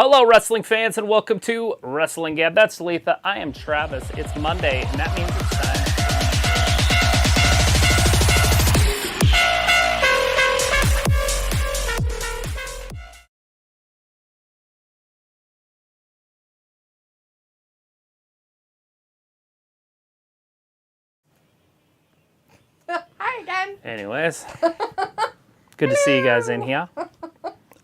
Hello, wrestling fans, and welcome to Wrestling Gab. That's Letha. I am Travis. It's Monday, and that means it's time. Hi again. Anyways, good to see you guys in here.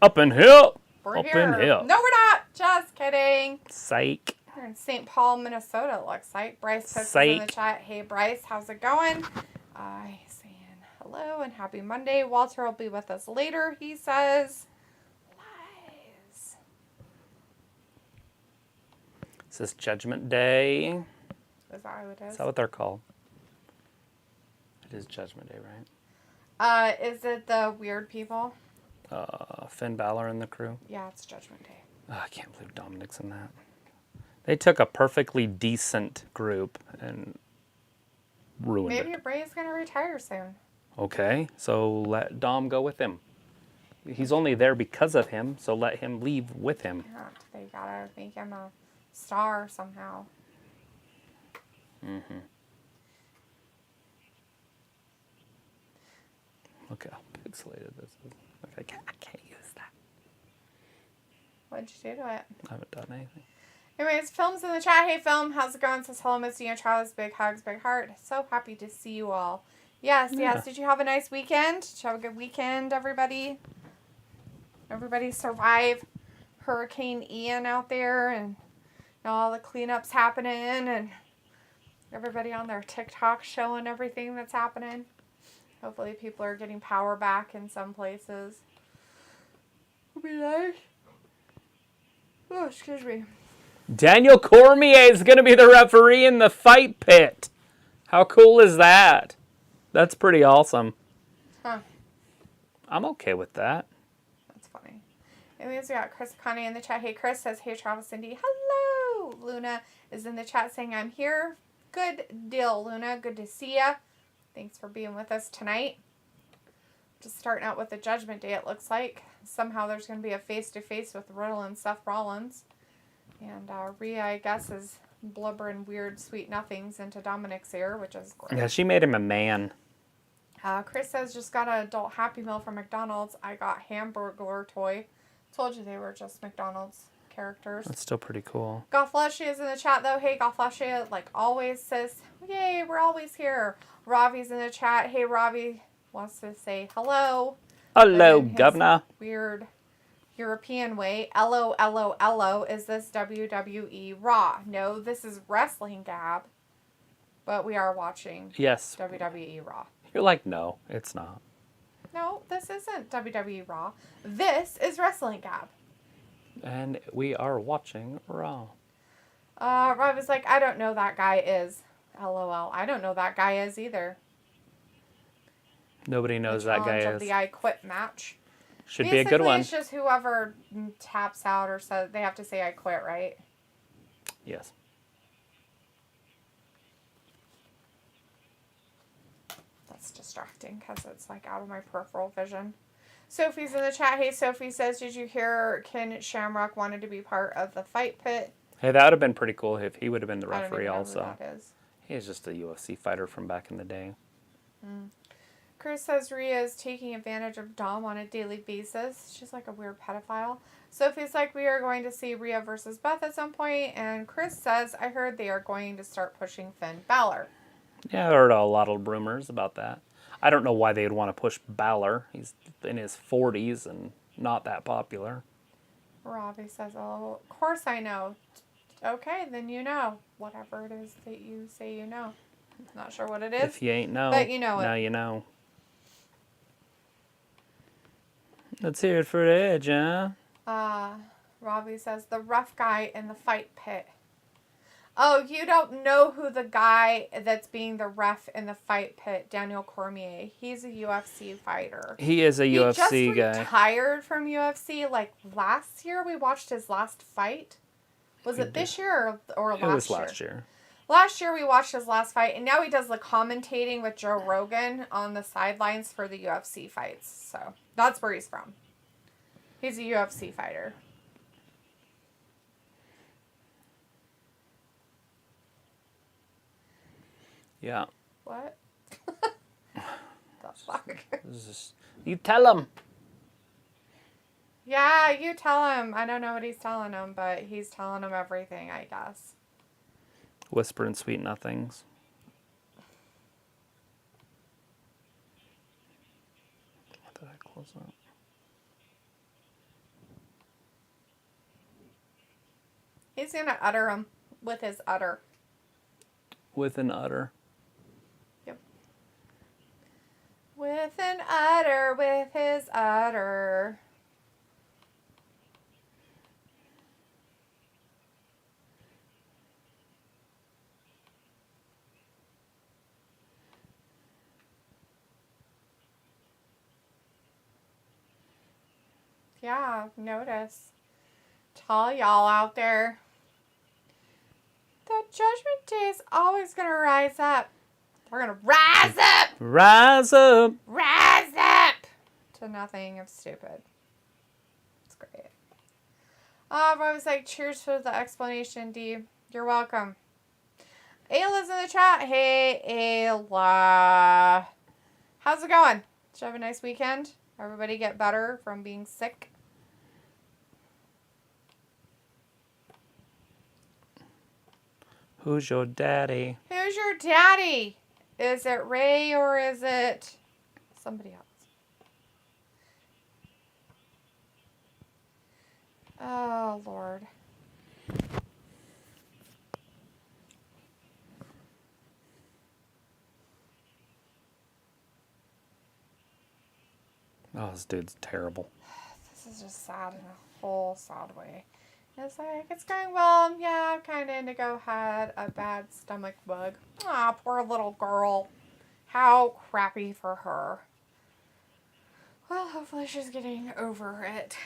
Up in here. We're Up here. in here. No, we're not. Just kidding. Psych. We're in St. Paul, Minnesota, it looks like. Bryce puts in the chat. Hey, Bryce, how's it going? Saying hello and happy Monday. Walter will be with us later, he says. Lies. Is this Judgment Day? Is that how it is? Is that what they're called? It is Judgment Day, right? Is it the weird people? Finn Balor and the crew. Yeah, it's Judgment Day. Oh, I can't believe Dominic's in that. They took a perfectly decent group and ruined it. Maybe Bray's going to retire soon. Okay, so let Dom go with him. He's only there because of him, so let him leave with him. Yeah, they got to make him a star somehow. Mm-hmm. Look how pixelated this is. I can't use that. What'd you do to it? I haven't done anything. Anyways, Film's in the chat. Hey, Film, how's it going? Says hello, Misty and Travis. Big hugs, big heart. So happy to see you all. Yes, Yeah. yes. Did you have a nice weekend? Did you have a good weekend, everybody? Everybody survived Hurricane Ian out there and all the cleanups happening and everybody on their TikTok showing everything that's happening. Hopefully people are getting power back in some places. Would be nice. Oh, excuse me. Daniel Cormier is going to be the referee in the fight pit. How cool is that? That's pretty awesome. Huh. I'm okay with that. That's funny. Anyways, we got Chris Connie in the chat. Hey, Chris says, hey, Travis, Cindy. Hello. Luna is in the chat saying, I'm here. Good deal, Luna. Good to see ya. Thanks for being with us tonight. Just starting out with the Judgment Day, it looks like. Somehow there's going to be a face-to-face with Riddle and Seth Rollins. And Rhea, I guess, is blubbering weird sweet nothings into Dominic's ear, which is great. Yeah, she made him a man. Chris says, just got an adult Happy Meal from McDonald's. I got Hamburglar toy. Told you they were just McDonald's characters. That's still pretty cool. Golfleshy is in the chat, though. Hey, Golfleshy, like always, says, yay, we're always here. Ravi's in the chat. Hey, Ravi wants to say hello. Hello, governor. Weird European way. L-O, is this WWE Raw? No, this is Wrestling Gab. But we are watching Yes. WWE Raw. You're like, no, it's not. No, this isn't WWE Raw. This is Wrestling Gab. And we are watching Raw. Rob is like, I don't know that guy is. LOL. I don't know that guy is either. Nobody knows that guy Of is. the I Quit match. Should be a good one. It's just whoever taps out or says they have to say I quit, right? Yes. That's distracting because it's like out of my peripheral vision. Sophie's in the chat. Hey, Sophie says, did you hear Ken Shamrock wanted to be part of the fight pit? Hey, that would have been pretty cool if he would have been the I don't referee even know also. who that is. He is just a UFC fighter from back in the day. Chris says Rhea is taking advantage of Dom on a daily basis. She's like a weird pedophile. Sophie's like, we are going to see Rhea versus Beth at some point. And Chris says, I heard they are going to start pushing Finn Balor. Yeah, I heard a lot of rumors about that. I don't know why they'd want to push Balor. He's in his 40s and not that popular. Robbie says, oh, of course I know. Okay, then you know. Whatever it is that you say you know. Not sure what it is. If you ain't know, but you know now it. you know. Let's hear it for Edge, huh? Robbie says, the rough guy in the fight pit. Oh, you don't know who the guy that's being the ref in the fight pit, Daniel Cormier. He's a UFC fighter. He is a UFC he just retired from UFC like last year. We watched his last fight. Was it this year or last year? It was last year. Last year we watched his last fight, and now he does the commentating with Joe Rogan on the sidelines for the UFC fights. So that's where he's from. He's a UFC fighter. Yeah. What? The fuck? You tell him. Yeah, you tell him. I don't know what he's telling him, but he's telling him everything, I guess. Whispering sweet nothings. What did I close up? He's going to utter him with his utter. With an udder. Yep. With an udder, with his udder. Yeah, notice. To all y'all out there. The Judgment Day is always going to rise up. They're going to rise up! Rise up! Rise up! To nothing of stupid. It's great. I was like, cheers for the explanation, D. You're welcome. Ayla's in the chat. Hey, Ayla. How's it going? Did you have a nice weekend? Everybody get better from being sick? Who's your daddy? Who's your daddy? Is it Ray or is it somebody else? Oh, Lord. Oh, this dude's terrible. This is just sad in a whole sad way. It's like, it's going well. Yeah, kind of indigo had a bad stomach bug. Aw, poor little girl. How crappy for her. Well, hopefully she's getting over it.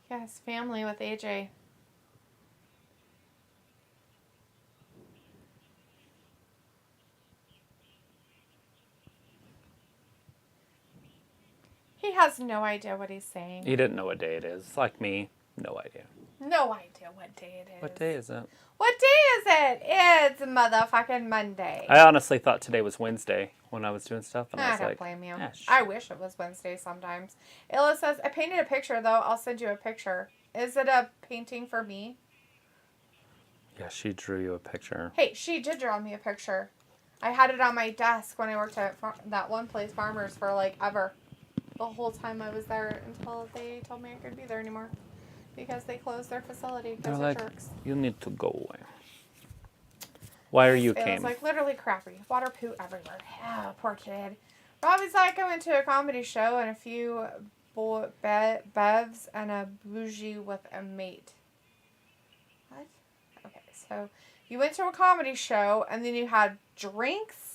Yes, family with AJ. He has no idea what he's saying. He didn't know what day it is. It's like me. No idea. No idea what day it is. What day is it? What day is it? It's motherfucking Monday. I honestly thought today was Wednesday when I was doing stuff. And I was don't like, blame you. yeah, I wish it was Wednesday sometimes. Illa says, I painted a picture though. I'll send you a picture. Is it a painting for me? Yeah, she drew you a picture. Hey, she did draw me a picture. I had it on my desk when I worked at that one place, Farmers, for like ever. The whole time I was there until they told me I couldn't be there anymore. Because they closed their facility because they're jerks. You need to go away. Why are you It came? was like literally crappy. Water poo everywhere. Oh, poor kid. Robbie's like, I went to a comedy show and a few bevs and a bougie with a mate. What? Okay, so you went to a comedy show and then you had drinks.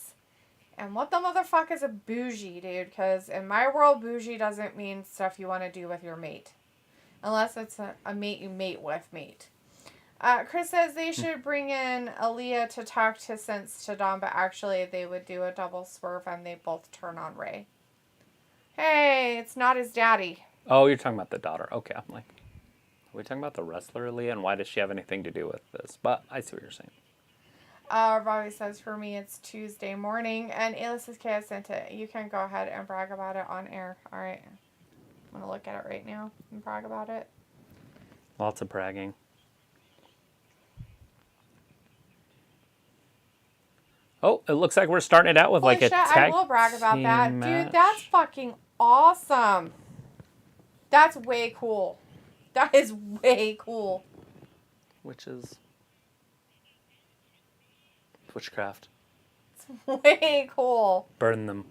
And what the motherfuck is a bougie, dude? Because in my world, bougie doesn't mean stuff you want to do with your mate. Unless it's a mate you mate with mate. Chris says they should bring in Aaliyah to talk to sense to Dom, but actually they would do a double swerve and they both turn on Ray. Hey, it's not his daddy. Oh, you're talking about the daughter. Okay, I'm like, are we talking about the wrestler Aaliyah? And why does she have anything to do with this? But I see what you're saying. Robbie says, for me, it's Tuesday morning. And Ayla says, okay, I sent it. You can go ahead and brag about it on air. All right. I'm going to look at it right now and brag about it. Lots of bragging. Oh, it looks like we're starting it out with like a tag I will brag about that. match. Dude, that's fucking awesome. That's way cool. That is way cool. Which is witchcraft. It's way cool. Burn them.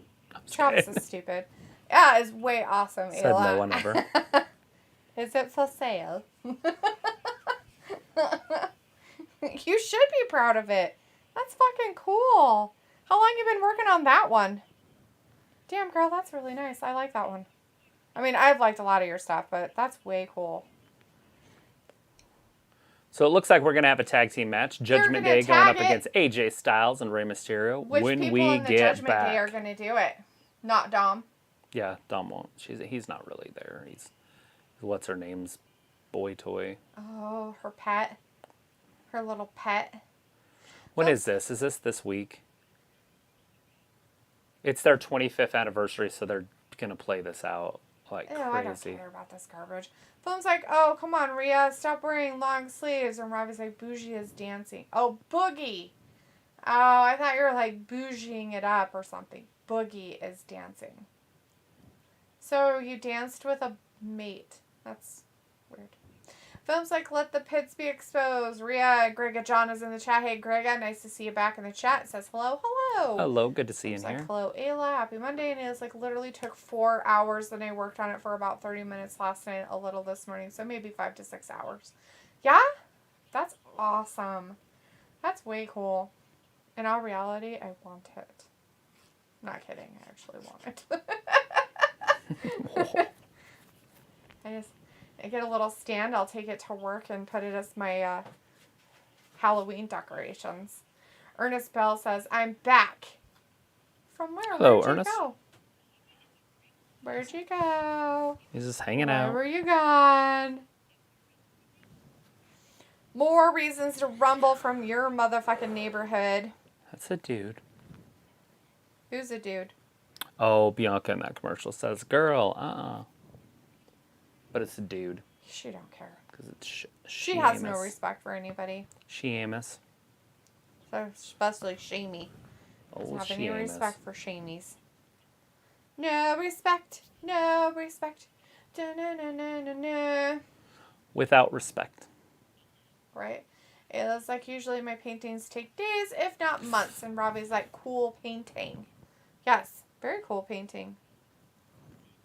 Travis is stupid. Yeah, it's way awesome, Said Ayla. no one ever. Is it for sale? You should be proud of it. That's fucking cool. How long you been working on that one? Damn, girl, that's really nice. I like that one. I mean, I've liked a lot of your stuff, but that's way cool. So it looks like we're going to have a tag team match. Judgment Day going up against AJ Styles and Rey Mysterio. Which when people we in the get Judgment back. Day are going to do it? Not Dom. Yeah, Dom won't. He's not really there. What's her name's boy toy? Oh, her pet. Her little pet. When is this? Is this week? It's their 25th anniversary, so they're going to play this out like Ew, crazy. I don't care about this garbage. Film's like, oh, come on, Rhea, stop wearing long sleeves. And Robbie's like, Bougie is dancing. Oh, Boogie. Oh, I thought you were like bougieing it up or something. Boogie is dancing. So you danced with a mate. That's weird. Film's like, let the pits be exposed. Rhea, Grega John is in the chat. Hey, Grega, nice to see you back in the chat. It says hello, hello. Hello, good to see you in like, here. hello, Ayla. Happy Monday. And it's like literally took 4 hours. Then I worked on it for about 30 minutes last night, a little this morning. So maybe 5 to 6 hours. Yeah? That's awesome. That's way cool. In all reality, I want it. Not kidding. I actually want it. I get a little stand. I'll take it to work and put it as my Halloween decorations. Ernest Bell says, I'm back. From where? Hello, Where'd Ernest. you go? Where'd you go? He's just hanging Why out. were you gone? More reasons to rumble from your motherfucking neighborhood. That's a dude. Who's a dude? Oh, Bianca in that commercial says, girl, But it's a dude. She don't care. Because it's She has no respect for anybody. She-Amos. So especially Shamey. Doesn't have any respect for Shamies. No respect. No respect. Da-na-na-na-na-na. Without respect. Right? It's like usually my paintings take days, if not months. And Robbie's like, cool painting. Yes, very cool painting.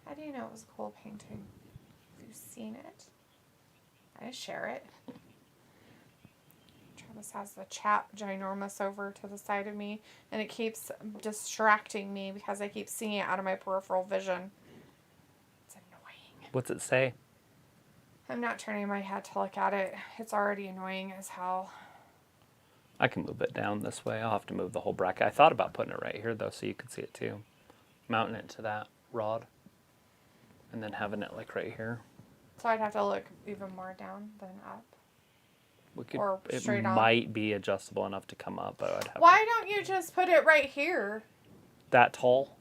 How do you know it was a cool painting? Have you seen it? I share it. Travis has the chat ginormous over to the side of me, and it keeps distracting me because I keep seeing it out of my peripheral vision. It's annoying. What's it say? I'm not turning my head to look at it. It's already annoying as hell. I can move it down this way. I'll have to move the whole bracket. I thought about putting it right here, though, so you could see it, too. Mounting it to that rod. And then having it, like, right here. So I'd have to look even more down than up. We could, Or it straight on. might be adjustable enough to come up, but I'd have Why don't you just put it right here? that tall.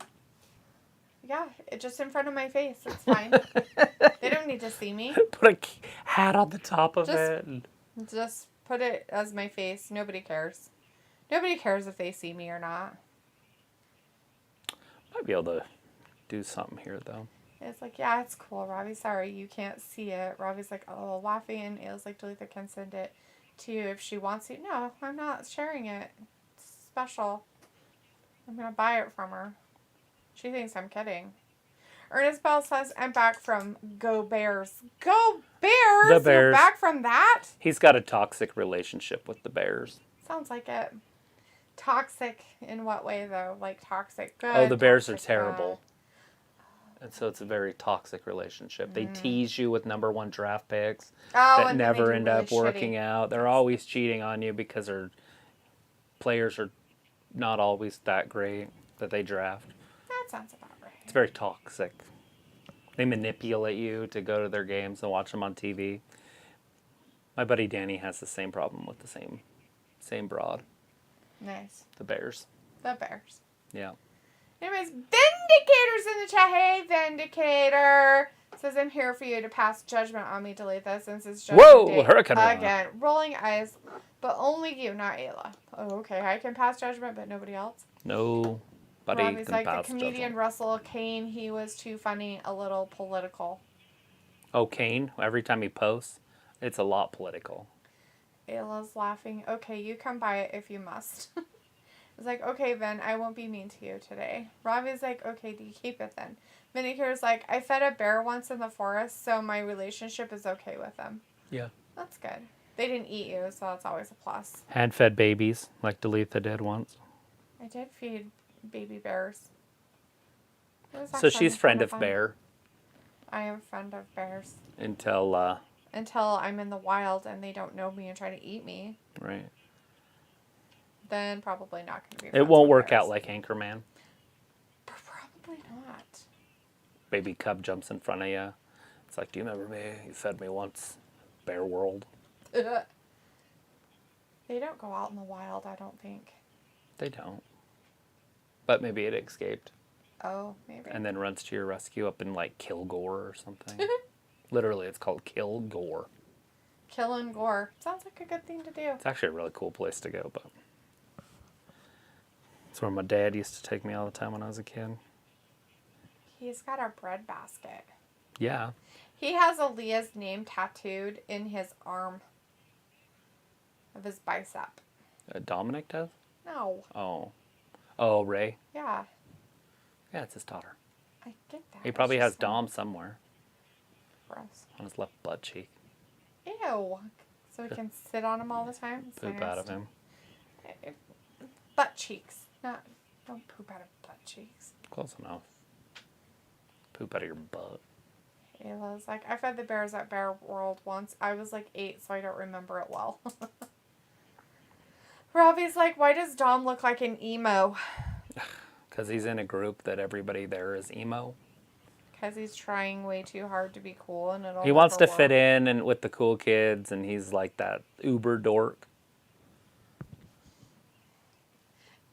Yeah, it just in front of my face. It's fine. They don't need to see me. Put a hat on the top of Just- it. And... Just put it as my face. Nobody cares. Nobody cares if they see me or not. Might be able to do something here, though. It's like, yeah, it's cool, Robbie. Sorry, you can't see it. Robbie's like, oh, laughing. It was like, Dalitha can send it to you if she wants to. No, I'm not sharing it. It's special. I'm going to buy it from her. She thinks I'm kidding. Ernest Bell says, I'm back from Go Bears. Go Bears? The Bears. You're back from that? He's got a toxic relationship with the Bears. Sounds like it. Toxic in what way, though? Like toxic good? Oh, the Bears are toxic terrible. bad? And so it's a very toxic relationship. They tease you with number 1 draft picks Oh, that and then they never do end really up working shitty. out. They're always cheating on you because their players are not always that great that they draft. That sounds about right. It's very toxic. They manipulate you to go to their games and watch them on TV. My buddy Danny has the same problem with the same broad. Nice. The Bears. The Bears. Yeah. Anyways, Vindicator's in the chat. Hey, Vindicator. Says, I'm here for you to pass judgment on me, Dalitha, since it's judgment Whoa, day. Hurricane Rana. Again, rolling eyes, but only you, not Ayla. Oh, okay. I can pass judgment, but nobody else. Nobody Robbie's can like, pass the comedian judgment. Russell Kane, he was too funny, a little political. Oh, Kane, every time he posts, it's a lot political. Ayla's laughing. Okay, you come by it if you must. It's like, okay, Vin, I won't be mean to you today. Robbie's like, okay, do you keep it then? Vindicator's like, I fed a bear once in the forest, so my relationship is okay with them. Yeah. That's good. They didn't eat you, so that's always a plus. Hand-fed babies, like Dalitha did once. I did feed baby bears. It was So actually she's friend kinda of fun. bear I am friend of bears. until, Until I'm in the wild and they don't know me and try to eat me. right. Then probably not going to be It friends won't with work bears. out like Anchorman. Probably not. Baby cub jumps in front of you. It's like, do you remember me? You fed me once. Bear World. They don't go out in the wild, I don't think. They don't. But maybe it escaped. Oh, maybe. And then runs to your rescue up in like Kilgore or something. Literally, it's called Kilgore. Kill and gore. Sounds like a good thing to do. It's actually a really cool place to go, but it's where my dad used to take me all the time when I was a kid. He's got a bread basket. Yeah. He has Aaliyah's name tattooed in his arm of his bicep. Dominic does? No. Oh. Oh, Ray? Yeah. Yeah, it's his daughter. I get that. He probably It's has just Dom somewhere gross. on his left butt cheek. Ew. So he can sit on him all the time? It's Poop out of nasty. him. Butt cheeks. Don't poop out of butt cheeks. Close enough. Poop out of your butt. Ayla's like, I fed the bears at Bear World once. I was like 8, so I don't remember it well. Robbie's like, why does Dom look like an emo? Because he's in a group that everybody there is emo. Because he's trying way too hard to be cool, and it'll He wants to never fit work. in and with the cool kids, and he's like that uber dork.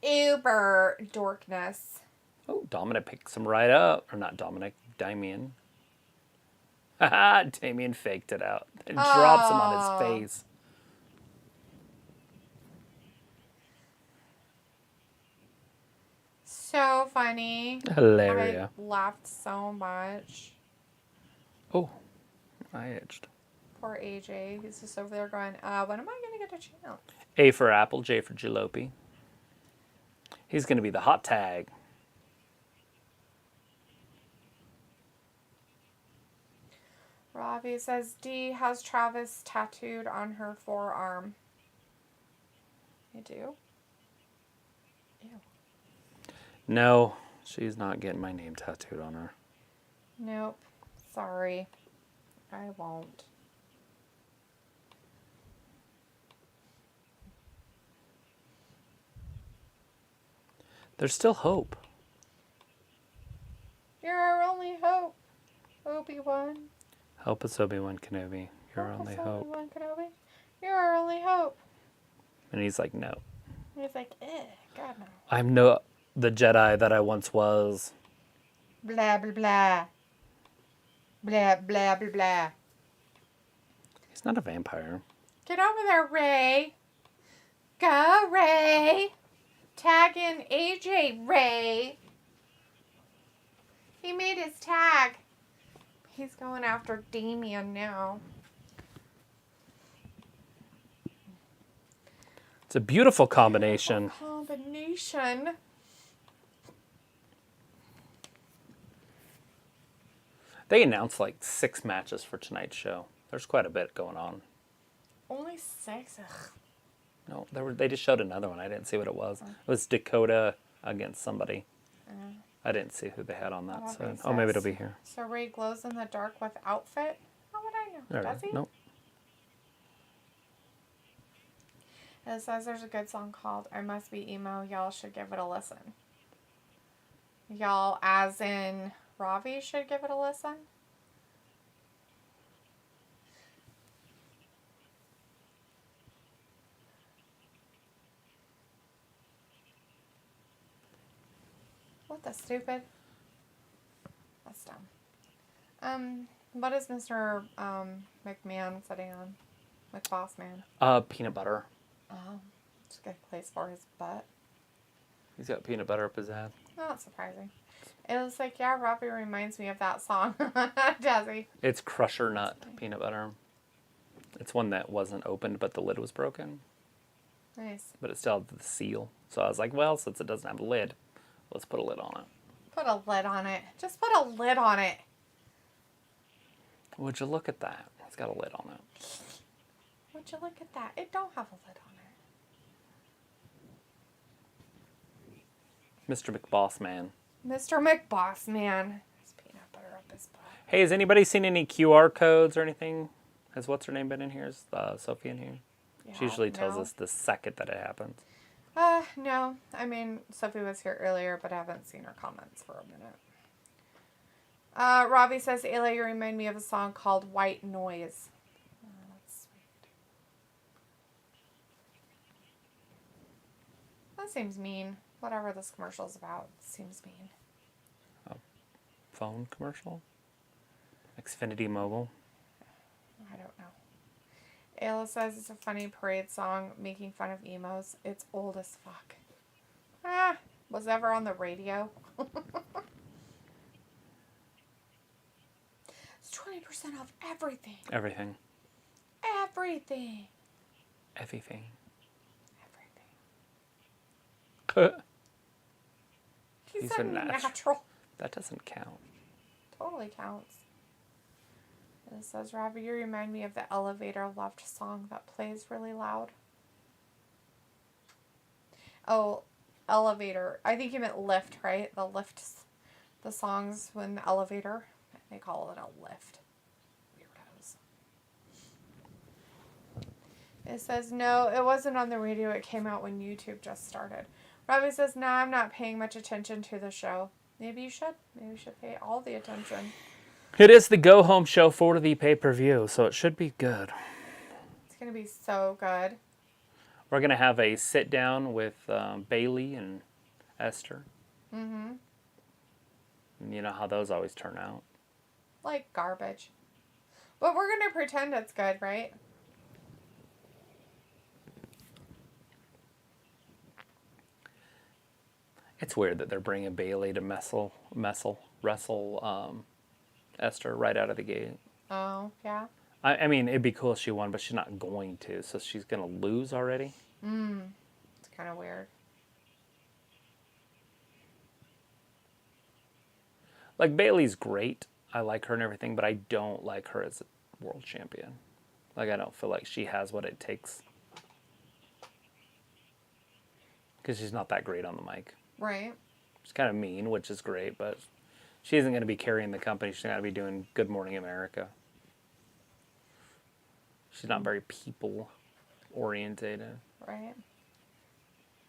Uber dorkness. Oh, Dominic picks him right up. Or not Dominic, Damien. Haha, Damien faked it out. And drops him on his face. So funny. Hilarious. I laughed so much. Oh, I itched. Poor AJ. He's just over there going, when am I going to get a chance? A for apple, J for jalopy. He's going to be the hot tag. Robbie says D has Travis tattooed on her forearm. You do? Ew. No, she's not getting my name tattooed on her. Nope. Sorry. I won't. There's still hope. You're our only hope, Obi-Wan. Help us, Obi-Wan Kenobi. Your Help only us, hope. Obi-Wan Kenobi. You're our only hope. And he's like, no. He's like, God no. I'm no the Jedi that I once was. Blah, blah, blah. Blah, blah, blah, blah. He's not a vampire. Get over there, Ray. Go, Ray. Tag in AJ, Ray. He made his tag. He's going after Damien now. It's a beautiful combination. Combination. They announced like 6 matches for tonight's show. There's quite a bit going on. Only 6? Ugh. No, they just showed another one. I didn't see what it was. It was Dakota against somebody. I didn't see who they had on that. So, oh, maybe it'll be here. So Ray glows in the dark with outfit? How would I know? There Does it he? is. Nope. It says there's a good song called I Must Be Emo. Y'all should give it a listen. Y'all, as in Ravi, should give it a listen? What the stupid? That's dumb. What is Mr. McMahon sitting on? McBossman? Peanut butter. Oh, it's a good place for his butt. He's got peanut butter up his ass. Not surprising. It was like, yeah, Robbie reminds me of that song. Does he? It's Crusher Nut peanut butter. It's one that wasn't opened, but the lid was broken. Nice. But it still had the seal. So I was like, well, since it doesn't have a lid, let's put a lid on it. Put a lid on it. Just put a lid on it. Would you look at that? It's got a lid on it. Would you look at that? It don't have a lid on it. Mr. McBossman. Mr. McBossman. There's peanut butter up his butt. Hey, has anybody seen any QR codes or anything? Has what's her name been in here? Is Sophie in here? Yeah, She usually tells no. us the second that it happens. No. I mean, Sophie was here earlier, but I haven't seen her comments for a minute. Robbie says, Ayla, you remind me of a song called White Noise. Oh, that's sweet. That seems mean. Whatever this commercial's about seems mean. Phone commercial? Xfinity Mobile? I don't know. Ayla says it's a funny parade song making fun of emos. It's old as fuck. Was ever on the radio? It's 20% off everything. Everything. Everything. Everything. Everything. He He's said a natural. That doesn't count. Totally counts. And it says, Robbie, you remind me of the Elevator Loved song that plays really loud. Oh, Elevator. I think you meant Lift, right? The Lift, the songs when the elevator, they call it a lift. Weirdos. It says, no, it wasn't on the radio. It came out when YouTube just started. Robbie says, no, I'm not paying much attention to the show. Maybe you should. Maybe you should pay all the attention. It is the go-home show for the pay-per-view, so it should be good. It's going to be so good. We're going to have a sit-down with Bailey and Esther. Mm-hmm. And you know how those always turn out. Like garbage. But we're going to pretend it's good, right? It's weird that they're bringing Bailey to wrestle Esther right out of the gate. Oh, yeah. I mean, it'd be cool if she won, but she's not going to, so she's going to lose already. It's kind of weird. Like, Bailey's great. I like her and everything, but I don't like her as a world champion. Like, I don't feel like she has what it takes. Because she's not that great on the mic. Right. She's kind of mean, which is great, but she isn't going to be carrying the company. She's going to be doing Good Morning America. She's not very people-orientated. Right.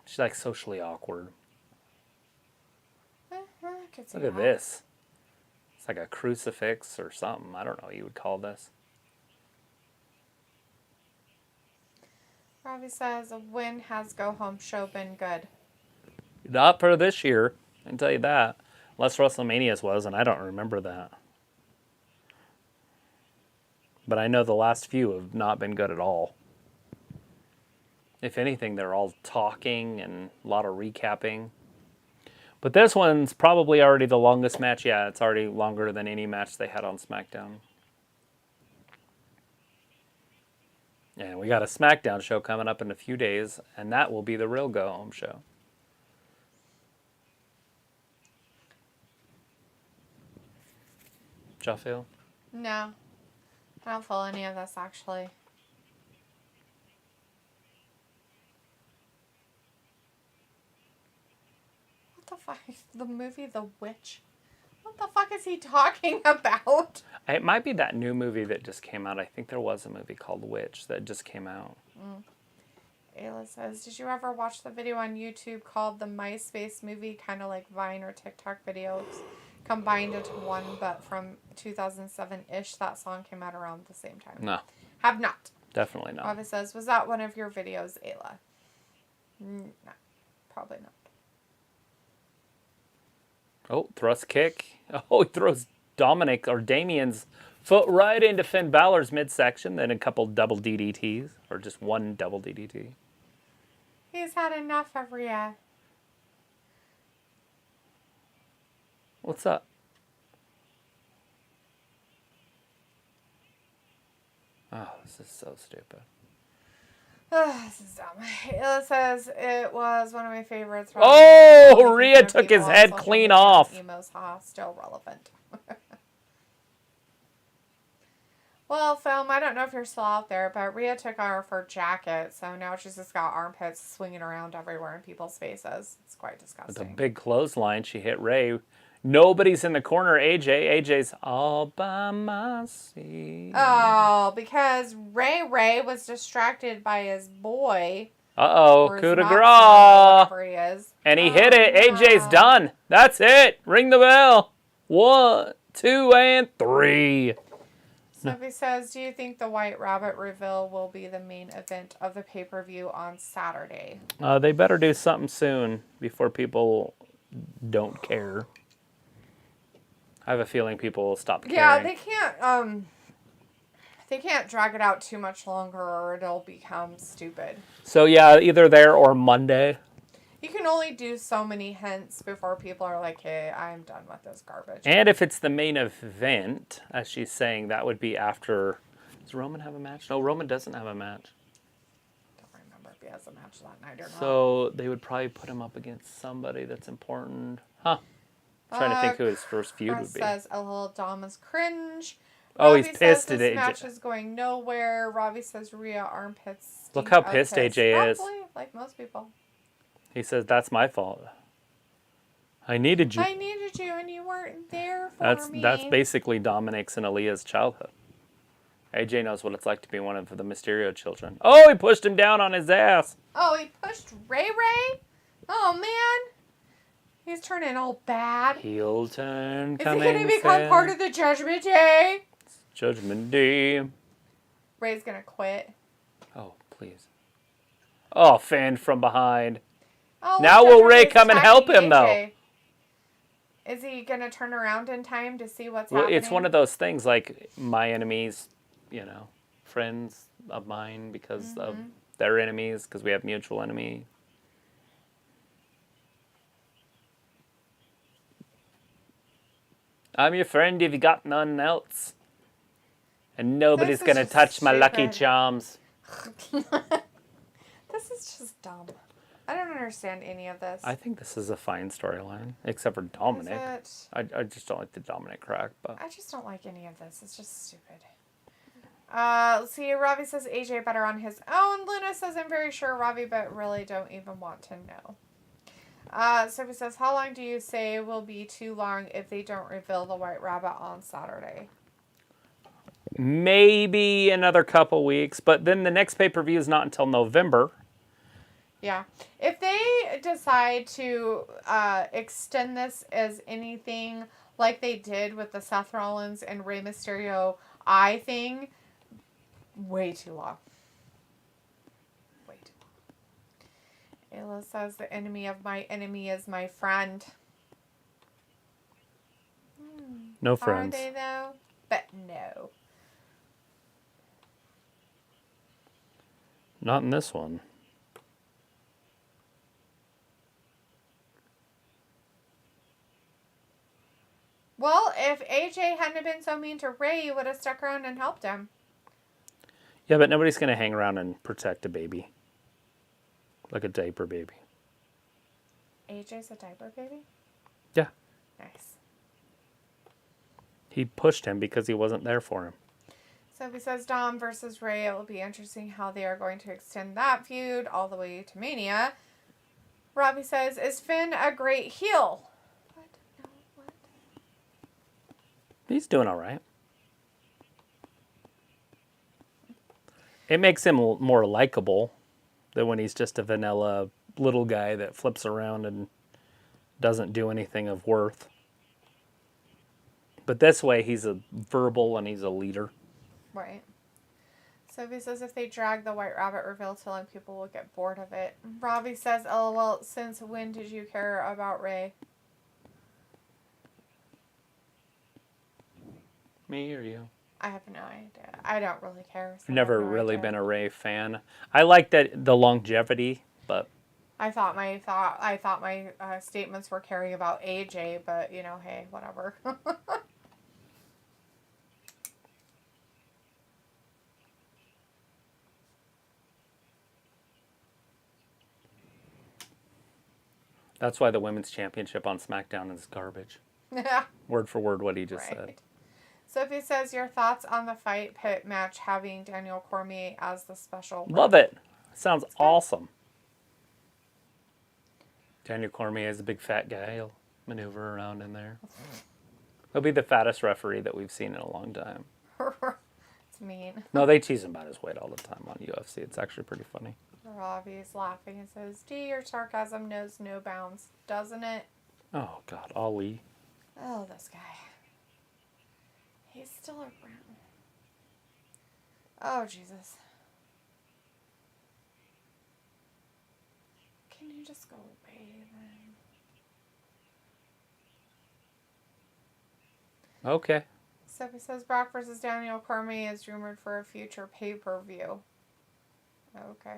She's, like, socially awkward. I could see Look at that. this. It's like a crucifix or something. I don't know what you would call this. Robbie says, when has Go Home show been good? Not for this year, I can tell you that. Unless WrestleMania's was, and I don't remember that. But I know the last few have not been good at all. If anything, they're all talking and a lot of recapping. But this one's probably already the longest match. Yeah, it's already longer than any match they had on SmackDown. And we got a SmackDown show coming up in a few days, and that will be the real Go Home show. Did y'all feel? No. I don't feel any of this, actually. What the fuck? The movie The Witch? What the fuck is he talking about? It might be that new movie that just came out. I think there was a movie called Witch that just came out. Ayla says, did you ever watch the video on YouTube called the MySpace movie? Kind of like Vine or TikTok videos combined into one, but from 2007-ish. That song came out around the same time. No. Have not. Definitely not. Bobby says, was that one of your videos, Ayla? No. Probably not. Oh, thrust kick. Oh, he throws Dominic or Damien's foot right into Finn Balor's midsection, then a couple double DDTs, or just one double DDT. He's had enough of Rhea. What's up? Oh, this is so stupid. This is dumb. It says it was one of my favorites. Oh, Rhea took his head clean off. Emos, haha, still relevant. Well, film, I don't know if you're still out there, but Rhea took off her jacket, so now she's just got armpits swinging around everywhere in people's faces. It's quite disgusting. With a big clothesline, she hit Ray. Nobody's in the corner. AJ's all by myself. Oh, because Ray was distracted by his boy. Uh-oh, coup de grace. Whatever he is. And he hit it. AJ's done. That's it. Ring the bell. 1, 2 and 3. Sophie says, do you think the White Rabbit reveal will be the main event of the pay-per-view on Saturday? They better do something soon before people don't care. I have a feeling people will stop caring. Yeah, they can't drag it out too much longer or it'll become stupid. So yeah, either there or Monday. You can only do so many hints before people are like, hey, I'm done with this garbage. And if it's the main event, as she's saying, that would be after... Does Roman have a match? No, Roman doesn't have a match. Don't remember if he has a match that night or not. So they would probably put him up against somebody that's important. Huh. I'm trying to think who his first feud Chris would be. says, a little Dom is cringe. Oh, Robbie he's pissed says at this match AJ. is going nowhere. Robbie says Rhea armpits. Look how pissed AJ is. Probably, like most people. He says, that's my fault. I needed you. I needed you and you weren't there for me. That's basically Dominic's and Aaliyah's childhood. AJ knows what it's like to be one of the Mysterio children. Oh, he pushed him down on his ass. Oh, he pushed Ray Ray? Oh, man. He's turning all bad. Heel turn Is coming. he going to become part of the Judgment Day? Judgment Day. Ray's going to quit. Oh, please. Oh, fanned from behind. Oh, Now will Ray come and help him, though? Is he going to turn around in time to see what's Well, happening? it's one of those things like my enemies, friends of mine because of their enemies, because we have mutual enemy. I'm your friend if you got none else. And nobody's going to touch my lucky charms. This is just dumb. I don't understand any of this. I think this is a fine storyline, except for Dominic. Is it? I just don't like the Dominic crack, but I just don't like any of this. It's just stupid. Let's see. Robbie says AJ better on his own. Luna says I'm very sure Robbie, but really don't even want to know. Sophie says, how long do you say will be too long if they don't reveal the White Rabbit on Saturday? maybe another couple weeks. But then the next pay-per-view is not until November. Yeah. If they decide to extend this as anything like they did with the Seth Rollins and Rey Mysterio eye thing, way too long. Way too long. Ayla says the enemy of my enemy is my friend. No friends. Are they though? But no. Not in this one. Well, if AJ hadn't been so mean to Ray, you would have stuck around and helped him. Yeah, but nobody's going to hang around and protect a baby. Like a diaper baby. AJ's a diaper baby? Yeah. Nice. He pushed him because he wasn't there for him. Sophie says Dom versus Ray. It will be interesting how they are going to extend that feud all the way to Mania. Robbie says, is Finn a great heel? What? No, what? He's doing all right. It makes him more likable than when he's just a vanilla little guy that flips around and doesn't do anything of worth. But this way, he's a verbal and he's a leader. Right. Sophie says if they drag the White Rabbit reveal till then, people will get bored of it. Robbie says, oh, well, since when did you care about Ray? Me or you? I have no idea. I don't really care. So Never really been a Ray fan. I like that the longevity, but I thought my statements were caring about AJ, but you know, hey, whatever. that's why the women's championship on SmackDown is garbage. Word for word what he just said. Sophie says, your thoughts on the fight pit match having Daniel Cormier as the special rep? Love it. Sounds awesome. Daniel Cormier is a big fat guy. He'll maneuver around in there. He'll be the fattest referee that we've seen in a long time. It's mean. No, they tease him about his weight all the time on UFC. It's actually pretty funny. Robbie's laughing and says, D, your sarcasm knows no bounds, doesn't it? Oh, God. Ali. Oh, this guy. He's still around. Oh, Jesus. Can you just go away then? Okay. Sophie says Brock versus Daniel Cormier is rumored for a future pay-per-view. Okay.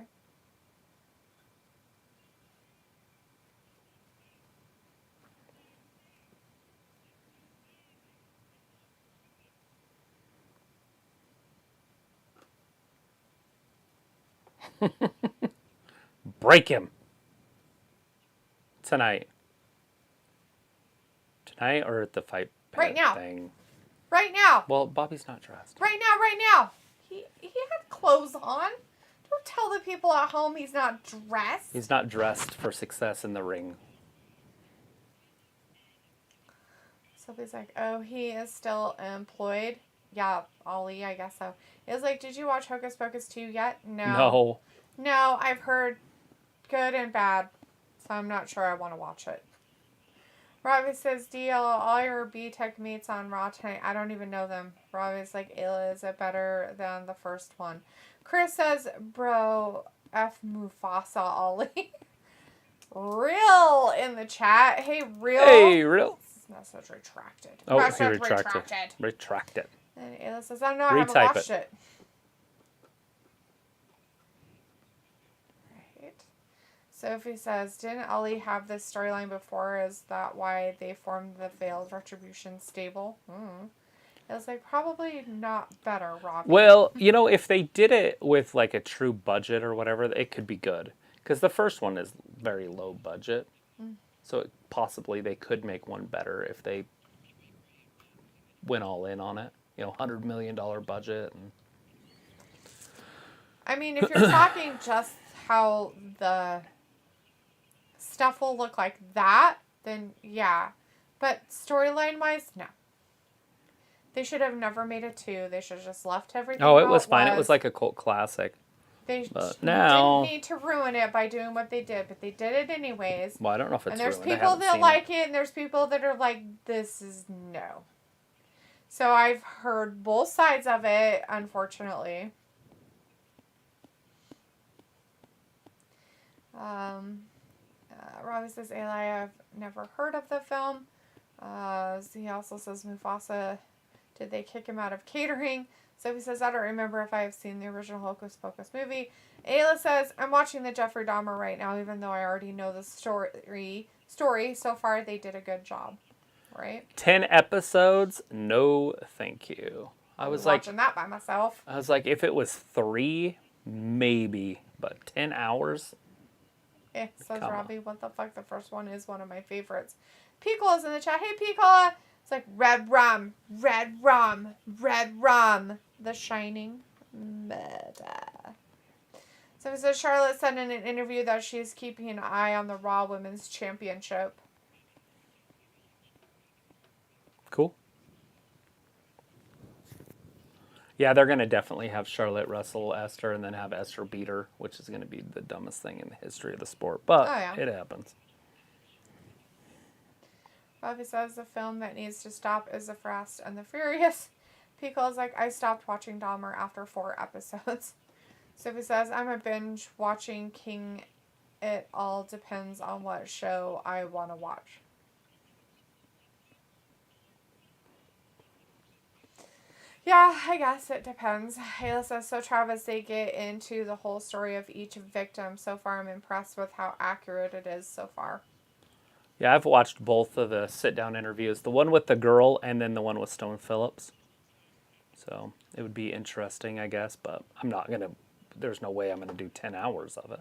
Break him. Tonight or at the fight Right now. thing? Right now. Well, Bobby's not dressed. Right now. He had clothes on. Don't tell the people at home he's not dressed. He's not dressed for success in the ring. Sophie's like, oh, he is still employed? Yeah, Ollie, I guess so. It's like, did you watch Hocus Pocus 2 yet? No. No, I've heard good and bad, so I'm not sure I want to watch it. Robbie says, DL, all your B-Tech meets on Raw tonight. I don't even know them. Robbie's like, Ayla, is it better than the first one? Chris says, bro, F Mufasa, Ollie. Real in the chat. Hey, Real. Hey, Real. Message retracted. Oh, Message he retracted. Retract it. And Ayla says, I don't know, I haven't Retype watched it. Right. Sophie says, didn't Ollie have this storyline before? Is that why they formed the failed Retribution stable? It was like, probably not better, Robbie. Well, if they did it with like a true budget or whatever, it could be good. Because the first one is very low budget. So possibly they could make one better if they went all in on it. $100 million budget. And I mean, if you're talking just how the stuff will look like that, then yeah. But storyline-wise, no. They should have never made it 2. They should have just left everything. Oh, it was fine. It was like a cult classic. They now, didn't need to ruin it by doing what they did, but they did it anyways. Well, I don't know if it's and there's ruined. people that like it, and there's people that are like, this is no. So I've heard both sides of it, unfortunately. Robbie says, Eli, I've never heard of the film. He also says, Mufasa, did they kick him out of catering? Sophie says, I don't remember if I have seen the original Hocus Pocus movie. Ayla says, I'm watching the Jeffrey Dahmer right now, even though I already know the story. So far, they did a good job. Right? 10 episodes? No, thank you. I was like watching that by myself. I was like, if it was 3, maybe. But 10 hours? Says Robbie, what the fuck? The first one is one of my favorites. Piccola's in the chat. Hey, Piccola. It's like red rum, red rum, red rum. The Shining. Meta. So it says Charlotte said in an interview that she's keeping an eye on the Raw Women's Championship. Cool. Yeah, they're going to definitely have Charlotte wrestle Esther and then have Esther beat her, which is going to be the dumbest thing in the history of the sport. But it happens. Bobby says the film that needs to stop is The Fast and the Furious. Pico's like, I stopped watching Dahmer after 4 episodes. Sophie says, I'm a binge watching King. It all depends on what show I want to watch. Yeah, I guess it depends. Ayla says, so Travis, they get into the whole story of each victim. So far, I'm impressed with how accurate it is so far. Yeah, I've watched both of the sit-down interviews. The one with the girl and then the one with Stone Phillips. So it would be interesting, I guess. But I'm not going to... There's no way I'm going to do 10 hours of it.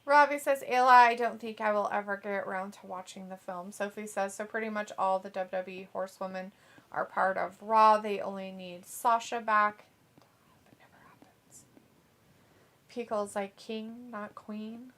Robbie says, Ayla, I don't think I will ever get around to watching the film. Sophie says, so pretty much all the WWE horsewomen are part of Raw. They only need Sasha back. That never happens. Pickle's like king, not queen.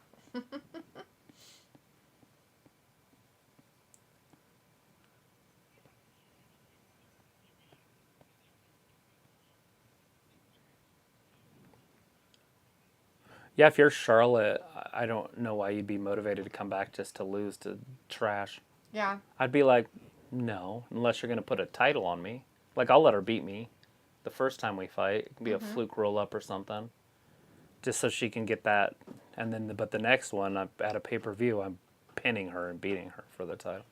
Yeah, if you're Charlotte, I don't know why you'd be motivated to come back just to lose to trash. Yeah. I'd be like, no, unless you're going to put a title on me. Like, I'll let her beat me the first time we fight. It can be a fluke roll-up or something. Just so she can get that. And then, but the next one, at a pay-per-view, I'm pinning her and beating her for the title.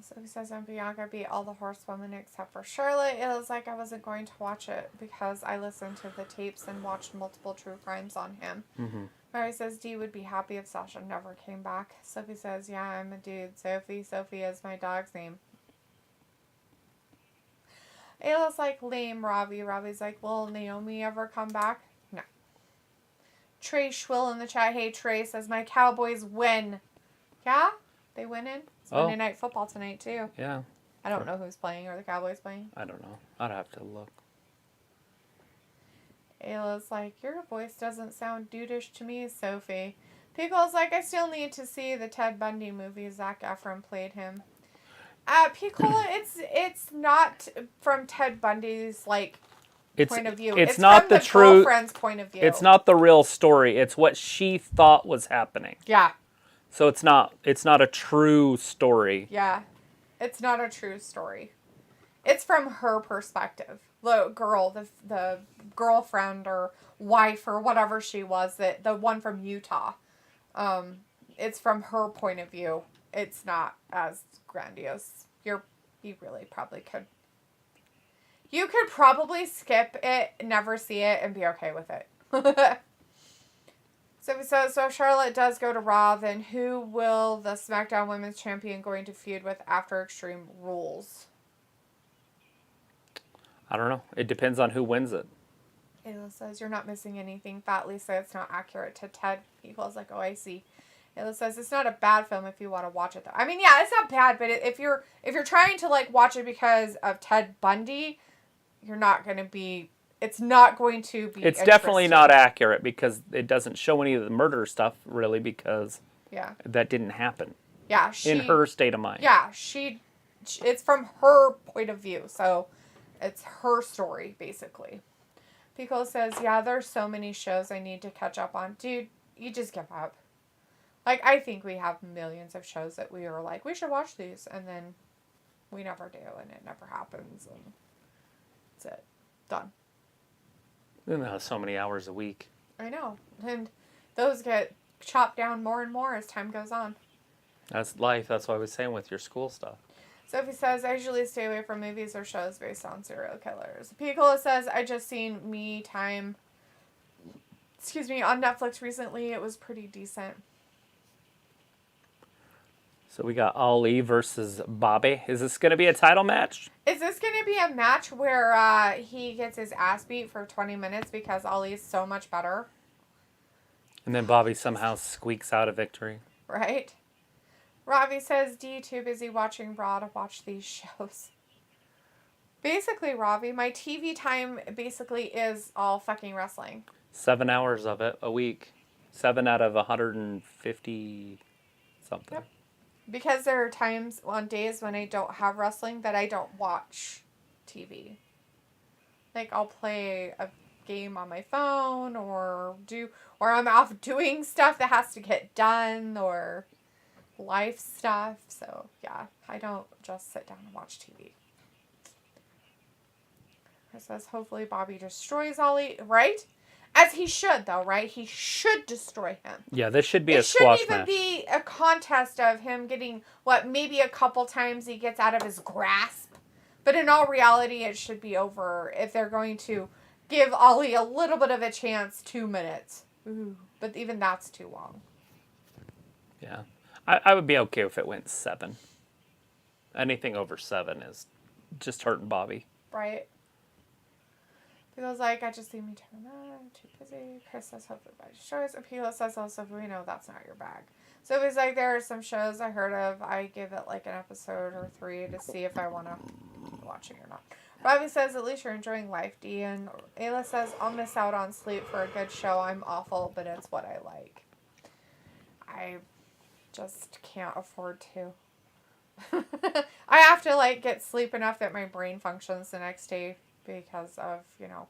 So he says, and Bianca beat all the horsewomen except for Charlotte. It was like I wasn't going to watch it because I listened to the tapes and watched multiple true crimes on him. Mm-hmm. Mary says, Dee would be happy if Sasha never came back. Sophie says, yeah, I'm a dude. Sophie is my dog's name. Ayla's like, lame, Robbie. Robbie's like, will Naomi ever come back? No. Trey Schwill in the chat. Hey, Trey says, my Cowboys win. Yeah? They winning? It's Monday Night Football tonight, too. Yeah. I don't know who's playing. Are the Cowboys playing? I don't know. I'd have to look. Ayla's like, your voice doesn't sound dudeish to me, Sophie. Pickle's like, I still need to see the Ted Bundy movie. Zac Efron played him. Pickle, it's not from Ted Bundy's, like, point of view. It's not from the true girlfriend's point of view. It's not the real story. It's what she thought was happening. Yeah. So it's not a true story. Yeah. It's not a true story. It's from her perspective. The girl, the girlfriend or wife or whatever she was, the one from Utah. It's from her point of view. It's not as grandiose. You really probably could. You could probably skip it, never see it, and be okay with it. So Charlotte does go to Raw, then who will the SmackDown Women's Champion going to feud with after Extreme Rules? I don't know. It depends on who wins it. Ayla says, you're not missing anything. Fat Lisa, it's not accurate to Ted. Equals like, oh, I see. Ayla says, it's not a bad film if you want to watch it, though. I mean, yeah, it's not bad, but if you're trying to, like, watch it because of Ted Bundy, you're not going to be... It's not going to be It's definitely not accurate because it doesn't show any of the murder stuff, really, because that didn't happen. Yeah, in her state of mind. Yeah, it's from her point of view, so it's her story, basically. Pico says, yeah, there's so many shows I need to catch up on. Dude, you just give up. Like, I think we have millions of shows that we are like, we should watch these, and then we never do, and it never happens, and that's it. Done. So many hours a week. I know. And those get chopped down more and more as time goes on. That's life. That's what I was saying with your school stuff. Sophie says, I usually stay away from movies or shows based on serial killers. Picola says, I just seen Me Time, on Netflix recently. It was pretty decent. So we got Ali versus Bobby. Is this going to be a title match? Is this going to be a match where he gets his ass beat for 20 minutes because Ali's so much better? And then Bobby somehow squeaks out a victory. Right? Robbie says, D, too busy watching Raw to watch these shows. Basically, Robbie, my TV time basically is all fucking wrestling. 7 hours of it a week. 7 out of 150 something. Yep. Because there are times on days when I don't have wrestling that I don't watch TV. Like, I'll play a game on my phone or I'm off doing stuff that has to get done or life stuff. So, yeah, I don't just sit down and watch TV. It says, hopefully Bobby destroys Ollie, right? As he should, though, right? He should destroy him. Yeah, this should be a squash match. It shouldn't even be a contest of him getting, maybe a couple times he gets out of his grasp. But in all reality, it should be over if they're going to give Ollie a little bit of a chance, 2 minutes. Ooh, but even that's too long. Yeah. I would be okay if it went 7. Anything over 7 is just hurting Bobby. Right. Pico's like, I just leave me turn on, too busy. Chris says, hopefully by shows. And Pico says also, we know that's not your bag. So he's like, there are some shows I heard of. I give it like an episode or 3 to see if I want to watch it or not. Robbie says, at least you're enjoying life, D. And Ayla says, I'll miss out on sleep for a good show. I'm awful, but it's what I like. I just can't afford to. I have to, get sleep enough that my brain functions the next day because of,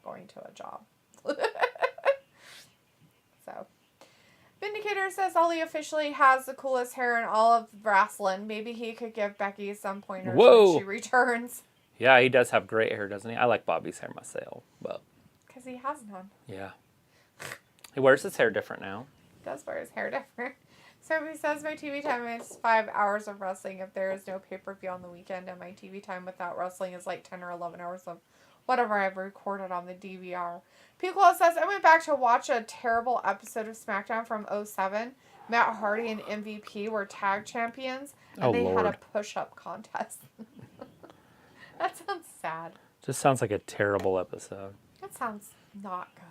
going to a job. So, Vindicator says Ollie officially has the coolest hair in all of wrestling. Maybe he could give Becky some pointers when she returns. Yeah, he does have great hair, doesn't he? I like Bobby's hair myself, but... Because he has none. Yeah. He wears his hair different now. He does wear his hair different. So he says my TV time is 5 hours of wrestling if there is no pay-per-view on the weekend, and my TV time without wrestling is like 10 or 11 hours of whatever I've recorded on the DVR. Piccolo says, I went back to watch a terrible episode of SmackDown from 2007. Matt Hardy and MVP were tag champions, and they had a push-up contest. That sounds sad. Just sounds like a terrible episode. That sounds not good.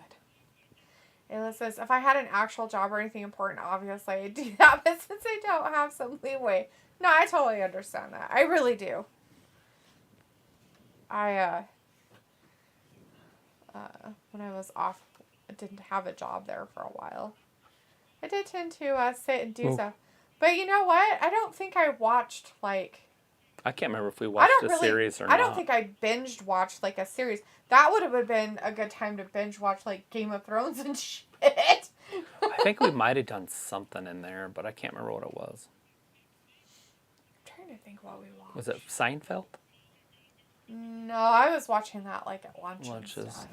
Ayla says, if I had an actual job or anything important, obviously I'd do that, but since I don't have some leeway, no, I totally understand that. I really do. When I was off, I didn't have a job there for a while. I did tend to sit and do stuff. But you know what? I don't think I watched, I can't remember if we watched a series or not. I don't think I binged watched, a series. That would have been a good time to binge watch, Game of Thrones and shit. I think we might have done something in there, but I can't remember what it was. I'm trying to think what we watched. Was it Seinfeld? No, I was watching that, at lunch Lunches. and stuff.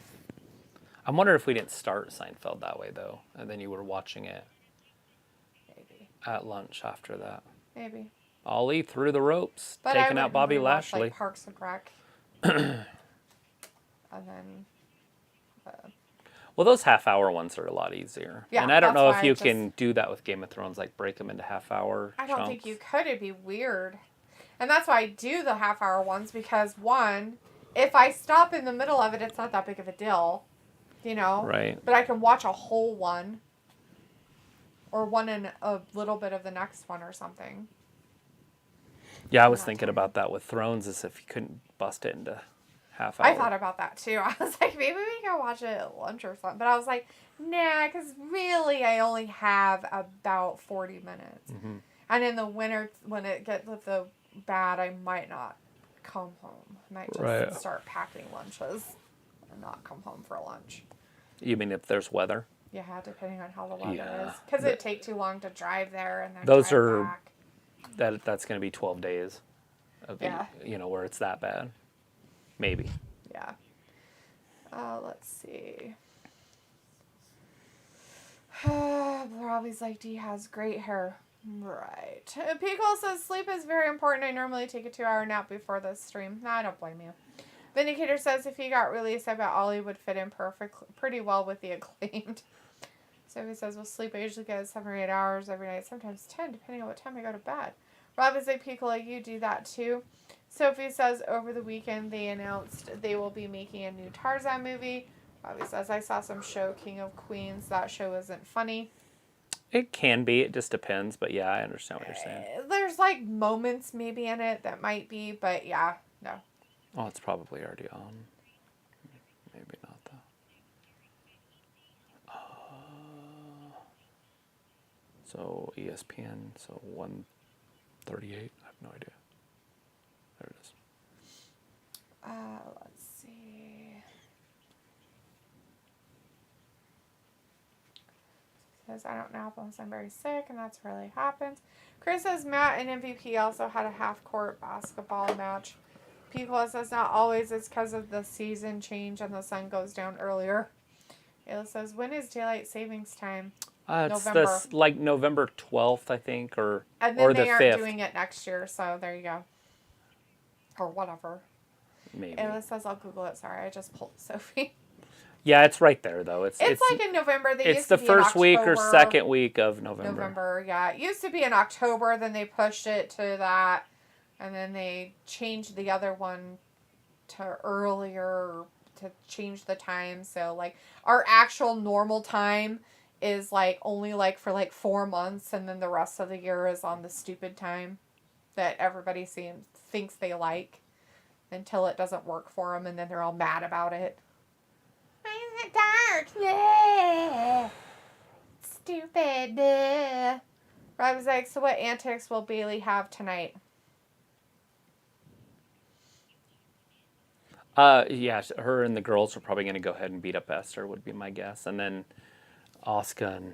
I'm wondering if we didn't start Seinfeld that way, though, and then you were watching it Maybe. At lunch after that. Maybe. Ollie through the ropes, But taking out Bobby Lashley. Watch, Parks and Rec. And then... Well, those half-hour ones are a lot easier. Yeah, and I don't know if you can do that with Game of Thrones, break them into half-hour I don't chunks. think you could. It'd be weird. And that's why I do the half-hour ones, because, one, if I stop in the middle of it, it's not that big of a deal, Right. But I can watch a whole one, or one and a little bit of the next one or something. Yeah, I was thinking about that with Thrones, as if you couldn't bust it into half hour. I thought about that too. I was like, maybe we can watch it at lunch or something. But I was like, nah, because really I only have about 40 minutes. Mm-hmm. And in the winter, when it gets bad, I might not come home. I might just start packing lunches and not come home for lunch. You mean if there's weather? Yeah, depending on how the weather is. Because it'd take too long to drive there and then those drive are back. That's going to be 12 days of where it's that bad. Maybe. Yeah. Let's see. Robbie's like, Dee has great hair. Right. Pico says, sleep is very important. I normally take a 2-hour nap before this stream. No, I don't blame you. Vindicator says, if he got released, I bet Ollie would fit in pretty well with the Acclaimed. So he says, well, sleep, I usually get 7 or 8 hours every night, sometimes 10, depending on what time I go to bed. Rob is like, Pico, you do that too. Sophie says, over the weekend, they announced they will be making a new Tarzan movie. Robbie says, I saw some show, King of Queens. That show isn't funny. It can be. It just depends. But yeah, I understand what you're saying. There's moments maybe in it that might be, but yeah, no. Oh, it's probably already on. Maybe not, though. So ESPN, so 138. I have no idea. There it is. Let's see. Says, I don't know if I'm very sick, and that's really happens. Chris says Matt and MVP also had a half-court basketball match. Pico says not always. It's because of the season change and the sun goes down earlier. Ayla says, when is daylight savings time? It's November. November 12th, I think, or the 5th. And then they aren't doing it next year, so there you go. Or whatever. Maybe. Ayla says, I'll Google it. Sorry, I just pulled Sophie. Yeah, it's right there, though. It's like in November. It's the first week or second week of November. Yeah. It used to be in October, then they pushed it to that, and then they changed the other one to earlier to change the time. So, our actual normal time is, only, for, 4 months, and then the rest of the year is on the stupid time that everybody thinks they like until it doesn't work for them, and then they're all mad about it. Why is it dark? Yeah. Stupid. Rob was like, so what antics will Bailey have tonight? Yeah, her and the girls are probably going to go ahead and beat up Esther, would be my guess. And then Asuka and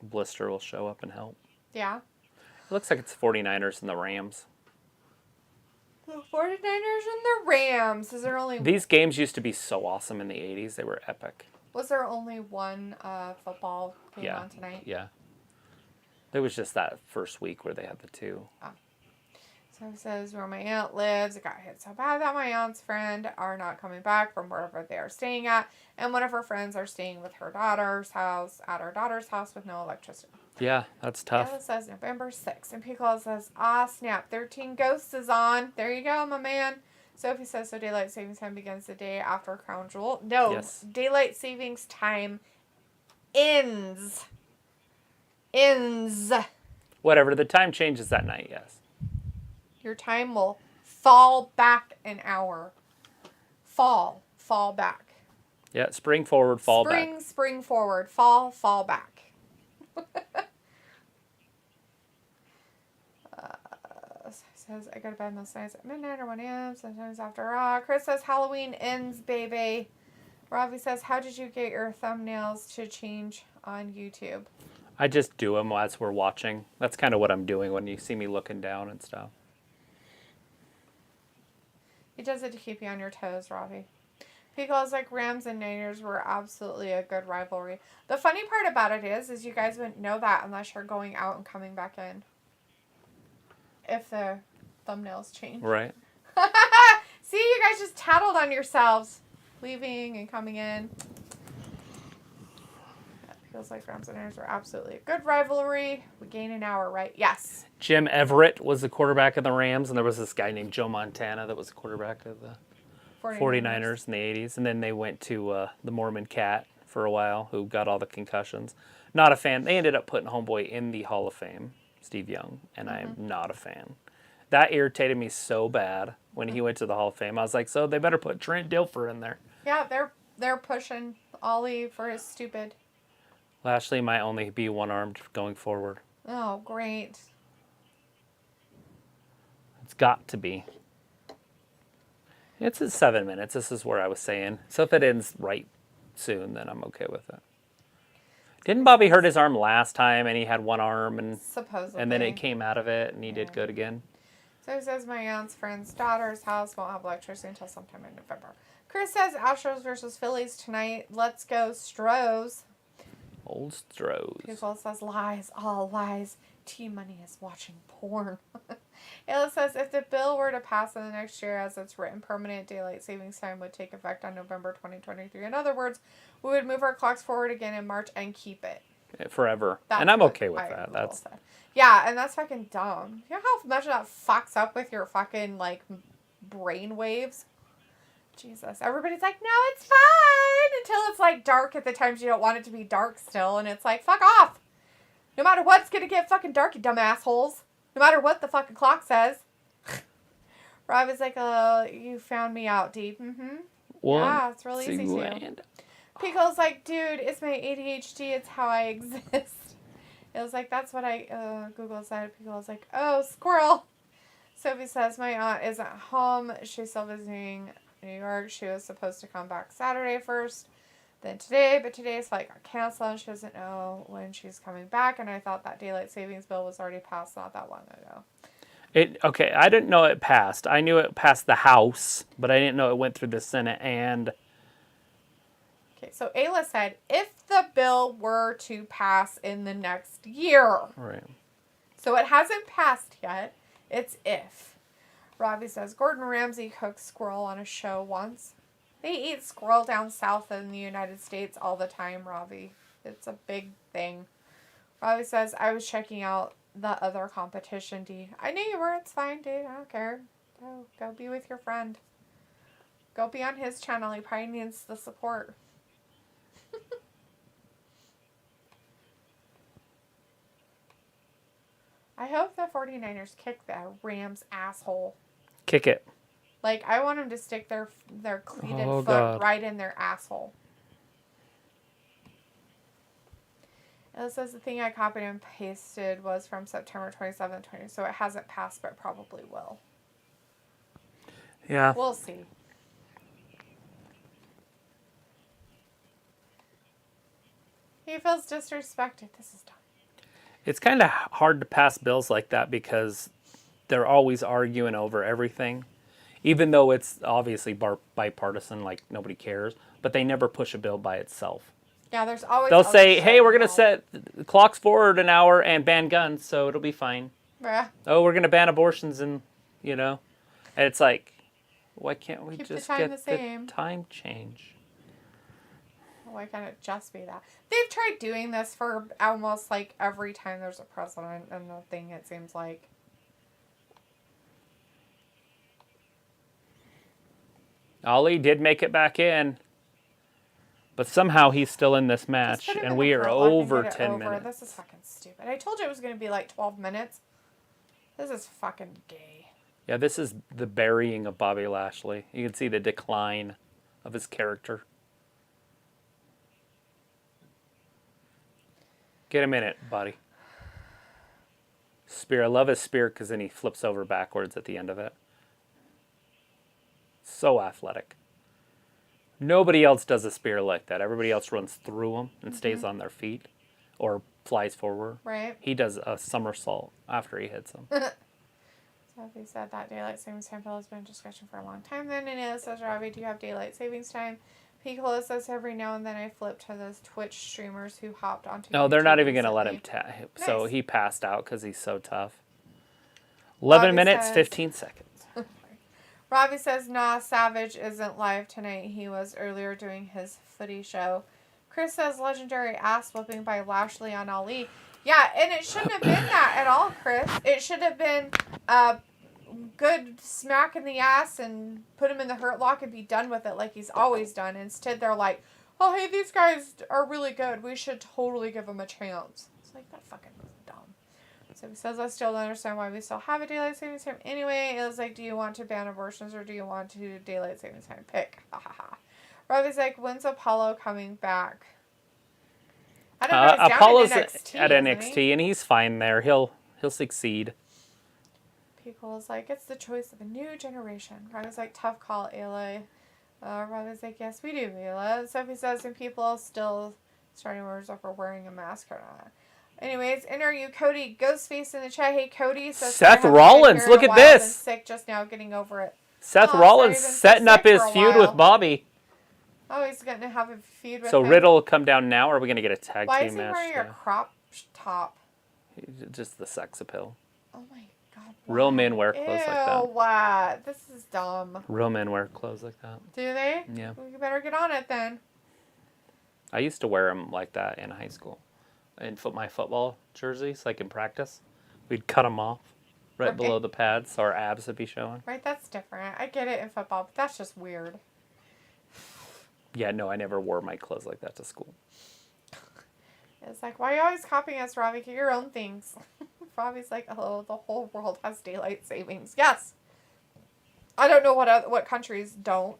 Blister will show up and help. Yeah. It looks like it's 49ers and the Rams. The 49ers and the Rams. Is there only... These games used to be so awesome in the 80s. They were epic. Was there only one football game on tonight? Yeah. There was just that first week where they had the two. Oh. So it says, where my aunt lives, it got hit so bad that my aunt's friend are not coming back from wherever they are staying at. And one of her friends are staying with her daughter's house, at her daughter's house with no electricity. Yeah, that's tough. It says November 6th. And Piccolo says, snap, 13 Ghosts is on. There you go, my man. Sophie says, so daylight savings time begins the day after Crown Jewel. No, yes. Daylight savings time ends. Whatever, the time changes that night, yes. Your time will fall back an hour. Fall back. Yeah, spring forward, fall back. Spring forward, fall back. Says, I go to bed most nights at midnight or 1 a.m., sometimes after Raw. Chris says, Halloween ends, baby. Ravi says, how did you get your thumbnails to change on YouTube? I just do them as we're watching. That's kind of what I'm doing when you see me looking down and stuff. He does it to keep you on your toes, Ravi. Pickles like Rams and Niners were absolutely a good rivalry. The funny part about it is you guys wouldn't know that unless you're going out and coming back in. If the thumbnails change. Right. See, you guys just tattled on yourselves. Leaving and coming in. That feels like Rams and Niners were absolutely a good rivalry. We gain an hour, right? Yes. Jim Everett was the quarterback of the Rams, and there was this guy named Joe Montana that was the quarterback of the 49ers in the 80s. And then they went to the Mormon Cat for a while, who got all the concussions. Not a fan. They ended up putting Homeboy in the Hall of Fame, Steve Young, and I am not a fan. That irritated me so bad when he went to the Hall of Fame. I was like, so they better put Trent Dilfer in there. Yeah, they're pushing Ollie for his stupid. Lashley might only be one-armed going forward. Oh, great. It's got to be. It's at 7 minutes. This is where I was saying. So if it ends right soon, then I'm okay with it. Didn't Bobby hurt his arm last time and he had one arm and supposedly, and then it came out of it and he did good again? So he says my aunt's friend's daughter's house won't have electricity until sometime in November. Chris says Astros versus Phillies tonight. Let's go Stros. Old Stros. People says lies, all lies. T-Money is watching porn. Ayla says if the bill were to pass in the next year as it's written, permanent daylight savings time would take effect on November 2023. In other words, we would move our clocks forward again in March and keep it. Forever. And I'm okay with that. That's yeah, and that's fucking dumb. You know how much that fucks up with your fucking, like, brain waves? Jesus. Everybody's like, no, it's fine. Until it's, like, dark at the times you don't want it to be dark still. And it's like, fuck off. No matter what, it's going to get fucking dark, you dumb assholes. No matter what the fucking clock says. Rob is like, you found me out deep. Mm-hmm. Yeah, it's really easy to. Pico's like, dude, it's my ADHD. It's how I exist. It was like, that's what I, Google said. Pico was like, oh, squirrel. Sophie says, my aunt isn't home. She's still visiting New York. She was supposed to come back Saturday first, then today, but today's flight got canceled and she doesn't know when she's coming back. And I thought that daylight savings bill was already passed not that long ago. Okay, I didn't know it passed. I knew it passed the House, but I didn't know it went through the Senate and... Okay, so Ayla said, if the bill were to pass in the next year. Right. So it hasn't passed yet. It's if. Robbie says, Gordon Ramsay cooked squirrel on a show once. They eat squirrel down south in the United States all the time, Robbie. It's a big thing. Robbie says, I was checking out the other competition, D. I knew you were. It's fine, dude. I don't care. Go be with your friend. Go be on his channel. He probably needs the support. I hope the 49ers kick the Rams asshole. Kick it. Like, I want them to stick their cleated foot God. right in their asshole. It says the thing I copied and pasted was from September 27th, 20, so it hasn't passed, but probably will. Yeah. We'll see. He feels disrespected. This is dumb. It's kind of hard to pass bills like that because they're always arguing over everything. Even though it's obviously bipartisan, like nobody cares, but they never push a bill by itself. Yeah, there's always. They'll say, "Hey, we're gonna involved. set the clocks forward an hour and ban guns, so it'll be fine." Yeah. Oh, we're gonna ban abortions, and and it's like, why can't we Keep just the time get the same. the time change? Why can't it just be that? They've tried doing this for almost like every time there's a president and the thing. It seems like. Ali did make it back in, but somehow he's still in this match, Just put him and in we the are hurt lock and over get it 10 over. minutes. This is fucking stupid. I told you it was going to be like 12 minutes. This is fucking gay. Yeah, this is the burying of Bobby Lashley. You can see the decline of his character. Get him in it, buddy. Spear. I love his spear because then he flips over backwards at the end of it. So athletic. Nobody else does a spear like that. Everybody else runs through them and stays on their feet or flies forward. Right. He does a somersault after he hits them. So if he said that daylight savings time bill has been in discussion for a long time, then Anila says, Robbie, do you have daylight savings time? Piccolo says, every now and then I flip to those Twitch streamers who hopped onto No, they're YouTube not even going to let him recently." So Nice. he passed out because he's so tough. 11 Bobby minutes, says- 15 seconds. Robbie says, nah, Savage isn't live tonight. He was earlier doing his footy show. Chris says, legendary ass whooping by Lashley on Ali. Yeah, and it shouldn't have been that at all, Chris. It should have been a good smack in the ass and put him in the hurt lock and be done with it like he's always done. Instead, they're like, oh, hey, these guys are really good. We should totally give them a chance. It's like, that fucking was dumb. So he says, I still don't understand why we still have a daylight savings time. Anyway, it was like, do you want to ban abortions or do you want to do daylight savings time? Pick. Ha ha ha. Robbie's like, when's Apollo coming back? I don't know. He's Apollo's down in NXT, at isn't NXT, he? and he's fine there. He'll succeed. People's like, it's the choice of a new generation. Robbie's like, tough call, Ayla. Robbie's like, yes, we do, Ayla. Sophie says, and people are still starting words up for wearing a mask or not. Anyways, interview Cody Ghostface in the chat. Hey, Cody. Says, Seth "I haven't been Rollins, here look in a at while. I've this." been sick just now, getting over it. Seth Oh, Rollins sorry, he's been setting up sick his for a feud while. with Bobby. Oh, he's going to have a feud with So him. Riddle will come down now, or are we going to get a tag Why team is he match? wearing a crop top? Just the sex appeal. Oh my god. Real men wear clothes like that. Ew, what? This is dumb. Real men wear clothes like that. Do they? Yeah. Well, you better get on it then. I used to wear them like that in high school. In my football jerseys, like in practice. We'd cut them off right Right. below the pads so our abs would be showing. Right, that's different. I get it in football, but that's just weird. Yeah, no, I never wore my clothes like that to school. It's like, why are you always copying us, Robbie? Get your own things. Robbie's like, oh, the whole world has daylight savings. Yes. I don't know what countries don't.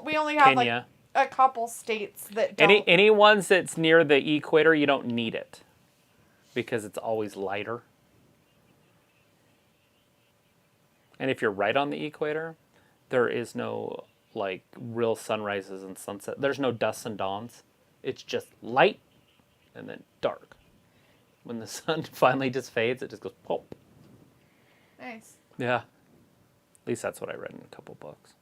We only have Kenya. like a couple states that don't. Any ones that's near the equator, you don't need it because it's always lighter. And if you're right on the equator, there is no like real sunrises and sunset. There's no dusk and dawns. It's just light and then dark. When the sun finally just fades, it just goes pop. Nice. Yeah. At least that's what I read in a couple books.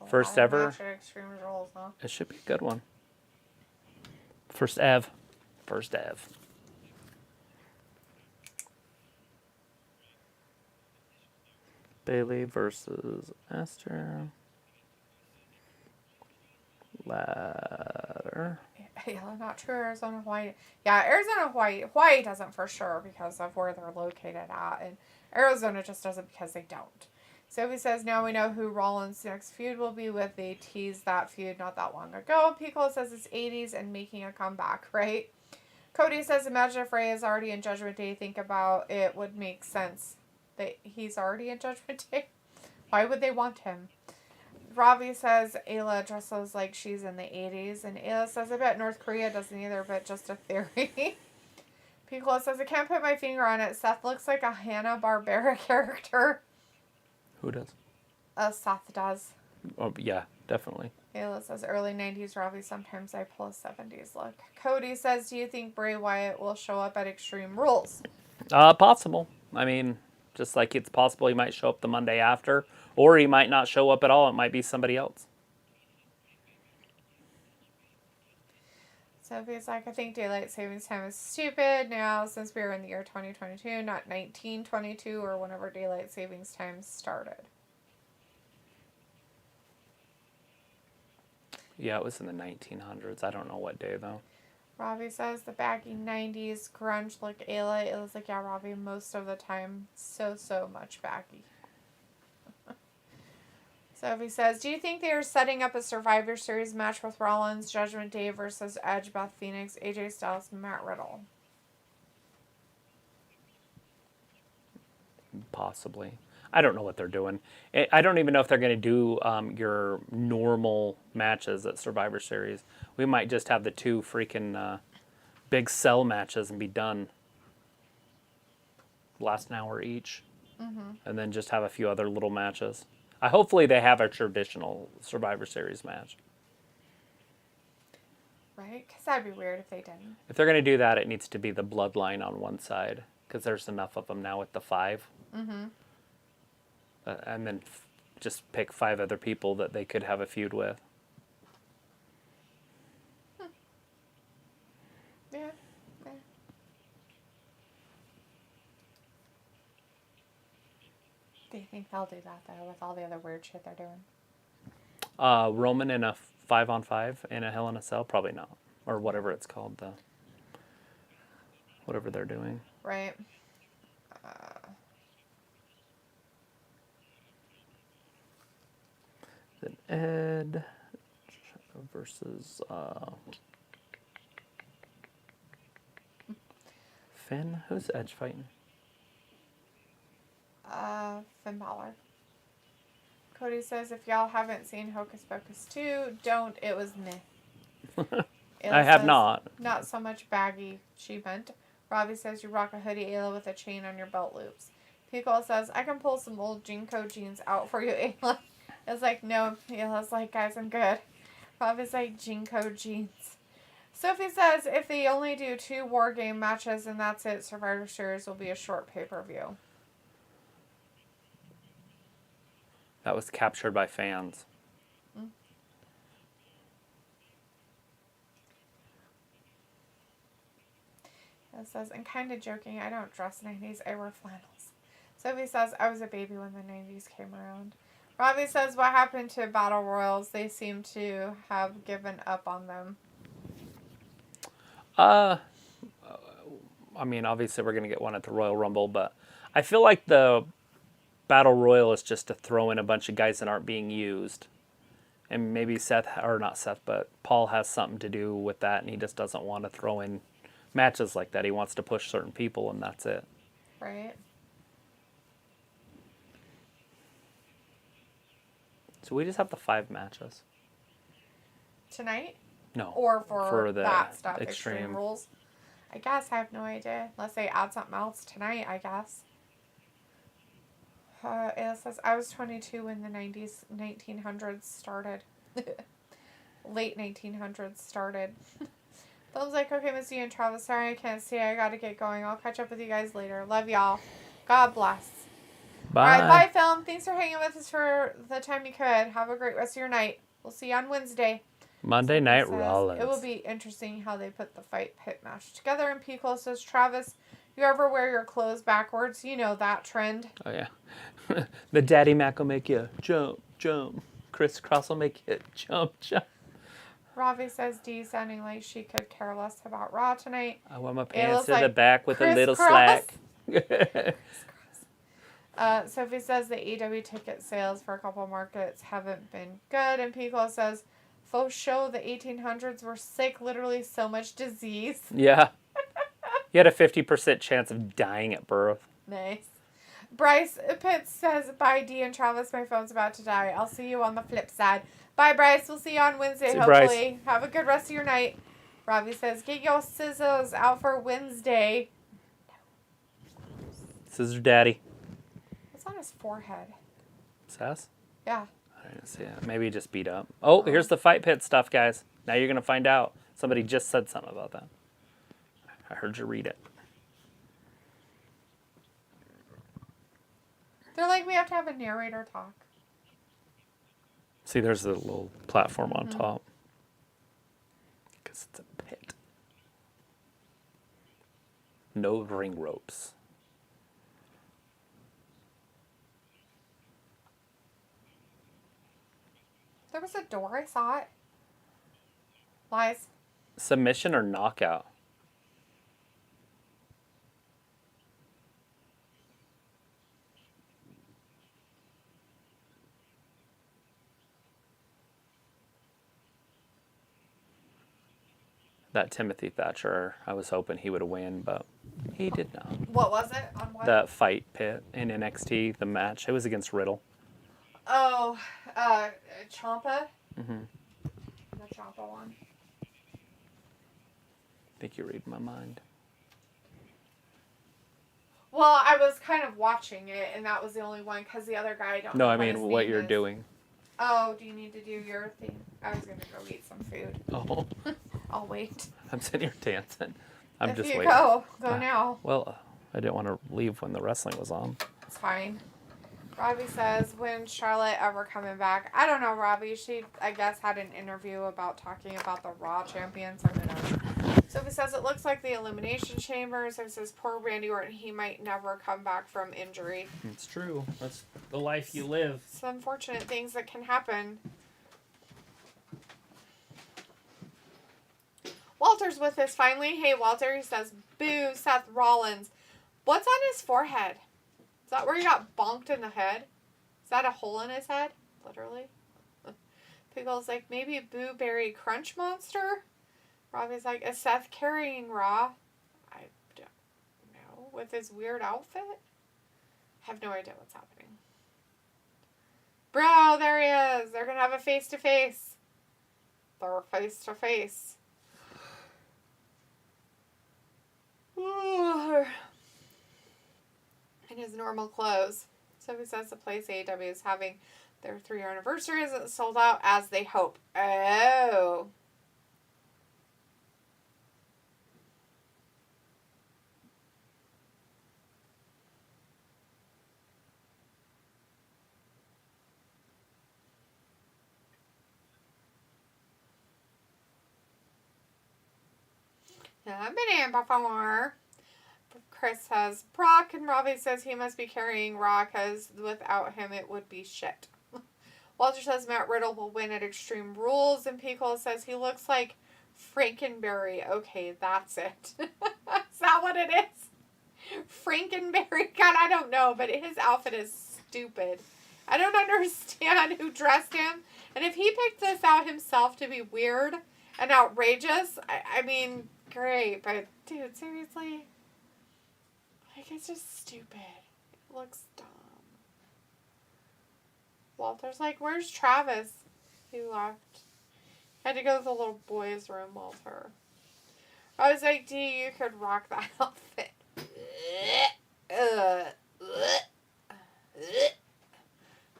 First ever. Extreme Rules, huh? It should be a good one. First Ev. Bailey versus Esther. Ladder. Yeah, not true. Arizona, Hawaii. Yeah, Arizona, Hawaii. Hawaii doesn't for sure because of where they're located at. And Arizona just doesn't because they don't. Sophie says, now we know who Rollins' next feud will be with. They teased that feud not that long ago. Piccolo says it's 80s and making a comeback, right? Cody says, imagine if Ray is already in Judgment Day. Think about it would make sense that he's already in Judgment Day. Why would they want him? Ravi says Ayla dresses like she's in the 80s. And Ayla says, I bet North Korea doesn't either, but just a theory. Piccolo says, I can't put my finger on it. Seth looks like a Hanna-Barbera character. Who does? Seth does. Oh, yeah, definitely. Ayla says, early 90s Ravi, sometimes I pull a 70s look. Cody says, do you think Bray Wyatt will show up at Extreme Rules? Possible. I mean, just like it's possible he might show up the Monday after, or he might not show up at all. It might be somebody else. Sophie's like, I think daylight savings time is stupid now since we're in the year 2022, not 1922 or whenever daylight savings time started. Yeah, it was in the 1900s. I don't know what day, though. Ravi says the baggy 90s grunge look Ayla. It was like, yeah, Ravi, most of the time, so much baggy. Sophie says, do you think they are setting up a Survivor Series match with Rollins, Judgment Day versus Edge, Beth Phoenix, AJ Styles, Matt Riddle? Possibly. I don't know what they're doing. I don't even know if they're going to do your normal matches at Survivor Series. We might just have the two freaking big cell matches and be done. Last an hour each. Mm-hmm. And then just have a few other little matches. Hopefully they have a traditional Survivor Series match. Right? Because that'd be weird if they didn't. If they're going to do that, it needs to be the bloodline on one side. Because there's enough of them now with the 5. Mm-hmm. And then just pick 5 other people that they could have a feud with. Yeah. Do you think they'll do that, though, with all the other weird shit they're doing? Roman in a 5-on-5 in a Hell in a Cell? Probably not. Or whatever it's called. Whatever they're doing. Right. Then Ed versus Finn. Who's Edge fighting? Finn Balor. Cody says, if y'all haven't seen Hocus Pocus 2, don't. It was meh. I have not. Not so much baggy, she meant. Robbie says, you rock a hoodie, Ayla, with a chain on your belt loops. Pickle says, I can pull some old Jinko jeans out for you, Ayla. It's like, no. Ayla's like, guys, I'm good. Robbie's like, Jinko jeans. Sophie says, if they only do 2 War Game matches and that's it, Survivor Series will be a short pay-per-view. That was captured by fans. It says, I'm kind of joking. I don't dress 90s. I wear flannels. Sophie says, I was a baby when the 90s came around. Robbie says, what happened to Battle Royals? They seem to have given up on them. I mean, obviously we're going to get one at the Royal Rumble, but I feel like the Battle Royal is just to throw in a bunch of guys that aren't being used. And maybe but Paul has something to do with that, and he just doesn't want to throw in matches like that. He wants to push certain people, and that's it. Right. So we just have the 5 matches. Tonight? No. Or for the that stuff, Extreme Rules? I guess. I have no idea. Unless they add something else tonight, I guess. It says, I was 22 when the 1900s started. Late 1900s started. Phil's like, okay, Missy and Travis, sorry I can't see. I gotta get going. I'll catch up with you guys later. Love y'all. God bless. Bye. Alright, bye, Film. Thanks for hanging with us for the time you could. Have a great rest of your night. We'll see you on Wednesday. Monday Night Rollins. It will be interesting how they put the fight pit match together. And Pico says, Travis, you ever wear your clothes backwards? You know that trend. Oh, yeah. The Daddy Mac will make you jump, jump. Crisscross will make you jump, jump. Ravi says, Dee sounding like she could care less about Raw tonight. I wear my pants to the back with a little slack. Sophie says the AEW ticket sales for a couple markets haven't been good. And Pico says, faux show the 1800s were sick, literally so much disease. Yeah. You had a 50% chance of dying at birth. Nice. Bryce Pitts says, bye, Dee and Travis. My phone's about to die. I'll see you on the flip side. Bye, Bryce. We'll see you on Wednesday, hopefully. Bryce. Have a good rest of your night. Robbie says, get your scissors out for Wednesday. Scissor Daddy. What's on his forehead? Sass? Yeah. I didn't see it. Maybe he just beat up. Oh, here's the fight pit stuff, guys. Now you're going to find out. Somebody just said something about that. I heard you read it. They're like, we have to have a narrator talk. See, there's a little platform on top. Because it's a pit. No ring ropes. There was a door. I saw it. Lies. Submission or knockout? That Timothy Thatcher, I was hoping he would win, but he did not. What was it? On what? That fight pit in NXT, the match, it was against Riddle. Oh, Ciampa? Mm-hmm. The Ciampa one. I think you read my mind. Well, I was kind of watching it, and that was the only one, because the other guy I don't know No, I what mean his what name you're is. doing. Oh, do you need to do your thing? I was going to go eat some food. Oh, I'll wait. I'm sitting here dancing. I'm if just you waiting. go now. Well, I didn't want to leave when the wrestling was on. It's fine. Robbie says, when Charlotte ever coming back? I don't know, Robbie. She, I guess, had an interview about talking about the Raw champions. Who knows? Sophie says, it looks like the Elimination Chamber. So it says, poor Randy Orton, he might never come back from injury. It's true. That's the life you live. It's unfortunate things that can happen. Walter's with us finally. Hey, Walter, he says, boo, Seth Rollins. What's on his forehead? Is that where he got bonked in the head? Is that a hole in his head? Literally. Pickle's like, maybe a Boo Berry Crunch Monster? Robbie's like, is Seth carrying Raw? I don't know. With his weird outfit? I have no idea what's happening. Bro, there he is. They're going to have a face-to-face. They're face-to-face. In his normal clothes. So he says the place AEW is having their 3-year anniversary isn't sold out as they hope. Oh. Yeah, I've been in before. Chris says, Brock, and Robbie says he must be carrying Raw because without him it would be shit. Walter says Matt Riddle will win at Extreme Rules, and Pico says he looks like Frankenberry. Okay, that's it. Is that what it is? Frankenberry? God, I don't know, but his outfit is stupid. I don't understand who dressed him. And if he picked this out himself to be weird and outrageous, I mean, great. But, dude, seriously? Like, it's just stupid. It looks dumb. Walter's like, where's Travis? He left. Had to go to the little boy's room, Walter. I was like, D, you could rock that outfit.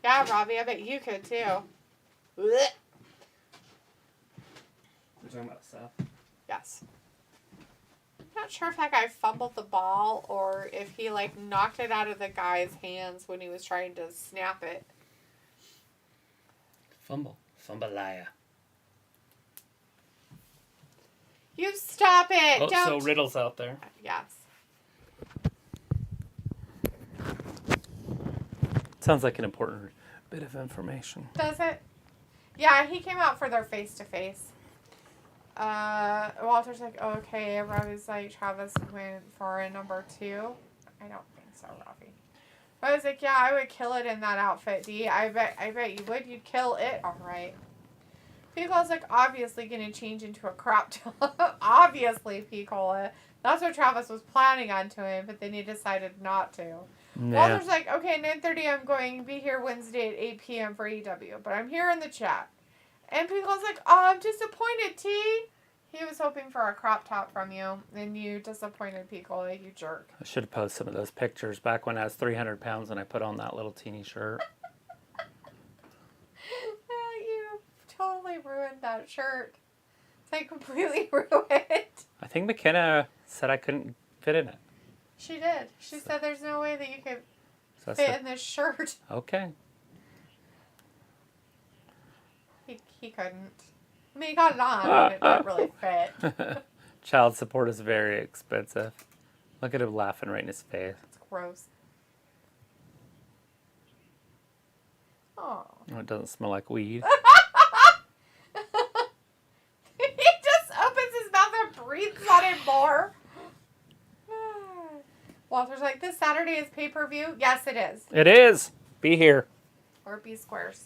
Yeah, Robbie, I bet you could too. You're talking about Seth? Yes. Not sure if that guy fumbled the ball or if he like knocked it out of the guy's hands when he was trying to snap it. Fumbalaya. You stop it! Oh, Don't. so Riddle's out there. Yes. Sounds like an important bit of information. Does it? Yeah, he came out for their face-to-face. Walter's like, oh, okay. Robbie's like, Travis went for a number 2. I don't think so, Robbie. I was like, yeah, I would kill it in that outfit, D. I bet you would. You'd kill it. All right. Pico's like, obviously going to change into a crop top. Obviously, Picola. That's what Travis was planning on doing, but then he decided not to. Walter's like, okay, 9:30, I'm going to be here Wednesday at 8 p.m. for AEW, but I'm here in the chat. And Pico's like, oh, I'm disappointed, T. He was hoping for a crop top from you, and you disappointed Pico, like you jerk. I should have posted some of those pictures back when I was 300 pounds and I put on that little teeny shirt. You totally ruined that shirt. Like, completely ruined. I think McKenna said I couldn't fit in it. She did. She said there's no way that you could fit in this shirt. Okay. He couldn't. I mean, he got it on, but it didn't really fit. Child support is very expensive. Look at him laughing right in his face. It's gross. Oh, it doesn't smell like weed. He just opens his mouth and breathes on it more. Walter's like, this Saturday is pay-per-view? Yes, it is. It is. Be here. Or B squares.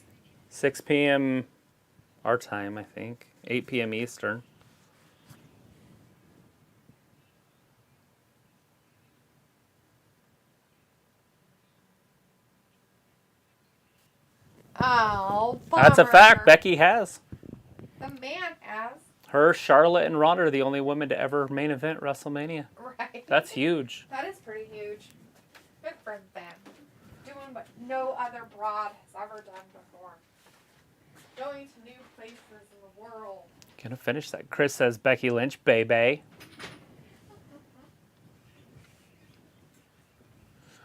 6 p.m. our time, I think. 8 p.m. Eastern. Oh, bummer. That's a fact. Becky has. The man has. Her, Charlotte, and Ronda are the only women to ever main event WrestleMania. Right. That's huge. That is pretty huge. Good for them. Doing what no other broad has ever done before. Going to new places in the world. Gonna finish that. Chris says Becky Lynch, baby.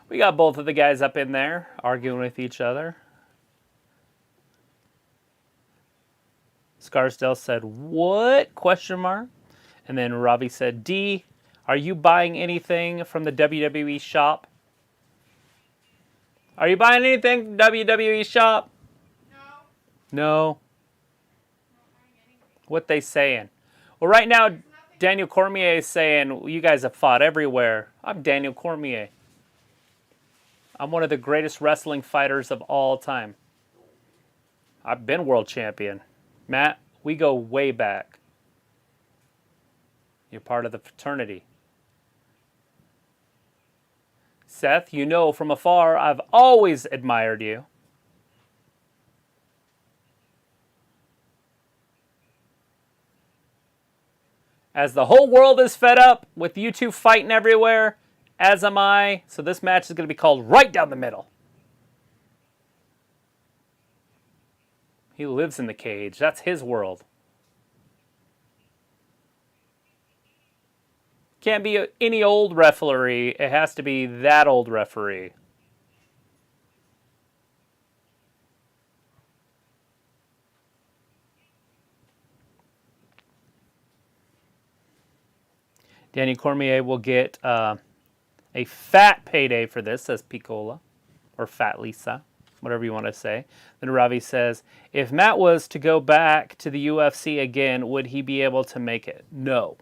We got both of the guys up in there arguing with each other. Scarsdale said, what? Question mark. And then Robbie said, D, are you buying anything from the WWE shop? Are you buying anything from WWE shop? No. What they saying? Well, right now, Daniel Cormier is saying, well, you guys have fought everywhere. I'm Daniel Cormier. I'm one of the greatest wrestling fighters of all time. I've been world champion. Matt, we go way back. You're part of the fraternity. Seth, you know from afar, I've always admired you. As the whole world is fed up with you two fighting everywhere, as am I, so this match is going to be called right down the middle. He lives in the cage. That's his world. Can't be any old referee. It has to be that old referee. Danny Cormier will get a fat payday for this, says Piccola. Or Fat Lisa. Whatever you want to say. Then Ravi says, if Matt was to go back to the UFC again, would he be able to make it? No.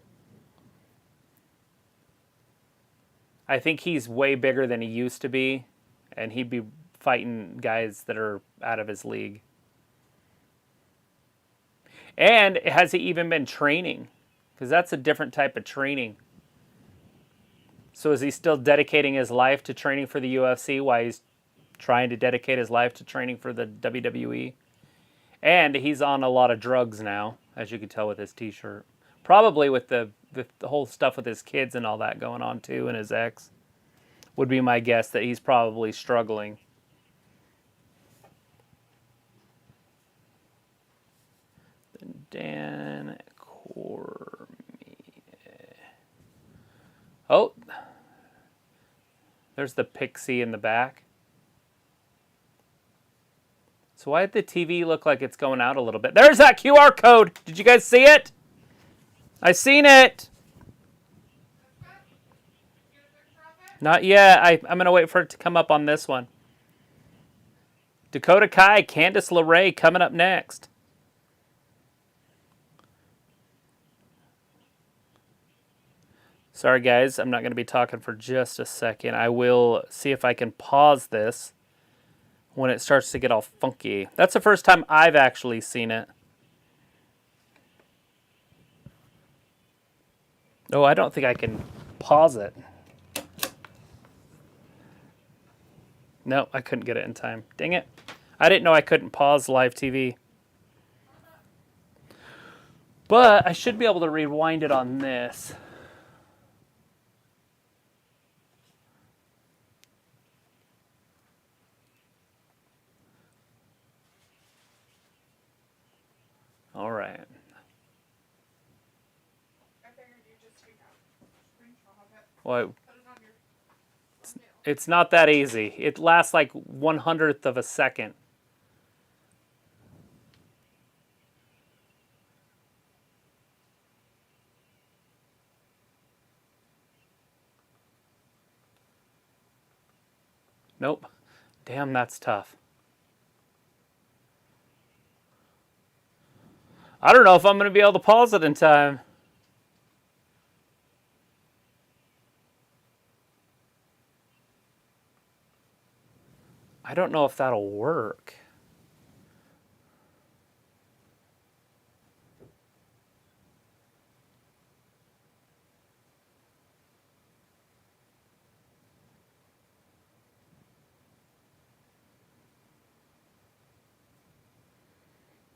I think he's way bigger than he used to be, and he'd be fighting guys that are out of his league. And has he even been training? Because that's a different type of training. So is he still dedicating his life to training for the UFC while he's trying to dedicate his life to training for the WWE? And he's on a lot of drugs now, as you can tell with his t-shirt. Probably with the whole stuff with his kids and all that going on too, and his ex. Would be my guess that he's probably struggling. Dan Cormier. Oh, there's the pixie in the back. So why did the TV look like it's going out a little bit? There's that QR code. Did you guys see it? I seen it. Not yet. I'm going to wait for it to come up on this one. Dakota Kai, Candice LeRae coming up next. Sorry, guys. I'm not going to be talking for just a second. I will see if I can pause this when it starts to get all funky. That's the first time I've actually seen it. Oh, I don't think I can pause it. No, I couldn't get it in time. Dang it. I didn't know I couldn't pause live TV. But I should be able to rewind it on this. All right. I figured you just take a screenshot of it. Well, Put it on your thumbnail. it's not that easy. It lasts like 1/100th of a second. Nope. Damn, that's tough. I don't know if I'm going to be able to pause it in time. I don't know if that'll work.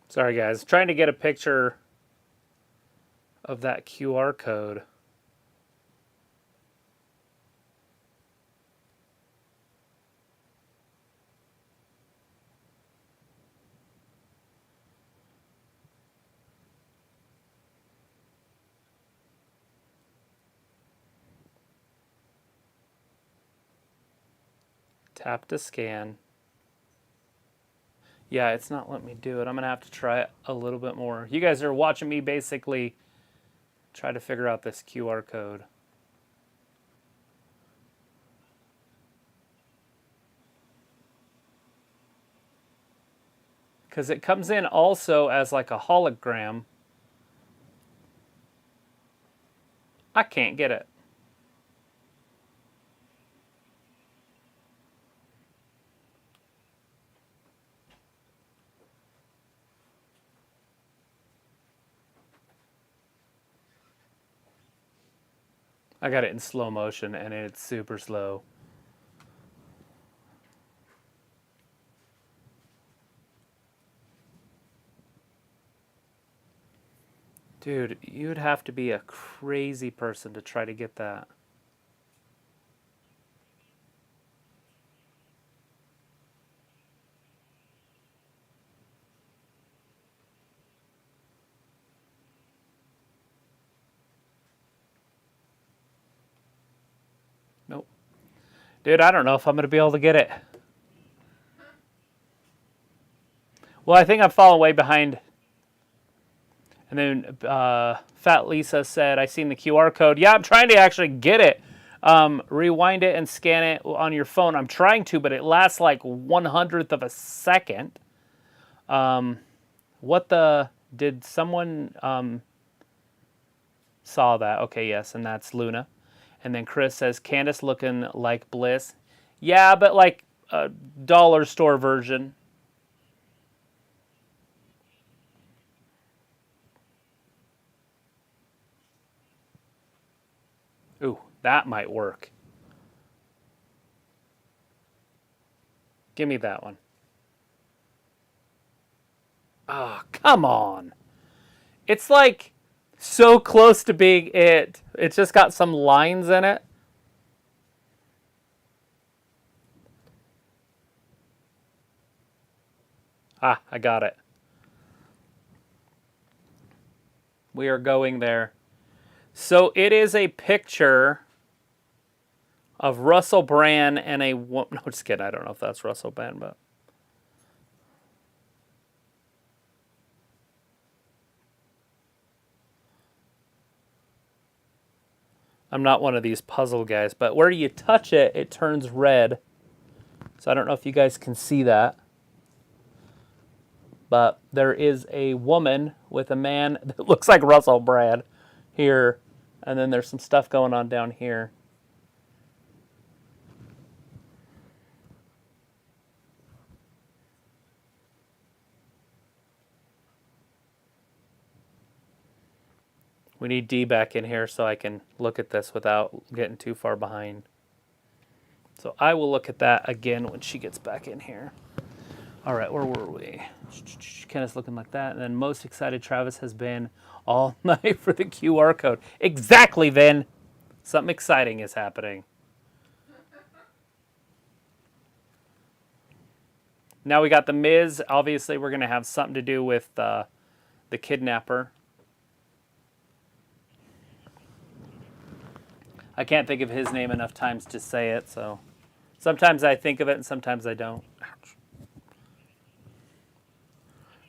Sorry, guys. Trying to get a picture of that QR code. Tap to scan. Yeah, it's not letting me do it. I'm going to have to try it a little bit more. You guys are watching me basically try to figure out this QR code. Because it comes in also as like a hologram. I can't get it. I got it in slow motion and it's super slow. Dude, you'd have to be a crazy person to try to get that. Nope. Dude, I don't know if I'm going to be able to get it. Well, I think I'm falling way behind. And then Fat Lisa said, I seen the QR code. Yeah, I'm trying to actually get it. Rewind it and scan it on your phone. I'm trying to, but it lasts like 1/100th of a second. What the... Did someone... saw that. Okay, yes, and that's Luna. And then Chris says, Candice looking like Bliss. Yeah, but like a dollar store version. Ooh, that might work. Give me that one. Ah, oh, come on. It's like so close to being it. It's just got some lines in it. Ah, I got it. We are going there. So it is a picture of Russell Brand and a woman. No, just kidding. I don't know if that's Russell Brand, but. I'm not one of these puzzle guys, but where you touch it, it turns red. So I don't know if you guys can see that. But there is a woman with a man that looks like Russell Brand here. And then there's some stuff going on down here. We need D back in here so I can look at this without getting too far behind. So I will look at that again when she gets back in here. All right, where were we? Candice looking like that. And then most excited Travis has been all night for the QR code. Exactly, Vin. Something exciting is happening. Now we got the Miz. Obviously, we're going to have something to do with the kidnapper. I can't think of his name enough times to say it, so sometimes I think of it and sometimes I don't. Ouch.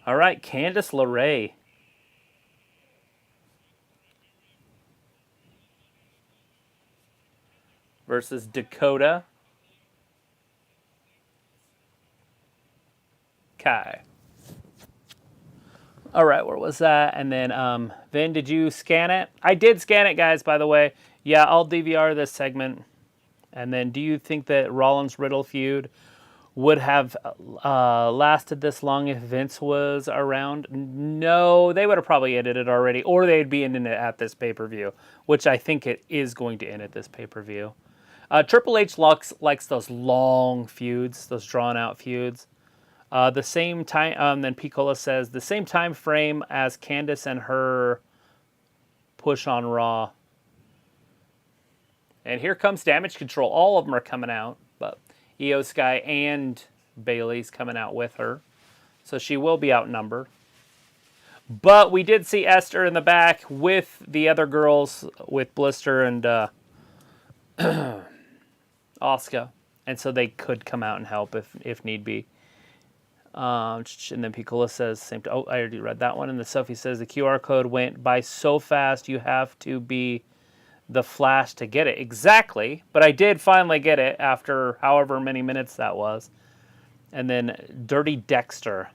All right, Candice LeRae. Versus Dakota. Kai. All right, where was that? And then, Vin, did you scan it? I did scan it, guys, by the way. Yeah, I'll DVR this segment. And then, do you think that Rollins Riddle feud would have lasted this long if Vince was around? No, they would have probably ended it already, or they'd be ending it at this pay-per-view, which I think it is going to end at this pay-per-view. Triple H likes those long feuds, those drawn-out feuds. The same time, then Piccola says, the same time frame as Candice and her push on Raw. And here comes Damage Control. All of them are coming out, but Io Sky and Bayley's coming out with her. So she will be outnumbered. But we did see Esther in the back with the other girls, with Blister and Asuka. And so they could come out and help if need be. And then Piccola says, same. Oh, I already read that one. And the Sophie says, the QR code went by so fast you have to be the Flash to get it. Exactly. But I did finally get it after however many minutes that was. And then Dirty Dexter.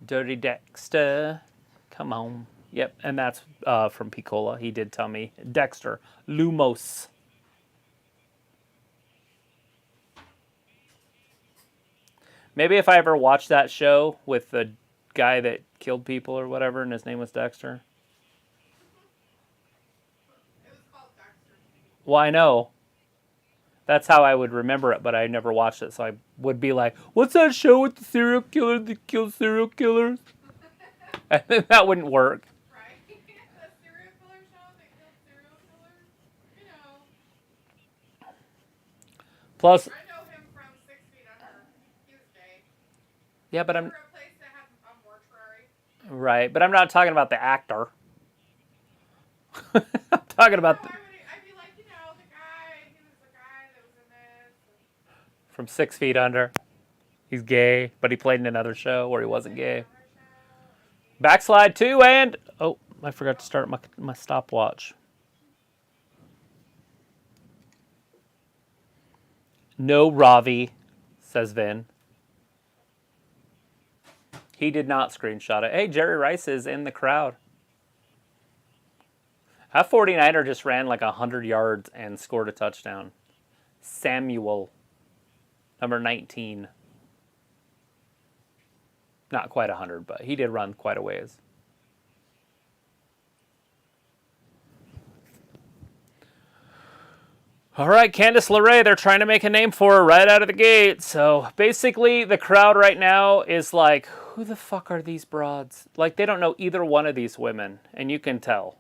Dirty Dexter. Come on. Yep. And that's from Piccola. He did tell me. Dexter Lumis. Maybe if I ever watched that show with the guy that killed people or whatever, and his name was Dexter. It was called Dexter. Well, I know. That's how I would remember it, but I never watched it, so I would be like, what's that show with the serial killer that kills serial killers? And then that wouldn't work. Right? The serial killer show that killed serial killers? You know. Plus, I know him from 6 Feet Under. He was gay. yeah, but For a place that has a mortuary. right, but I'm not talking about the actor. I'm talking about I'd be like, you know, the guy, he was the guy that was in this. from 6 Feet Under. He's gay, but he played in another show where he wasn't gay. Backslide 2 and... Oh, I forgot to start my stopwatch. No Ravi, says Vin. He did not screenshot it. Hey, Jerry Rice is in the crowd. That 49er just ran like 100 yards and scored a touchdown. Samuel, number 19. Not quite 100, but he did run quite a ways. All right, Candice LeRae, they're trying to make a name for her right out of the gate. So basically, the crowd right now is like, who the fuck are these broads? Like, they don't know either one of these women, and you can tell.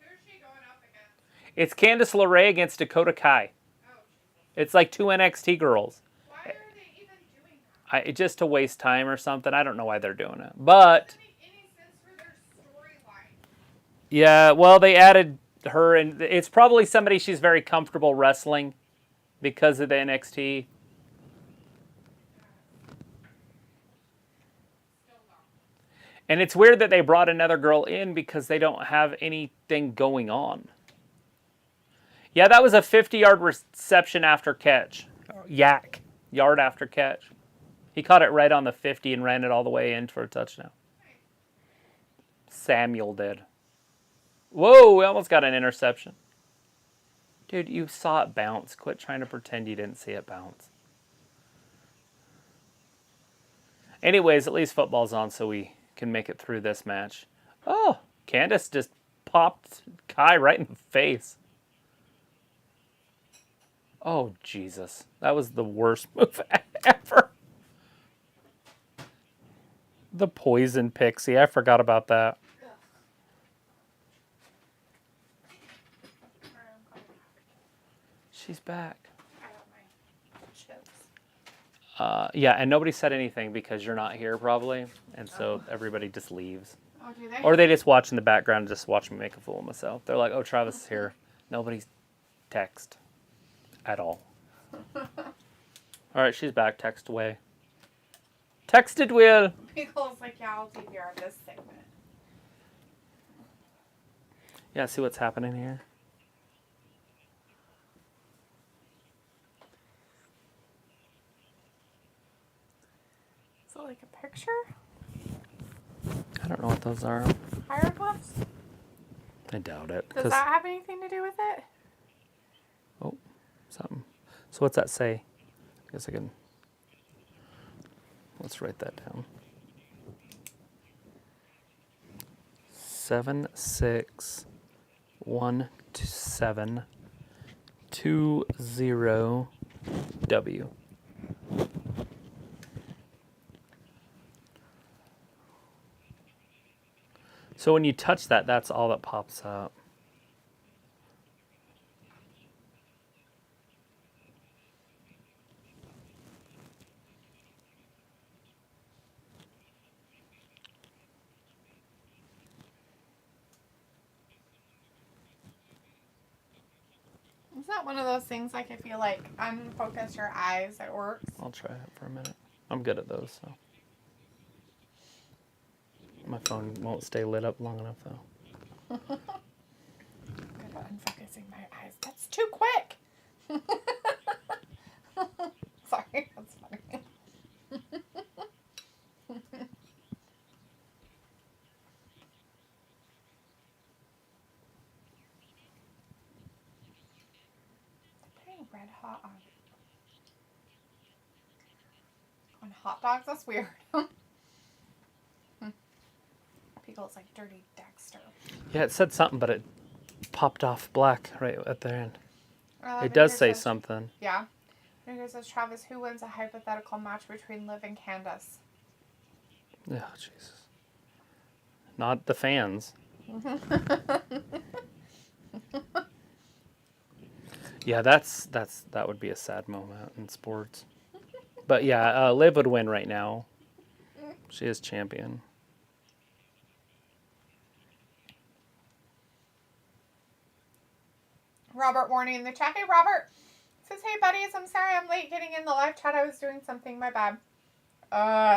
Who's she going up against? It's Candice LeRae against Dakota Kai. Oh, It's like two NXT girls. why are they even doing that? Just to waste time or something. I don't know why they're doing it. But, It doesn't make any sense for their storyline. yeah, well, they added her, and it's probably somebody she's very comfortable wrestling because of the NXT. Still not. And it's weird that they brought another girl in because they don't have anything going on. Yeah, that was a 50-yard reception after catch. Yard after catch. He caught it right on the 50 and ran it all the way in for a touchdown. Samuel did. Whoa, we almost got an interception. Dude, you saw it bounce. Quit trying to pretend you didn't see it bounce. Anyways, at least football's on so we can make it through this match. Oh, Candice just popped Kai right in the face. Oh, Jesus. That was the worst move ever. The poison pixie. I forgot about that. She's back. I got my chips. Yeah, and nobody said anything because you're not here probably. And so everybody just leaves. Oh, do they? Or they just watch in the background and just watch me make a fool of myself. They're like, oh, Travis is here. Nobody's text at all. All right, she's back. Text away. Texted Will. Pickle's like, yeah, I'll DVR this segment. Yeah, see what's happening here? Is it like a picture? I don't know what those are. Hieroglyphs? I doubt it. Does that have anything to do with it? Oh, something. So what's that say? I guess I can... Let's write that down. 761720W. So when you touch that, that's all that pops up. Is that one of those things like if you like unfocus your eyes, it works? I'll try it for a minute. I'm good at those, so. My phone won't stay lit up long enough, though. Good at unfocusing my eyes. That's too quick! Sorry, that's funny. Putting red hot on hot dogs? That's weird. Pickle's like dirty Dexter. Yeah, it said something, but it popped off black right at the end. It Vinegar does say says- something. Yeah. Vinegar says, Travis, who wins a hypothetical match between Liv and Candice? Oh, Jesus. Not the fans. Yeah, that would be a sad moment in sports. But yeah, Liv would win right now. She is champion. Robert warning in the chat. Hey, Robert. Says, hey, buddies. I'm sorry I'm late getting in the live chat. I was doing something. My bad.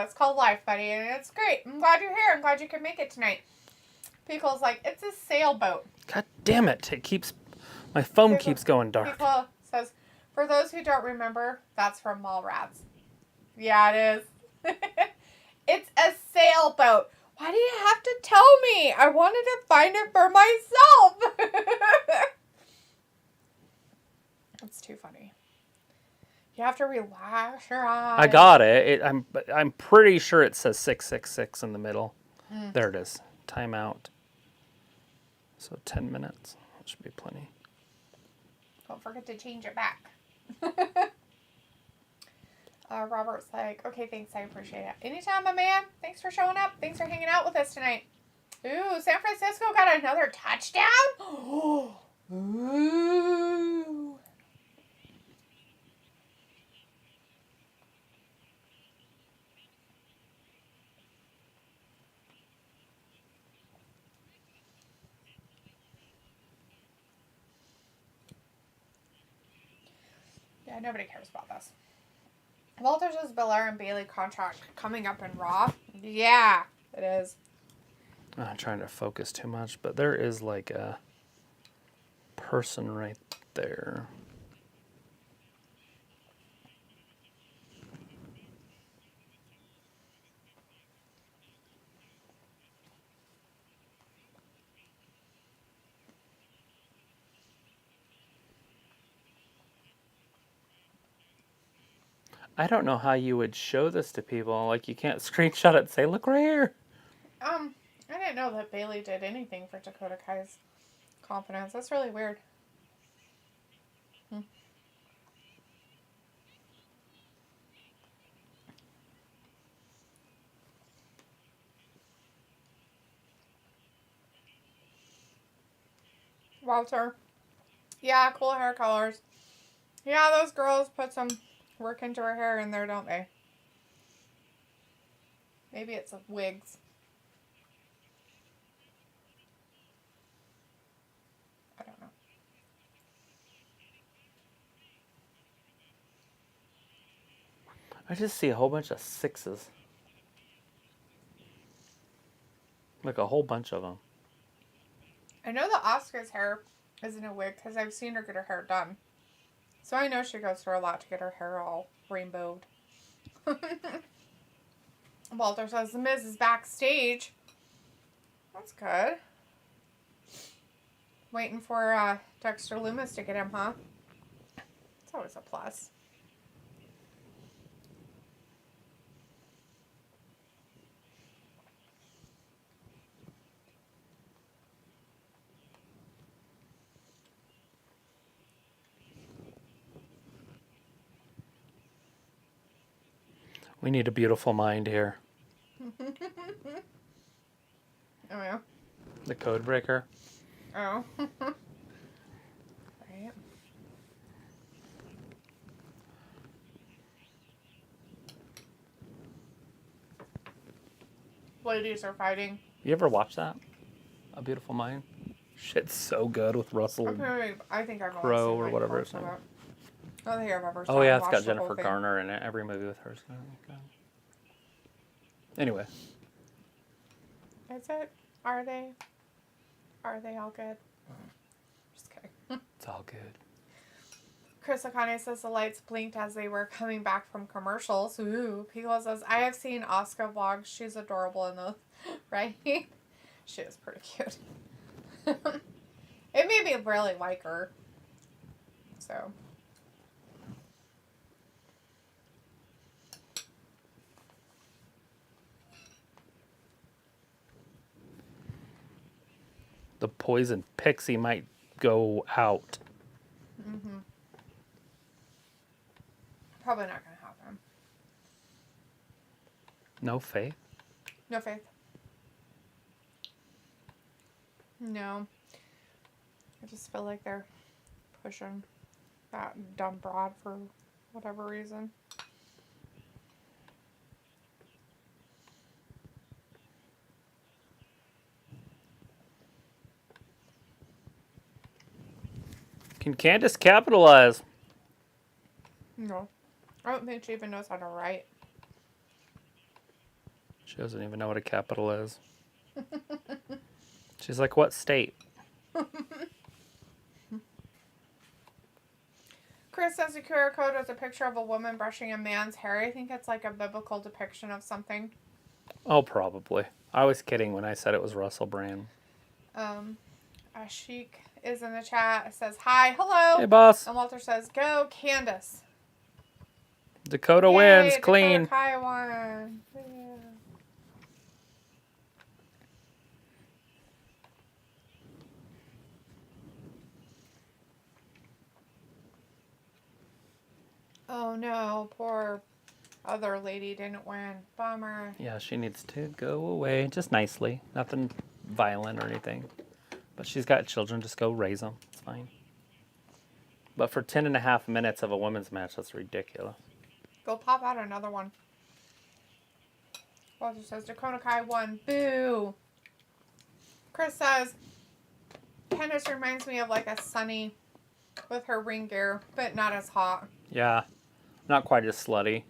It's called Life, buddy, and it's great. I'm glad you're here. I'm glad you could make it tonight. Pickle's like, it's a sailboat. God damn it. My phone keeps going dark. Pickle says, for those who don't remember, that's from Mallrats. Yeah, it is. It's a sailboat. Why do you have to tell me? I wanted to find it for myself. It's too funny. You have to relax your eyes. I got it. I'm pretty sure it says 666 in the middle. There it is. Timeout. So 10 minutes. That should be plenty. Don't forget to change it back. Robert's like, okay, thanks. I appreciate it. Anytime, my man. Thanks for showing up. Thanks for hanging out with us tonight. Ooh, San Francisco got another touchdown? Ooh. Yeah, nobody cares about this. Walter says Belair and Bailey contract coming up in Raw. Yeah, it is. I'm not trying to focus too much, but there is like a person right there. I don't know how you would show this to people. Like, you can't screenshot it and say, look right here. I didn't know that Bailey did anything for Dakota Kai's confidence. That's really weird. Walter. Yeah, cool hair colors. Yeah, those girls put some work into her hair in there, don't they? Maybe it's wigs. I don't know. I just see a whole bunch of 6s. Like a whole bunch of them. I know that Oscar's hair isn't a wig because I've seen her get her hair done. So I know she goes through a lot to get her hair all rainbowed. Walter says the Miz is backstage. That's good. Waiting for Dexter Lumis to get him, huh? It's always a plus. We need a beautiful mind here. Oh, yeah. The code breaker. Oh. Right. Ladies are fighting. You ever watch that? A Beautiful Mind? Shit's so good with Russell I think I've Crowe or whatever his name. I don't think I've ever. Oh yeah, it's watched got the Jennifer whole thing. Garner in it. Every movie with her. So, okay. Anyway. Is it? Are they? Are they all good? Just kidding. It's all good. Chris Akane says the lights blinked as they were coming back from commercials. Ooh. Pico says, I have seen Oscar vlogs. She's adorable in those. Right? She is pretty cute. It made me really like her. So. The poison pixie might go out. Mm-hmm. Probably not going to happen. No faith? No faith. No. I just feel like they're pushing that dumb broad for whatever reason. Can Candice capitalize? No. I don't think she even knows how to write. She doesn't even know what a capital is. She's like, what state? Chris says the QR code was a picture of a woman brushing a man's hair. I think it's like a biblical depiction of something. Oh, probably. I was kidding when I said it was Russell Brand. Ashik is in the chat. It says, hi, hello. Hey, boss. And Walter says, go, Candice. Dakota Yay, wins. Dakota Clean. Kai won. Yeah. Oh no, poor other lady didn't win. Bummer. Yeah, she needs to go away. Just nicely. Nothing violent or anything. But she's got children. Just go raise them. It's fine. But for 10.5 minutes of a women's match, that's ridiculous. Go pop out another one. Walter says Dakota Kai won. Boo. Chris says Candice reminds me of like a Sunny with her ring gear, but not as hot. Yeah. Not quite as slutty.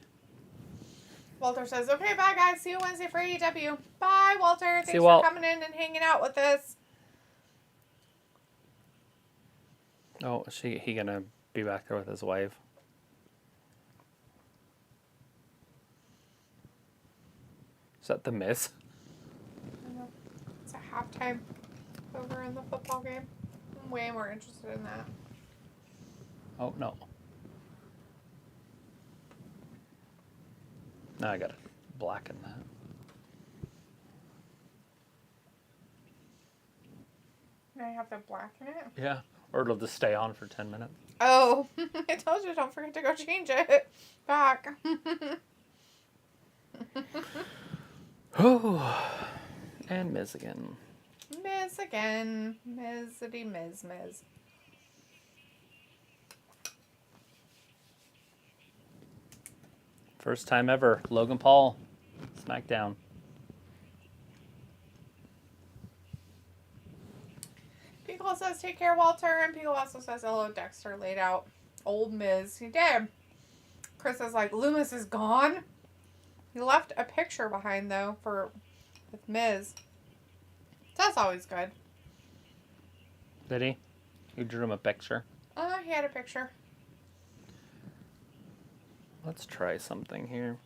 Walter says, okay, bye guys. See you Wednesday for AEW. Bye, Walter. Thanks for Walt. coming in and hanging out with us. Oh, he gonna be back there with his wife? Is that the Miz? I know. It's a halftime over in the football game. I'm way more interested in that. Oh, no. Now I gotta blacken that. Now you have to blacken it. Yeah. Or it'll just stay on for 10 minutes. Oh, I told you, don't forget to go change it. Back. Oh, and Miz again. Miz again. Mizzity Miz. First time ever. Logan Paul. SmackDown. Pickle says, take care, Walter. And Pickle also says, hello, Dexter laid out. Old Miz. He did. Chris is like, Lumis is gone. He left a picture behind, though, with Miz. That's always good. Did he? You drew him a picture? He had a picture. Let's try something here.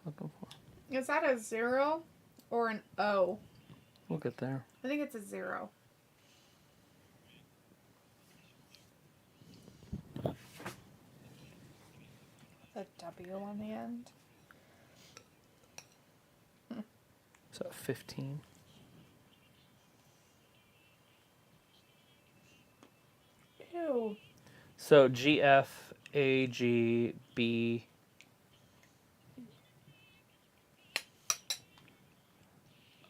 Looking for. Is that a 0 or an O? We'll get there. I think it's a 0. The W on the end. So 15. Ew. So GFAGB.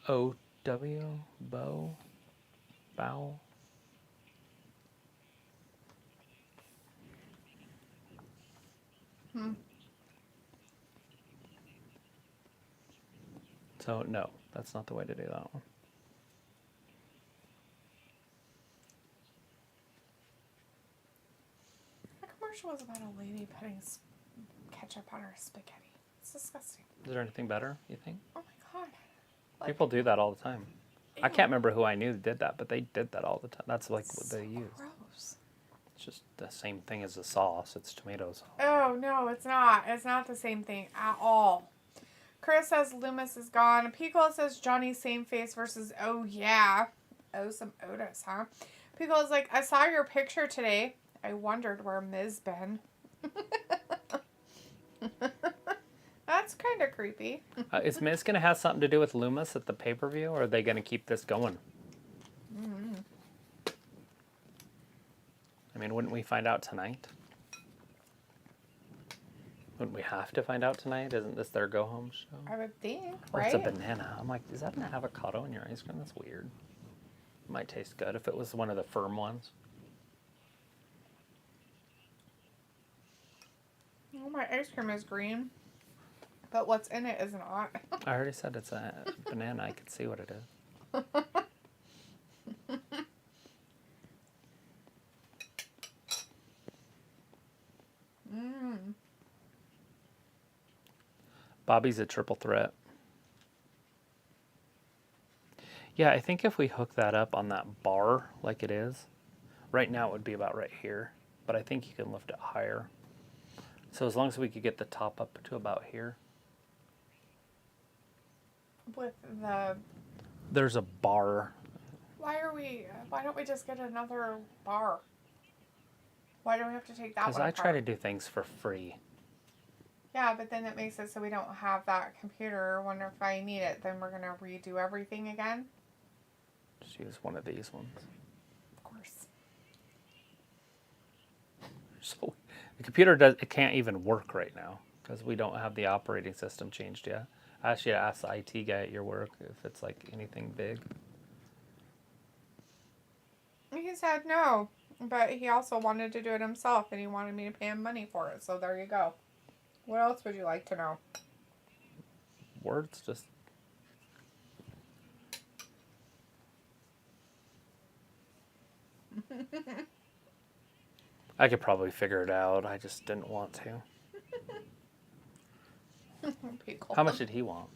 OW, bow, bow. So no, that's not the way to do that one. The commercial was about a lady putting ketchup on her spaghetti. It's disgusting. Is there anything better, you think? Oh my god. People do that all the time. Ew. I can't remember who I knew that did that, but they did that all the time. That's like what they use. Gross. It's just the same thing as the sauce. It's tomato sauce. Oh, no, it's not. It's not the same thing at all. Chris says Lumis is gone. Pico says Johnny same face versus oh yeah. Oh, some Otis, huh? Pico is like, I saw your picture today. I wondered where Miz been. That's kind of creepy. Is Miz going to have something to do with Lumis at the pay-per-view, or are they going to keep this going? Mm-hmm. I mean, wouldn't we find out tonight? Wouldn't we have to find out tonight? Isn't this their go-home show? I would think, Oh, right? it's a banana. I'm like, is that an avocado in your ice cream? That's weird. It might taste good if it was one of the firm ones. Oh, my ice cream is green. But what's in it is not. I already said it's a banana. I could see what it is. Bobby's a triple threat. Yeah, I think if we hook that up on that bar like it is, right now it would be about right here, but I think you can lift it higher. So as long as we could get the top up to about here. With the... There's a bar. Why don't we just get another bar? Why do we have to take that one Because I apart? try to do things for free. Yeah, but then it makes it so we don't have that computer. I wonder if I need it, then we're going to redo everything again. Just use one of these ones. Of course. So the computer it can't even work right now because we don't have the operating system changed yet. I actually asked the IT guy at your work if it's like anything big. He said no, but he also wanted to do it himself, and he wanted me to pay him money for it, so there you go. What else would you like to know? Words just... I could probably figure it out. I just didn't want to. Pickle. How much did he want?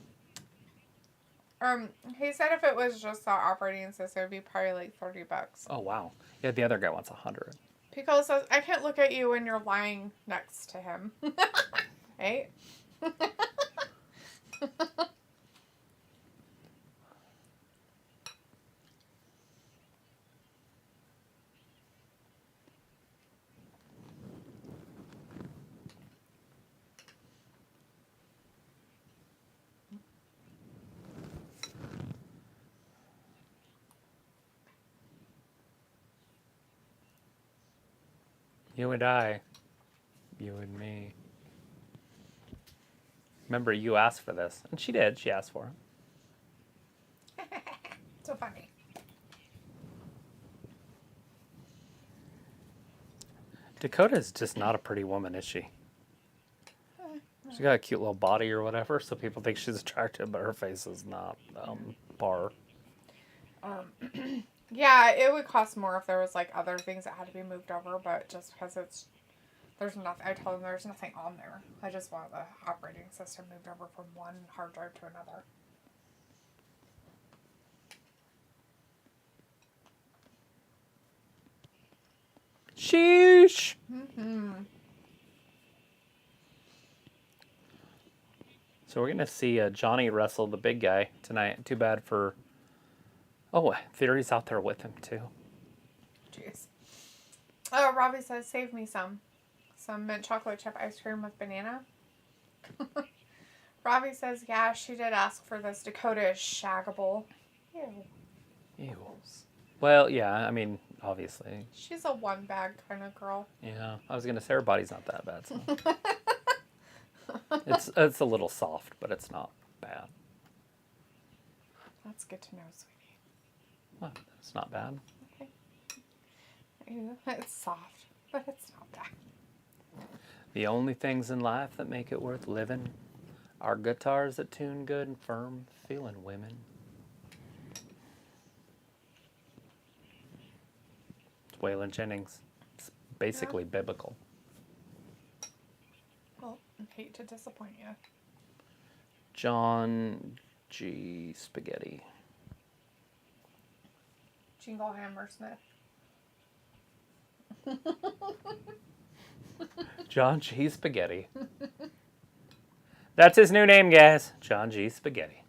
He said if it was just the operating system, it'd be probably like $30. Oh, wow. Yeah, the other guy wants 100. Pickle says, I can't look at you when you're lying next to him. Hey? You and I. You and me. Remember, you asked for this. And she did. She asked for it. So funny. Dakota's just not a pretty woman, is she? She's got a cute little body or whatever, so people think she's attractive, but her face is not par. Yeah, it would cost more if there was like other things that had to be moved over, but just because there's nothing, I told them there's nothing on there. I just want the operating system moved over from one hard drive to another. Sheesh! So we're going to see Johnny wrestle the big guy tonight. Too bad for... Oh, Theory's out there with him, too. Jeez. Robbie says, save me some mint chocolate chip ice cream with banana. Robbie says, yeah, she did ask for this. Dakota is shaggable. Ew. Ew. Well, yeah, I mean, obviously. She's a one bag kind of girl. Yeah, I was going to say her body's not that bad, so... it's a little soft, but it's not bad. That's good to know, sweetie. Well, it's not bad. Okay. Ew, it's soft, but it's not bad. The only things in life that make it worth living are guitars that tune good and firm, feeling women. It's Waylon Jennings. It's basically biblical. Well, I hate to disappoint you. John G. Spaghetti. Jingle Hammer Smith. John G. Spaghetti. That's his new name, guys. John G. Spaghetti.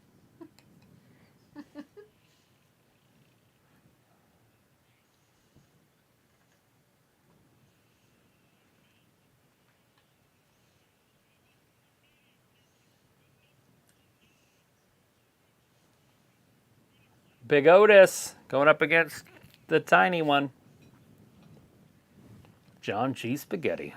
Big Otis going up against the tiny one. John G. Spaghetti.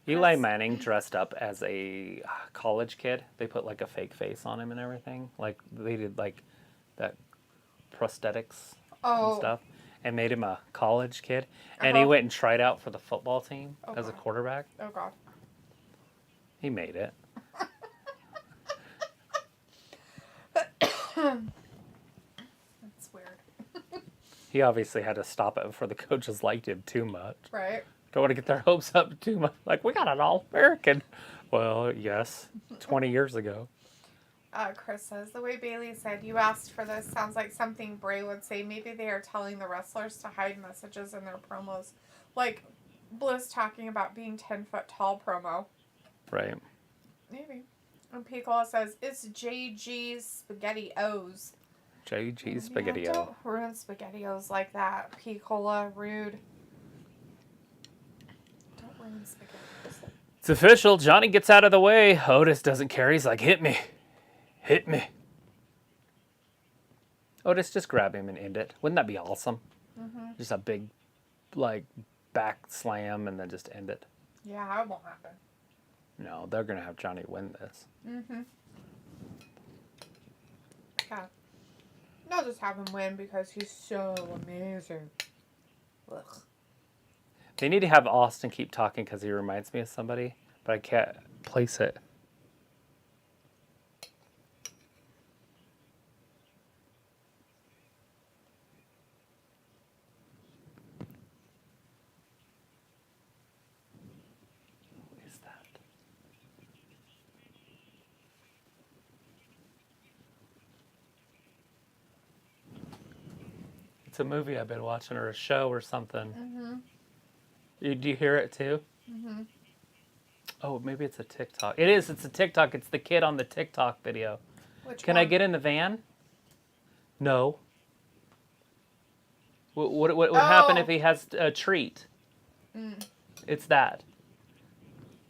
Eli Manning dressed up as a college kid. They put like a fake face on him and everything. Like they did like that prosthetics and stuff. And made him a college kid. And he went and tried out for the football team as a quarterback. Oh, God. He made it. That's weird. He obviously had to stop it before the coaches liked him too much. Right. Don't want to get their hopes up too much. Like, we got an All-American. Well, yes. 20 years ago. Chris says, the way Bailey said, you asked for this sounds like something Bray would say. Maybe they are telling the wrestlers to hide messages in their promos. Like Bliss talking about being 10 foot tall promo. Right. Maybe. And Picola says, it's JG's SpaghettiOs. JG's SpaghettiO. Yeah, don't ruin SpaghettiOs like that. Picola, rude. Don't ruin SpaghettiOs. It's official. Johnny gets out of the way. Otis doesn't care. He's like, hit me. Hit me. Otis, just grab him and end it. Wouldn't that be awesome? Mm-hmm. Just a big, like, back slam and then just end it. Yeah, it won't happen. No, they're going to have Johnny win this. Mm-hmm. Yeah. They'll just have him win because he's so amazing. Ugh. They need to have Austin keep talking because he reminds me of somebody, but I can't place it. It's a movie I've been watching or a show or something. Mm-hmm. Do you hear it too? Mm-hmm. Oh, maybe it's a TikTok. It is. It's a TikTok. It's the kid on the TikTok video. Which Can one? I get in the van? No. What would happen if he has a treat? It's that.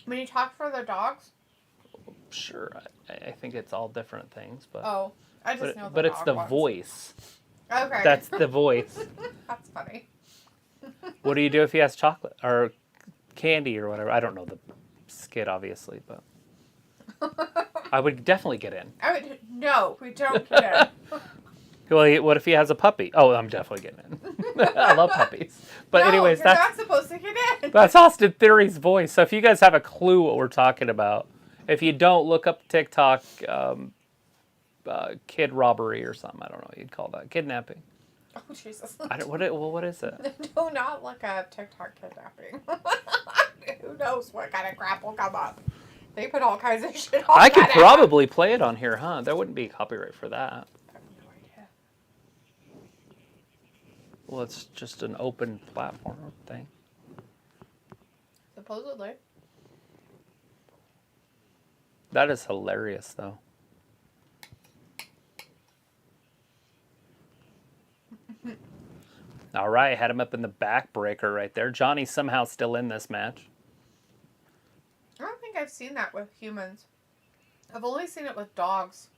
When you talk for the dogs? Sure, I think it's all different things, but Oh, I just know the but it's dog the ones. voice. Okay. That's the voice. That's funny. What do you do if he has chocolate or candy or whatever? I don't know the skit, obviously, but I would definitely get in. No, we don't get in. Well, what if he has a puppy? Oh, I'm definitely getting in. I love puppies. But No, anyways, you're not supposed to get in. that's Austin Theory's voice. So if you guys have a clue what we're talking about, if you don't, look up TikTok kid robbery or something. I don't know what you'd call that. Kidnapping. Oh, Jesus. What is it? Do not look up TikTok kidnapping. Who knows what kind of crap will come up. They put all kinds of shit on I could that probably play it on here, huh? There wouldn't be copyright for that. I have no idea. Well, it's just an open platform thing. Supposedly. That is hilarious, though. All right, had him up in the backbreaker right there. Johnny's somehow still in this match. I don't think I've seen that with humans. I've only seen it with dogs.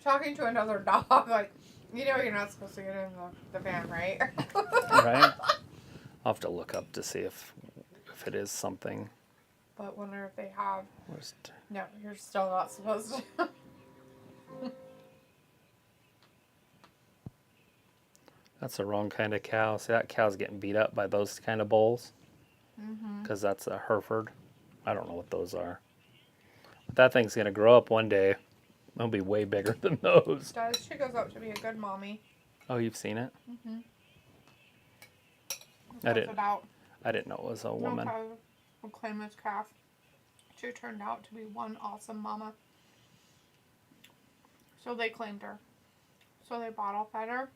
Talking to another dog, like, you know you're not supposed to get in the van, right? Right? I'll have to look up to see if it is something. But wonder if they have. Where's No, you're still not supposed to. That's the wrong kind of cow. See, that cow's getting beat up by those kind of bulls. Because that's a Hereford. I don't know what those are. But that thing's going to grow up one day. It'll be way bigger than those. She goes up to be a good mommy. Oh, you've seen it? Mm-hmm. I didn't know it was a woman. Will claim his calf. She turned out to be one awesome mama. So they claimed her. So they bottle fed her.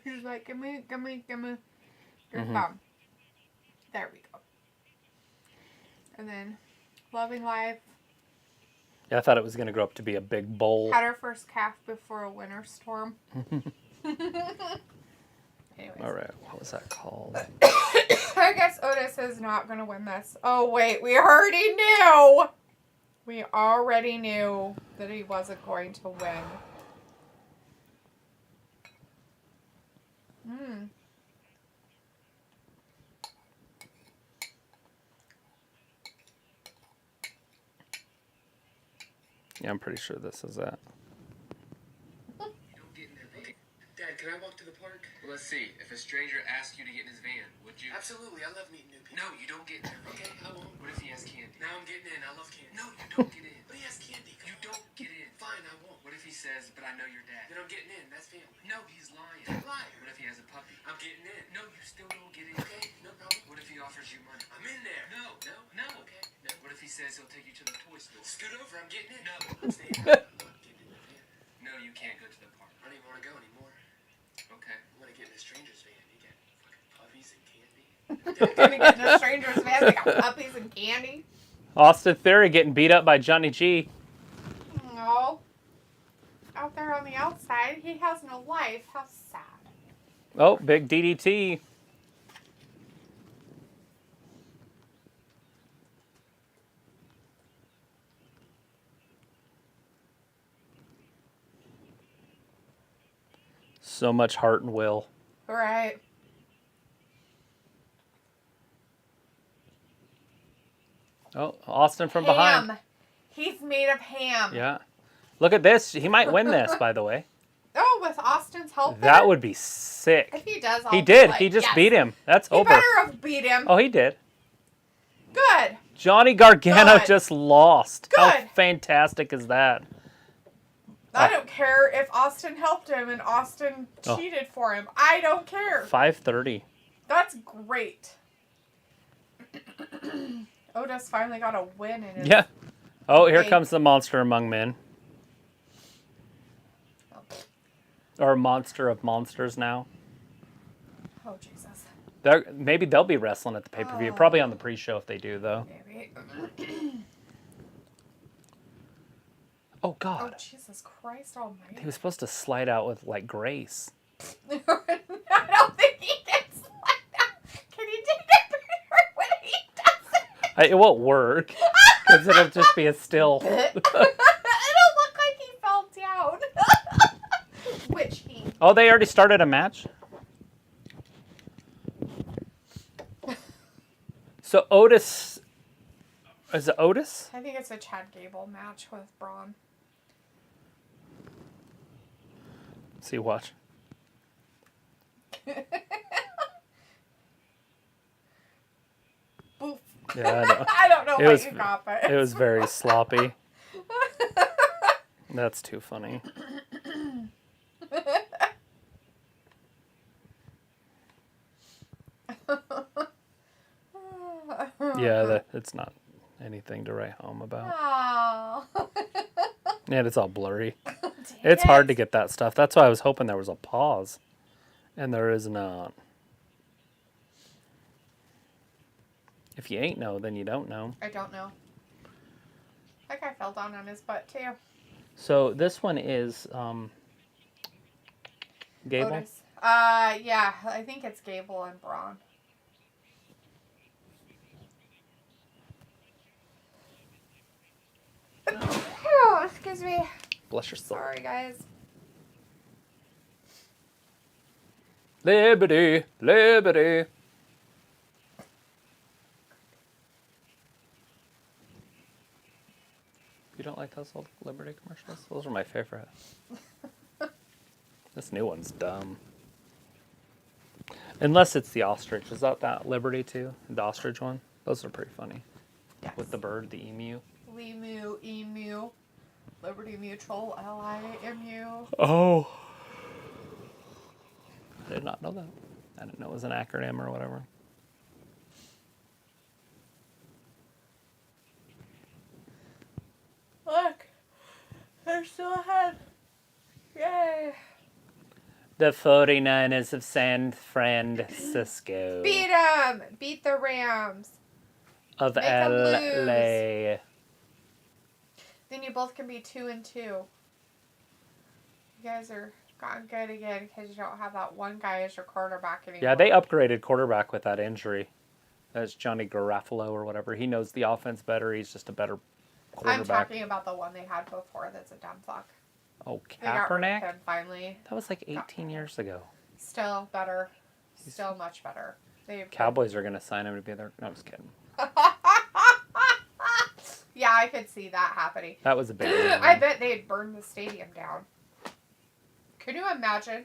She's like, give me your thumb. There we go. And then, loving life. Yeah, I thought it was going to grow up to be a big bull. Had her first calf before a winter storm. Anyways. All right, what was that called? I guess Otis is not going to win this. Oh, wait, we already knew. We already knew that he wasn't going to win. Yeah, I'm pretty sure this is it. Dad, can I walk to the park? Well, let's see. If a stranger asked you to get in his van, would you? Absolutely. I love meeting new people. No, you don't get in there. Okay, I won't. What if he has candy? Now I'm getting in. I love candy. No, you don't get in. But he has candy. You don't get in. Fine, I won't. What if he says, but I know your dad? Then I'm getting in. That's family. No, he's lying. Liar. What if he has a puppy? I'm getting in. No, you still don't get in. Okay, no problem. What if he offers you money? I'm in there. No. Okay. No. What if he says he'll take you to the toy store? Scoot over. I'm getting in. No. I'm staying out. I'm getting in the van. No, you can't go to the park. I don't even want to go anymore. Okay. I'm gonna get in a stranger's van. You get fucking puppies and candy. Gonna get in a stranger's van. They got puppies and candy. Austin Theory getting beat up by Johnny G. No. Out there on the outside, he has no life. How sad. Oh, big DDT. So much heart and will. Right. Oh, Austin from behind. Ham. He's made of ham. Yeah. Look at this. He might win this, by the way. Oh, with Austin's help. That would be sick. If he does, He did. He just beat him. That's He over. better have beat him. Oh, he did. Good. Johnny Gargano Good. just lost. Good. How fantastic is that? I don't care if Austin helped him and Austin cheated for him. I don't care. 5:30. That's great. Otis finally got a win in his... Yeah. Oh, here Hey. comes the monster among men. Or monster of monsters now. Oh, Jesus. Maybe they'll be wrestling at the pay-per-view. Oh. Probably on the pre-show if they do, though. Maybe. Oh, Oh, God. Jesus Christ almighty. He was supposed to slide out with, like, grace. I don't think he can slide out. Can he take a picture when he does it? It won't work. Because it'll just be a still. It'll look like he fell down. Which he... Oh, they already started a match? So Otis... Is it Otis? I think it's a Chad Gable match with Braun. See, watch. Boof. Yeah, I don't know It what was- you got, but... it was very sloppy. That's too funny. Yeah, it's not anything to write home about. Oh. And it's all blurry. It's hard to get that stuff. That's why I was hoping there was a pause. And there is not. If you ain't know, then you don't know. I don't know. That guy fell down on his butt, too. So this one is Gable? Otis. Yeah, I think it's Gable and Braun. Oh, excuse me. Bless your soul. Sorry, guys. Liberty, liberty. You don't like those old Liberty commercials? Those are my favorite. This new one's dumb. Unless it's the ostrich. Is that Liberty too? The ostrich one? Those are pretty funny. Yes. With the bird, the emu. Lemu, Emu, Liberty Mutual, LIMU. Oh. I did not know that. I didn't know it was an acronym or whatever. Look, they're still ahead. Yay. The 49ers of San Francisco. Beat them. Beat the Rams. Of Make 'em lose. LA. Then you both can be 2-2. You guys are gotten good again because you don't have that one guy as your quarterback anymore. Yeah, they upgraded quarterback with that injury. That's Johnny Garofalo or whatever. He knows the offense better. He's just a better I'm quarterback. talking about the one they had before that's a dumb fuck. Oh, They got rid of Kaepernick? him finally. That was like 18 years ago. Still better. Still much better. They've Cowboys are going to sign him to be there. No, I'm just kidding. Yeah, I could see that happening. That was a big I one. bet they'd burn the stadium down. Could you imagine?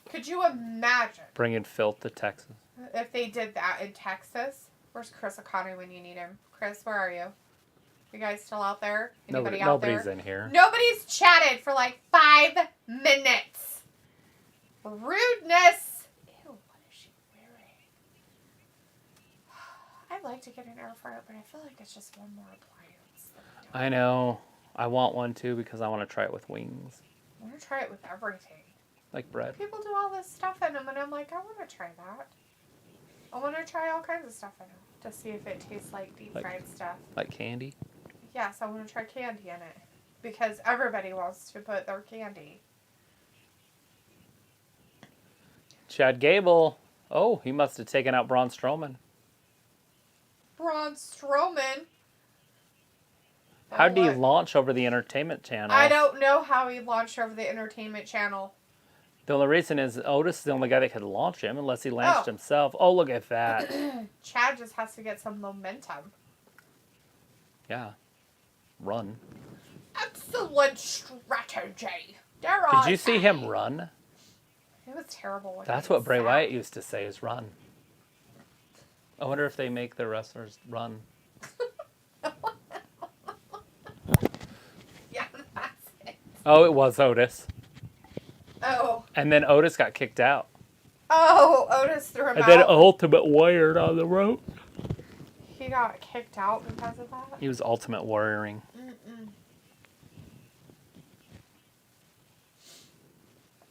Could you imagine Bringing filth to Texas. if they did that in Texas? Where's Chris O'Connor when you need him? Chris, where are you? You guys still out there? Anybody out there? Nobody's in here. Nobody's chatted for like 5 minutes. Rudeness. Ew, what is she wearing? I'd like to get an air fryer, but I feel like it's just one more appliance. I know. I want one too because I want to try it with wings. I want to try it with everything. Like bread. People do all this stuff in them, and I'm like, I want to try that. I want to try all kinds of stuff in them to see if it tastes like deep fried stuff. Like candy. Yes, I want to try candy in it. Because everybody wants to put their candy. Chad Gable. Oh, he must have taken out Braun Strowman. Braun Strowman. How did he launch over the entertainment channel? I don't know how he launched over the entertainment channel. The only reason is Otis is the only guy that could launch him unless he launched himself. Oh, look at that. Chad just has to get some momentum. Yeah. Run. Excellent strategy. Did you see him run? It was terrible. When That's he what Bray sat. Wyatt used to say is run. I wonder if they make the wrestlers run. Yeah, that's it. Oh, it was Otis. Oh. And then Otis got kicked out. Oh, Otis threw him And out. then Ultimate Warrior on the rope. He got kicked out because of that? He was Ultimate Warrioring. Mm-mm.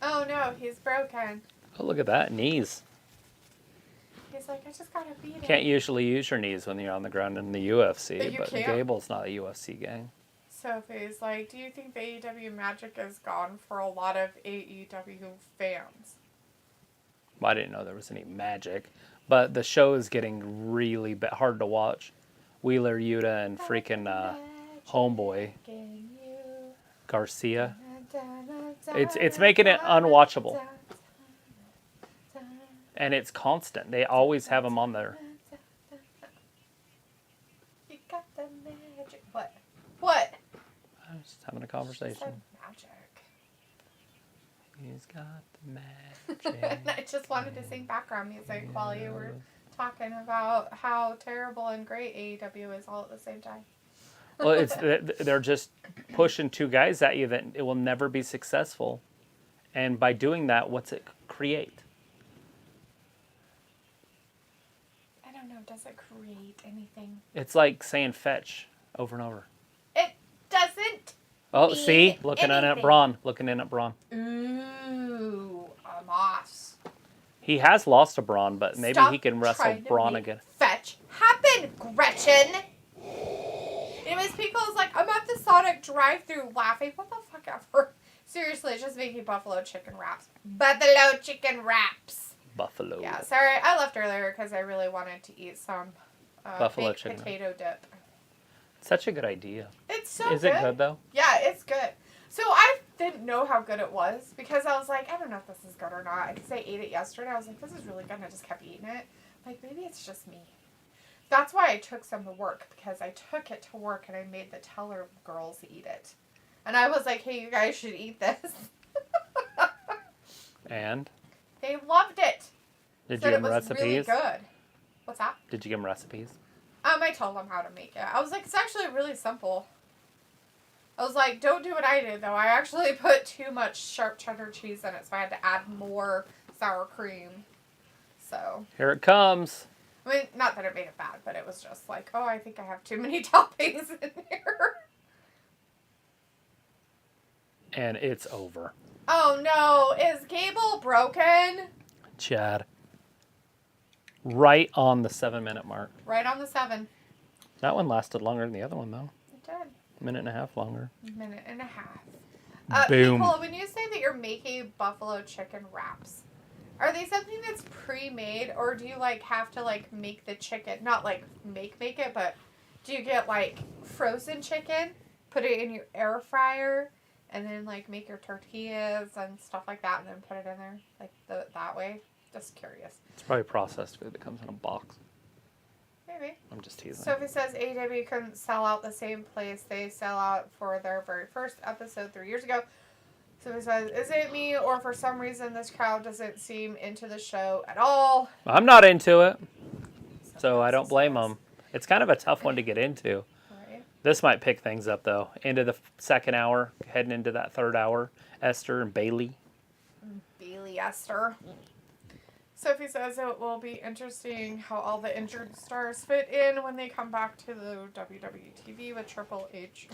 Oh no, he's broken. Oh, look at that. Knees. He's like, I just gotta beat him. Can't usually use your knees when you're on the ground in the UFC, You but can't? Gable's not a UFC guy. Sophie's like, do you think the AEW magic is gone for a lot of AEW fans? Well, I didn't know there was any magic, but the show is getting really hard to watch. Wheeler Yuta and freaking homeboy Garcia. It's making it unwatchable. And it's constant. They always have him on there. You got the magic. What? What? I was just having a conversation. She said magic. He's got the magic. I just wanted to sing background music while you were talking about how terrible and great AEW is all at the same time. Well, they're just pushing two guys at you that it will never be successful. And by doing that, what's it create? I don't know. Does it create anything? It's like saying fetch over and over. It doesn't. Oh, see? Looking in at Braun. Ooh, a moss. He has lost to Braun, but maybe Stop he can wrestle Braun again. Fetch happen, Gretchen. Anyways, Pico's like, I'm at the Sonic drive-thru laughing. What the fuck ever? Seriously, it's just making buffalo chicken wraps. Buffalo chicken wraps. Buffalo. Yeah, sorry, I left earlier because I really wanted to eat some buffalo baked chicken potato dip. Such a good idea. It's so good. Is it good, though? Yeah, it's good. So I didn't know how good it was because I was like, I don't know if this is good or not. Because I ate it yesterday. I was like, this is really good. And I just kept eating it. Like, maybe it's just me. That's why I took some to work. Because I took it to work and I made the teller girls eat it. And I was like, hey, you guys should eat this. And? They loved it. Did you give them recipes? Really good. What's that? Did you give them recipes? I told them how to make it. I was like, it's actually really simple. I was like, don't do what I did, though. I actually put too much sharp cheddar cheese in it, so I had to add more sour cream. So. Here it comes. I mean, not that it made it bad, but it was just like, oh, I think I have too many toppings in here. And it's over. Oh, no. Is Gable broken? Chad. Right on the 7-minute mark. Right on the 7. That one lasted longer than the other one, though. It did. A minute and a half longer. Minute and a half. Boom. Nicole, when you say that you're making buffalo chicken wraps, are they something that's pre-made, or do you like have to like make the chicken? Not like make it, but do you get like frozen chicken, put it in your air fryer, and then like make your tortillas and stuff like that, and then put it in there like that way? Just curious. It's probably processed food that comes in a box. Maybe. I'm just teasing. Sophie says AEW couldn't sell out the same place they sell out for their very first episode 3 years ago. Sophie says, is it me or for some reason this crowd doesn't seem into the show at all? I'm not into it, so I don't blame them. It's kind of a tough one to get into. Right. This might pick things up, though. Into the second hour, heading into that third hour. Esther and Bailey. Bailey Esther. Sophie says it will be interesting how all the injured stars fit in when they come back to the WWE TV with Triple H,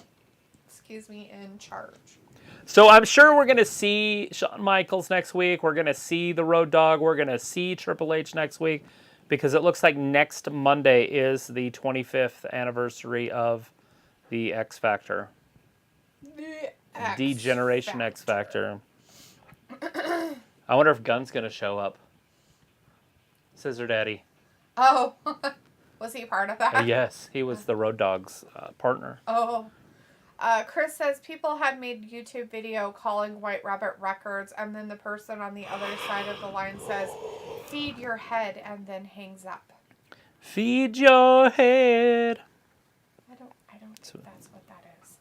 in charge. So I'm sure we're going to see Shawn Michaels next week. We're going to see the Road Dogg. We're going to see Triple H next week because it looks like next Monday is the 25th anniversary of the X Factor. D-Generation X Factor. I wonder if Gunn's going to show up. Scissor Daddy. Oh, was he part of that? Yes, he was the Road Dogg's partner. Oh. Chris says people had made YouTube video calling White Rabbit Records, and then the person on the other side of the line says, feed your head, and then hangs up. Feed your head. I don't think that's what that is.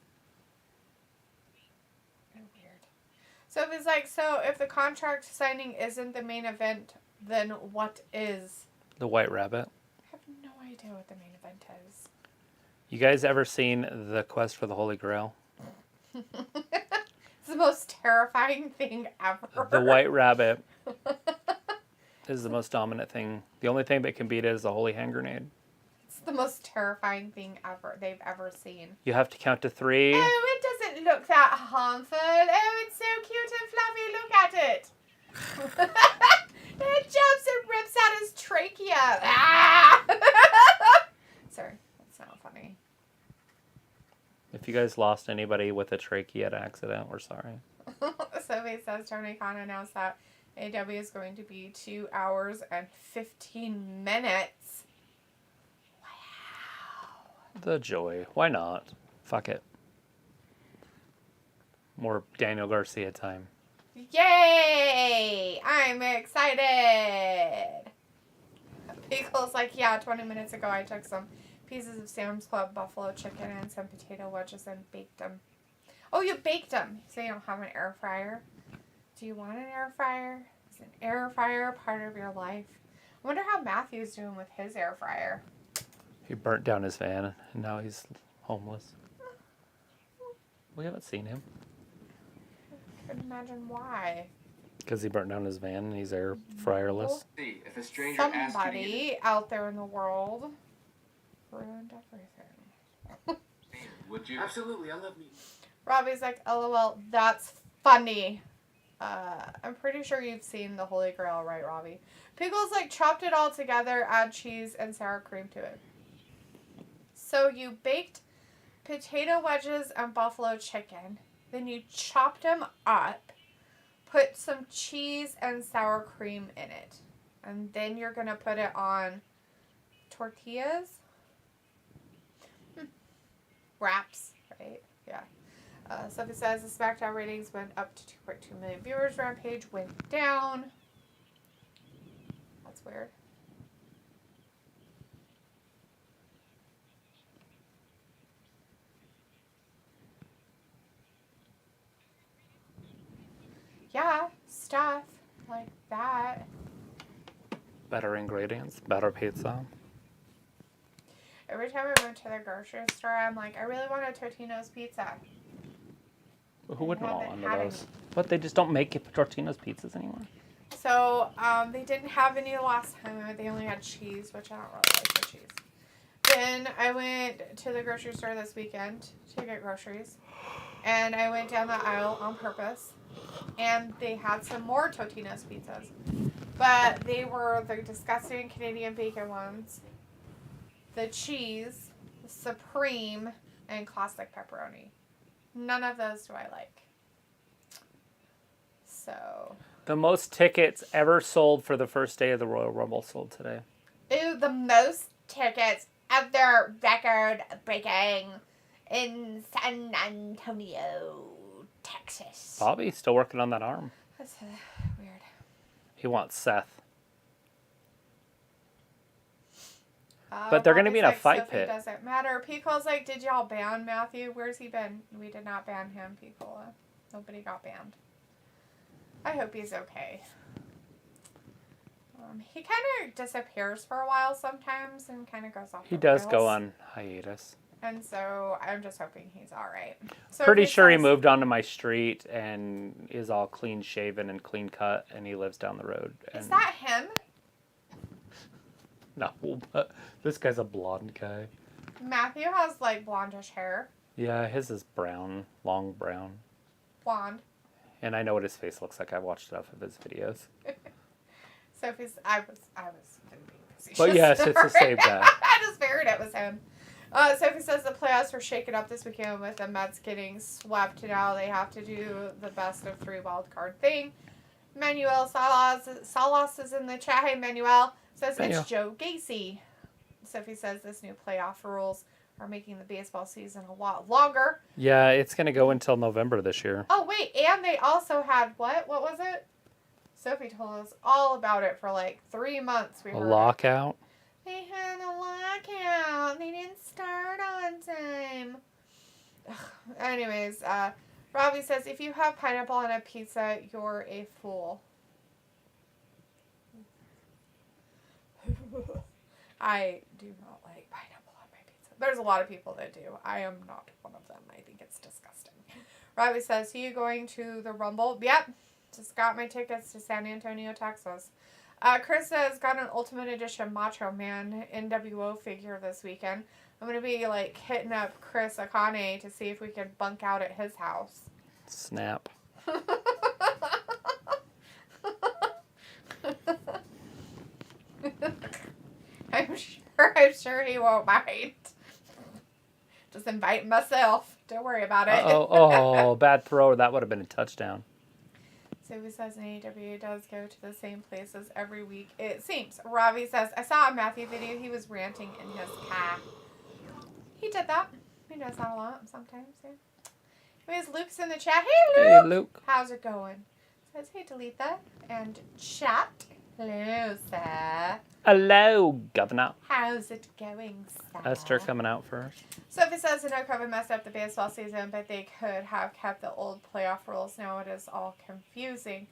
Weird. So it was like, so if the contract signing isn't the main event, then what is? The White Rabbit. I have no idea what the main event is. You guys ever seen The Quest for the Holy Grail? It's the most terrifying thing ever. The White Rabbit is the most dominant thing. The only thing that can beat it is the Holy Hand Grenade. It's the most terrifying thing they've ever seen. You have to count to 3. Oh, it doesn't look that harmful. Oh, it's so cute and fluffy. Look at it. It jumps and rips out his trachea. Ah! Sorry, that's not funny. If you guys lost anybody with a trachea accident, we're sorry. Sophie says Tony Khan announced that AW is going to be 2 hours and 15 minutes. Wow. The joy. Why not? Fuck it. More Daniel Garcia time. Yay! I'm excited. Pickle's like, yeah, 20 minutes ago I took some pieces of Sam's Club buffalo chicken and some potato wedges and baked them. Oh, you baked them. So you don't have an air fryer. Do you want an air fryer? Is an air fryer part of your life? I wonder how Matthew's doing with his air fryer. He burnt down his van and now he's homeless. We haven't seen him. I couldn't imagine why. Because he burnt down his van and he's air fryerless. See, if a stranger asks you to Somebody out there in the world ruined everything. would you? Absolutely, I love meat. Robbie's like, LOL, that's funny. I'm pretty sure you've seen the Holy Grail, right, Robbie? Pickles like chopped it all together, add cheese and sour cream to it. So you baked potato wedges and buffalo chicken. Then you chopped them up, put some cheese and sour cream in it. And then you're going to put it on tortillas? Wraps, right? Yeah. Sophie says the SmackDown ratings went up to 2.2 million viewers. Rampage went down. That's weird. Yeah, stuff like that. Better ingredients, better pizza. Every time I went to the grocery store, I'm like, I really want a Totino's pizza. Who wouldn't want haven't one of had those? any. But they just don't make Tortino's pizzas anymore. So, they didn't have any the last time. They only had cheese, which I don't really like the cheese. Then I went to the grocery store this weekend to get groceries. And I went down the aisle on purpose. And they had some more Totino's pizzas. But they were the disgusting Canadian bacon ones. The cheese, supreme, and classic pepperoni. None of those do I like. So. The most tickets ever sold for the first day of the Royal Rumble sold today. Ooh, the most tickets ever record breaking in San Antonio, Texas. Bobby, still working on that arm. That's weird. He wants Seth. But they're going to be in a fight Sophie pit. Doesn't matter. Pico's like, did y'all ban Matthew? Where's he been? We did not ban him, Picola. Nobody got banned. I hope he's okay. He kind of disappears for a while sometimes and kind of goes off. He does go on hiatus. And so I'm just hoping he's all right. Pretty sure he moved onto my street and is all clean shaven and clean cut, and he lives down the road. Is that him? No, but this guy's a blonde guy. Matthew has like blondish hair. Yeah, his is brown, long brown. Blonde. And I know what his face looks like. I watched enough of his videos. Sophie's. I was being facetious. But yes, it's the same guy. I just figured it was him. Sophie says the playoffs were shaken up this weekend with the Mets getting swept. Now they have to do the best of 3 wild card thing. Manuel Salas is in the chat. Hey, Manuel. Says it's Joe Gacy. Sophie says this new playoff rules are making the baseball season a lot longer. Yeah, it's going to go until November this year. Oh, wait. And they also had what? What was it? Sophie told us all about it for like 3 months. A lockout? They had a lockout. They didn't start on time. Ugh. Anyways, Robbie says, if you have pineapple on a pizza, you're a fool. I do not like pineapple on my pizza. There's a lot of people that do. I am not one of them. I think it's disgusting. Robbie says, are you going to the Rumble? Yep. Just got my tickets to San Antonio, Texas. Chris says, got an Ultimate Edition Macho Man NWO figure this weekend. I'm going to be like hitting up Chris Akane to see if we can bunk out at his house. Snap. I'm sure he won't mind. Just invite myself. Don't worry about it. Oh, bad throw. That would have been a touchdown. Sophie says AEW does go to the same places every week, it seems. Ravi says, I saw a Matthew video. He was ranting in his car. He did that. He does that a lot sometimes, yeah. Anyways, Luke's in the chat. Hey, Luke! Hey, Luke. How's it going? Says, hey, Talitha. And chat. Hello, sir. Hello, Governor. How's it going, sir? Esther coming out first. Sophie says, I know COVID messed up the baseball season, but they could have kept the old playoff rules. Now it is all confusing.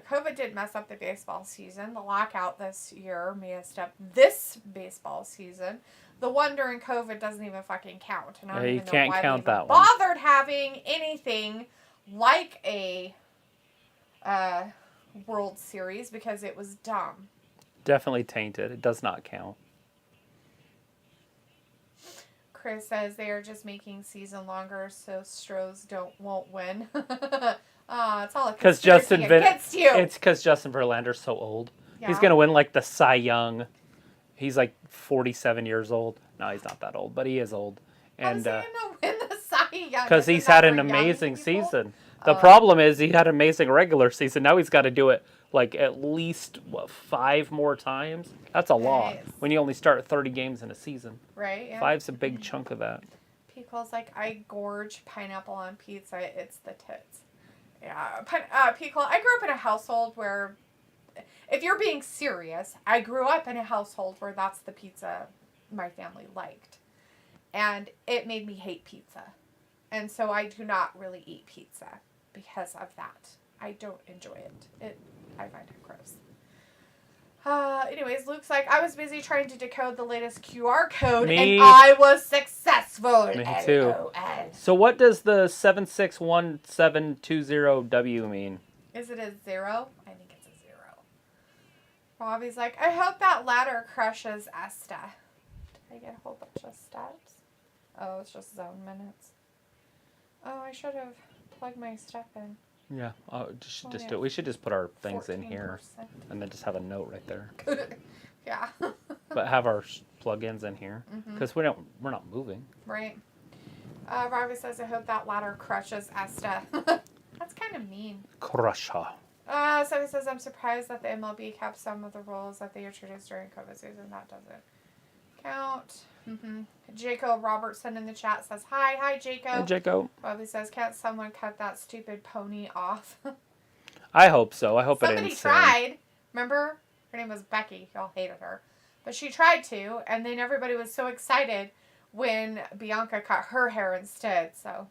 COVID did mess up the baseball season. The lockout this year messed up this baseball season. The one during COVID doesn't even fucking count. And I don't Yeah, you even know can't why count they that even one. bothered having anything like a World Series because it was dumb. Definitely tainted. It does not count. Chris says they are just making season longer so Stros won't win. It's all a conspiracy against you. It's because Justin Verlander's so old. Yeah. He's gonna win like the Cy Young. He's like 47 years old. No, he's not that old, but he is old. And how does he gonna win the Cy Young? Because he's had an amazing season. The Oh. problem is he had an amazing regular season. Now he's got to do it like at least 5 more times. That's a lot Nice. when you only start 30 games in a season. Right? Yeah. 5's a big chunk of that. Pico's like, I gorge pineapple on pizza. It's the tits. Yeah. Pico, I grew up in a household where, if you're being serious, I grew up in a household where that's the pizza my family liked. And it made me hate pizza. And so I do not really eat pizza because of that. I don't enjoy it. I find it gross. Anyways, Luke's like, I was busy trying to decode the latest QR code, and I was successful. Me too. LOL. So what does the 761720W mean? Is it a 0? I think it's a 0. Robbie's like, I hope that ladder crushes Esta. Did I get a whole bunch of steps? Oh, it's just zone minutes. Oh, I should have plugged my step in. Yeah, just do it. We should just put our things in 14%. here and then just have a note right there. Yeah. But have our plugins in here because we're not moving. Right. Robbie says, I hope that ladder crushes Esta. That's kind of mean. Crush her. So he says, I'm surprised that the MLB kept some of the rules that they introduced during COVID season. That doesn't count. Jacob Robertson in the chat says, hi. Hi, Jacob. Hey, Jacob. Bobby says, can't someone cut that stupid pony off? I hope so. I hope Somebody it ends tried. Remember? Her name was Becky. Y'all hated her. But she tried to, and then everybody was so excited when Bianca cut her hair instead. So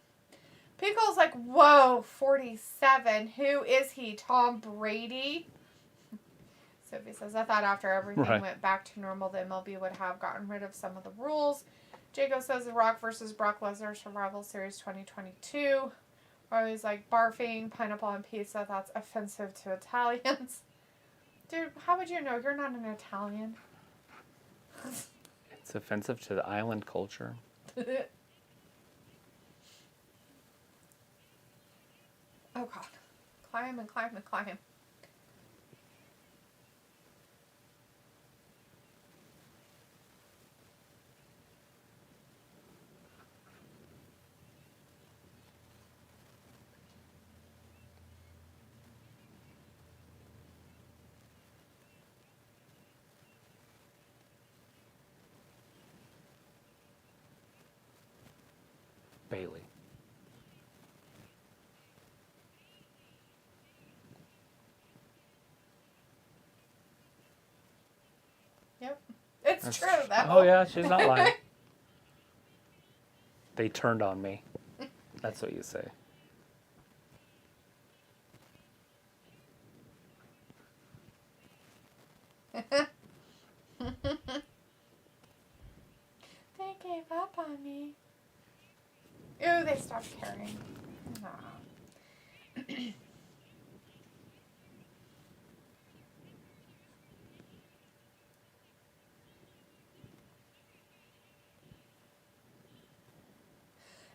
Pico's like, whoa, 47. Who is he? Tom Brady? Sophie says, I thought after everything went back to normal, the MLB would have gotten rid of some of the rules. Jacob says The Rock versus Brock Lesnar Survival Series 2022. Or he's like, barfing, pineapple on pizza, that's offensive to Italians. Dude, how would you know? You're not an Italian. It's offensive to the island culture. Oh, God. Climb and climb and climb. Bailey. Yep. It's true, though. Oh, yeah, she's not lying. They turned on me. That's what you say. They gave up on me. Ew, they stopped caring. Aw.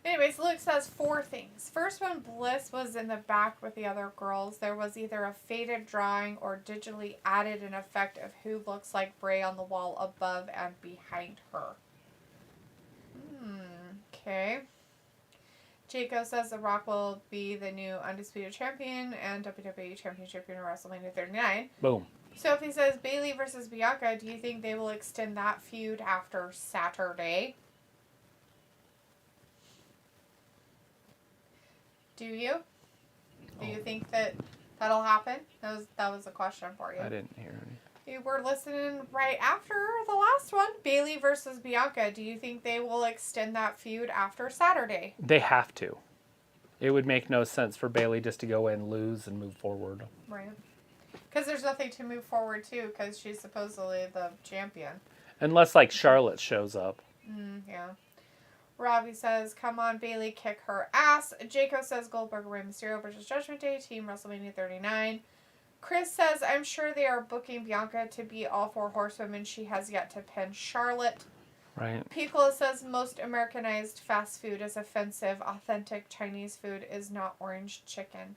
Anyways, Luke says 4 things. First, when Bliss was in the back with the other girls, there was either a faded drawing or digitally added an effect of who looks like Bray on the wall above and behind her. Okay. Jacob says The Rock will be the new Undisputed Champion and WWE Championship in WrestleMania 39. Boom. Sophie says Bailey versus Bianca. Do you think they will extend that feud after Saturday? Do you? Do you think that that'll happen? That was a question for you. I didn't hear any. You were listening right after the last one. Bayley versus Bianca. Do you think they will extend that feud after Saturday? They have to. It would make no sense for Bayley just to go in, lose, and move forward. Right. Because there's nothing to move forward to because she's supposedly the champion. Unless, like, Charlotte shows up. Yeah. Robbie says, come on, Bayley, kick her ass. Jaco says, Goldberg, Rey Mysterio versus Judgment Day, Team WrestleMania 39. Chris says, I'm sure they are booking Bianca to be all 4 horsewomen. She has yet to pin Charlotte. Right. Piccolo says, most Americanized fast food is offensive. Authentic Chinese food is not orange chicken.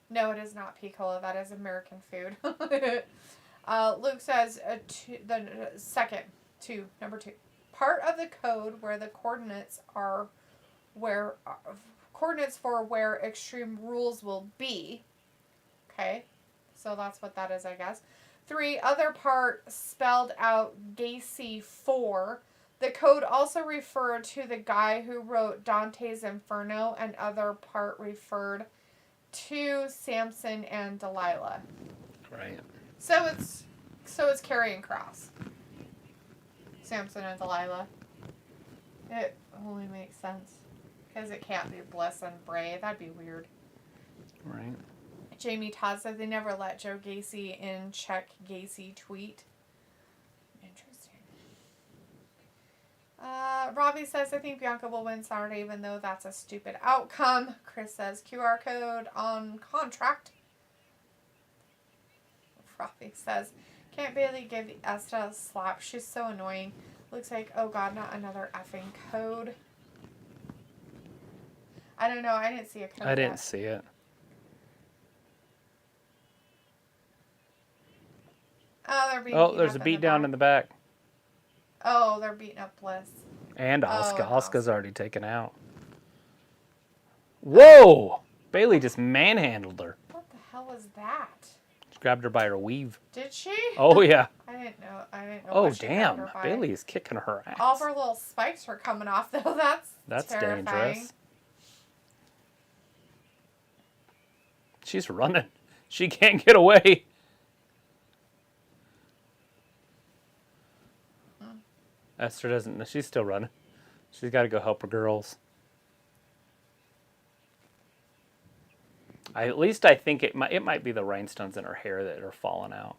No, it is not, Piccolo. That is American food. Luke says, number 2. Part of the code where the coordinates are coordinates for where Extreme Rules will be. Okay. So that's what that is, I guess. 3, other part spelled out Gacy 4. The code also referred to the guy who wrote Dante's Inferno, and other part referred to Samson and Delilah. Right. So it's Karrion Kross. Samson and Delilah. It only makes sense. Because it can't be Bliss and Bray. That'd be weird. Right. Jamie Todd said they never let Joe Gacy in check Gacy tweet. Interesting. Robbie says, I think Bianca will win Saturday even though that's a stupid outcome. Chris says, QR code on contract. Robbie says, can't Bayley give Esta a slap? She's so annoying. Looks like, oh god, not another effing code. I don't know. I didn't see a code I didn't yet. see it. Oh, there's a beat down in the back. Oh, they're beating up Bliss. And Asuka. Oh, Asuka's already taken out. Whoa! Bayley just manhandled her. What the hell was that? She grabbed her by her weave. Did she? Oh, yeah. I didn't know. Oh, what she grabbed damn. her by. Bayley is kicking her ass. All of her little spikes are coming off, though. That's terrifying. Dangerous. She's running. She can't get away. Esther doesn't. She's still running. She's got to go help her girls. At least I think it might be the rhinestones in her hair that are falling out.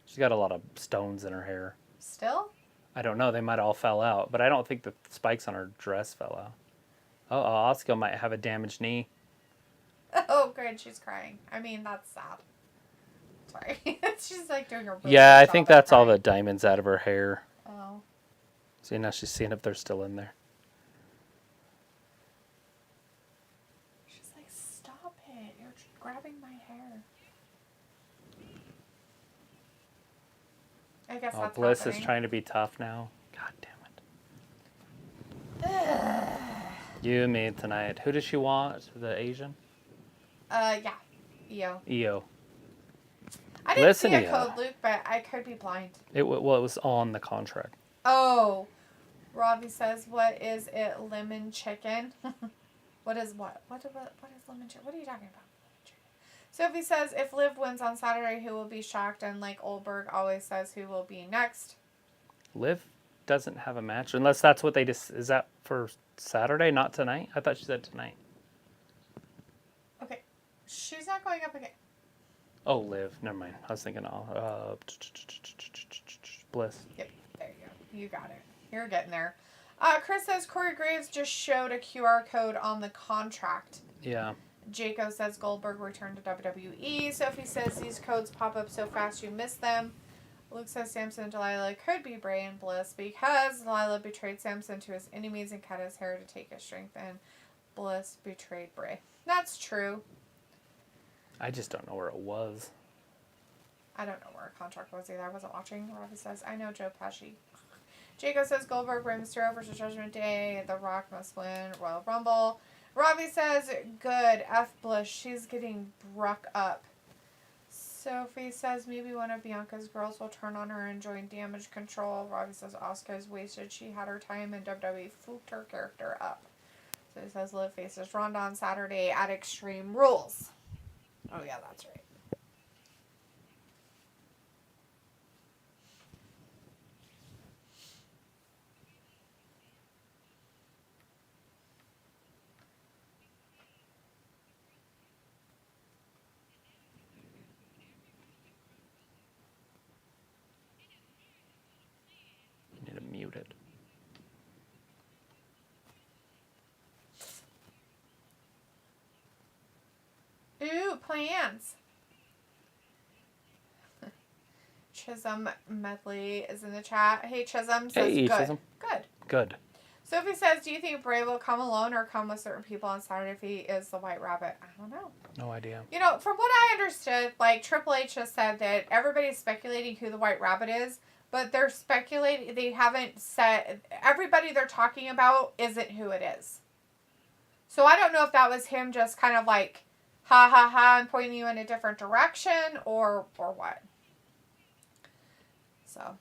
She's got a lot of stones in her hair. Still? I don't know. They might all fell out, but I don't think the spikes on her dress fell out. Oh, Asuka might have a damaged knee. Oh, good. She's crying. I mean, that's sad. Sorry. She's like doing her. Yeah, I think that's all the diamonds out of her hair. Oh. See, now she's seeing if they're still in there. She's like, stop it. You're grabbing my hair. I guess that's Bliss happening. is trying to be tough now. God damn it. You and me tonight. Who does she want? The Asian? Yeah. Io. I didn't Listen see a to code, Luke, but I could be blind. It was on the contract. Oh. Robbie says, what is it, lemon chicken? What is what? What is lemon chicken? What are you talking about? Sophie says, if Liv wins on Saturday, who will be shocked? And like Oldberg always says, who will be next? Liv doesn't have a match, unless that's what they just... Is that for Saturday, not tonight? I thought she said tonight. Okay. She's not going up again. Oh, Liv. Never mind. I was thinking Bliss. Yep. There you go. You got it. You're getting there. Chris says Corey Graves just showed a QR code on the contract. Yeah. Jaco says Goldberg returned to WWE. Sophie says these codes pop up so fast you miss them. Luke says Samson and Delilah could be Bray and Bliss because Delilah betrayed Samson to his enemies and cut his hair to take his strength, and Bliss betrayed Bray. That's true. I just don't know where it was. I don't know where a contract was either. I wasn't watching. Robbie says, I know Joe Pesci. Jaco says Goldberg, Rey Mysterio versus Judgment Day. The Rock must win Royal Rumble. Robbie says, good. F Bliss. She's getting bruck up. Sophie says maybe one of Bianca's girls will turn on her and join Damage Control. Robbie says Asuka is wasted. She had her time and WWE fooked her character up. So it says Liv faces Ronda on Saturday at Extreme Rules. Oh, yeah, that's right. You need to mute it. Ooh, plans. Chisholm Medley is in the chat. Hey, Chisholm says Hey, good. Chisholm. Good. Good. Sophie says, do you think Bray will come alone or come with certain people on Saturday if he is the White Rabbit? I don't know. No idea. You know, from what I understood, like Triple H just said that everybody's speculating who the White Rabbit is, but they're speculating, they haven't said, everybody they're talking about isn't who it is. So I don't know if that was him just kind of like, ha ha ha, and pointing you in a different direction or what. So,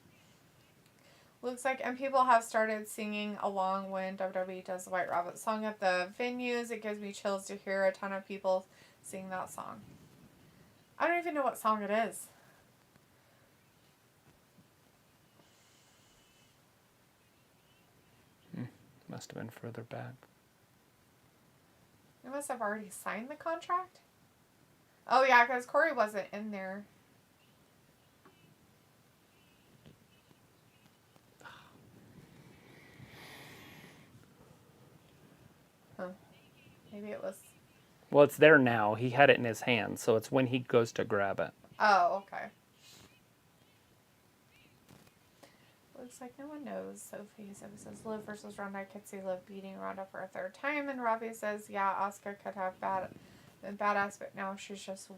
looks like, and people have started singing along when WWE does the White Rabbit song at the venues. It gives me chills to hear a ton of people sing that song. I don't even know what song it is. Must have been further back. They must have already signed the contract. Oh yeah, because Corey wasn't in there. Huh. Maybe it was... Well, it's there now. He had it in his hand, so it's when he goes to grab it. Oh, okay. Looks like no one knows. Sophie says Liv versus Ronda. I could see Liv beating Ronda for a third time. And Robbie says, yeah, Asuka could have been badass, but now she's just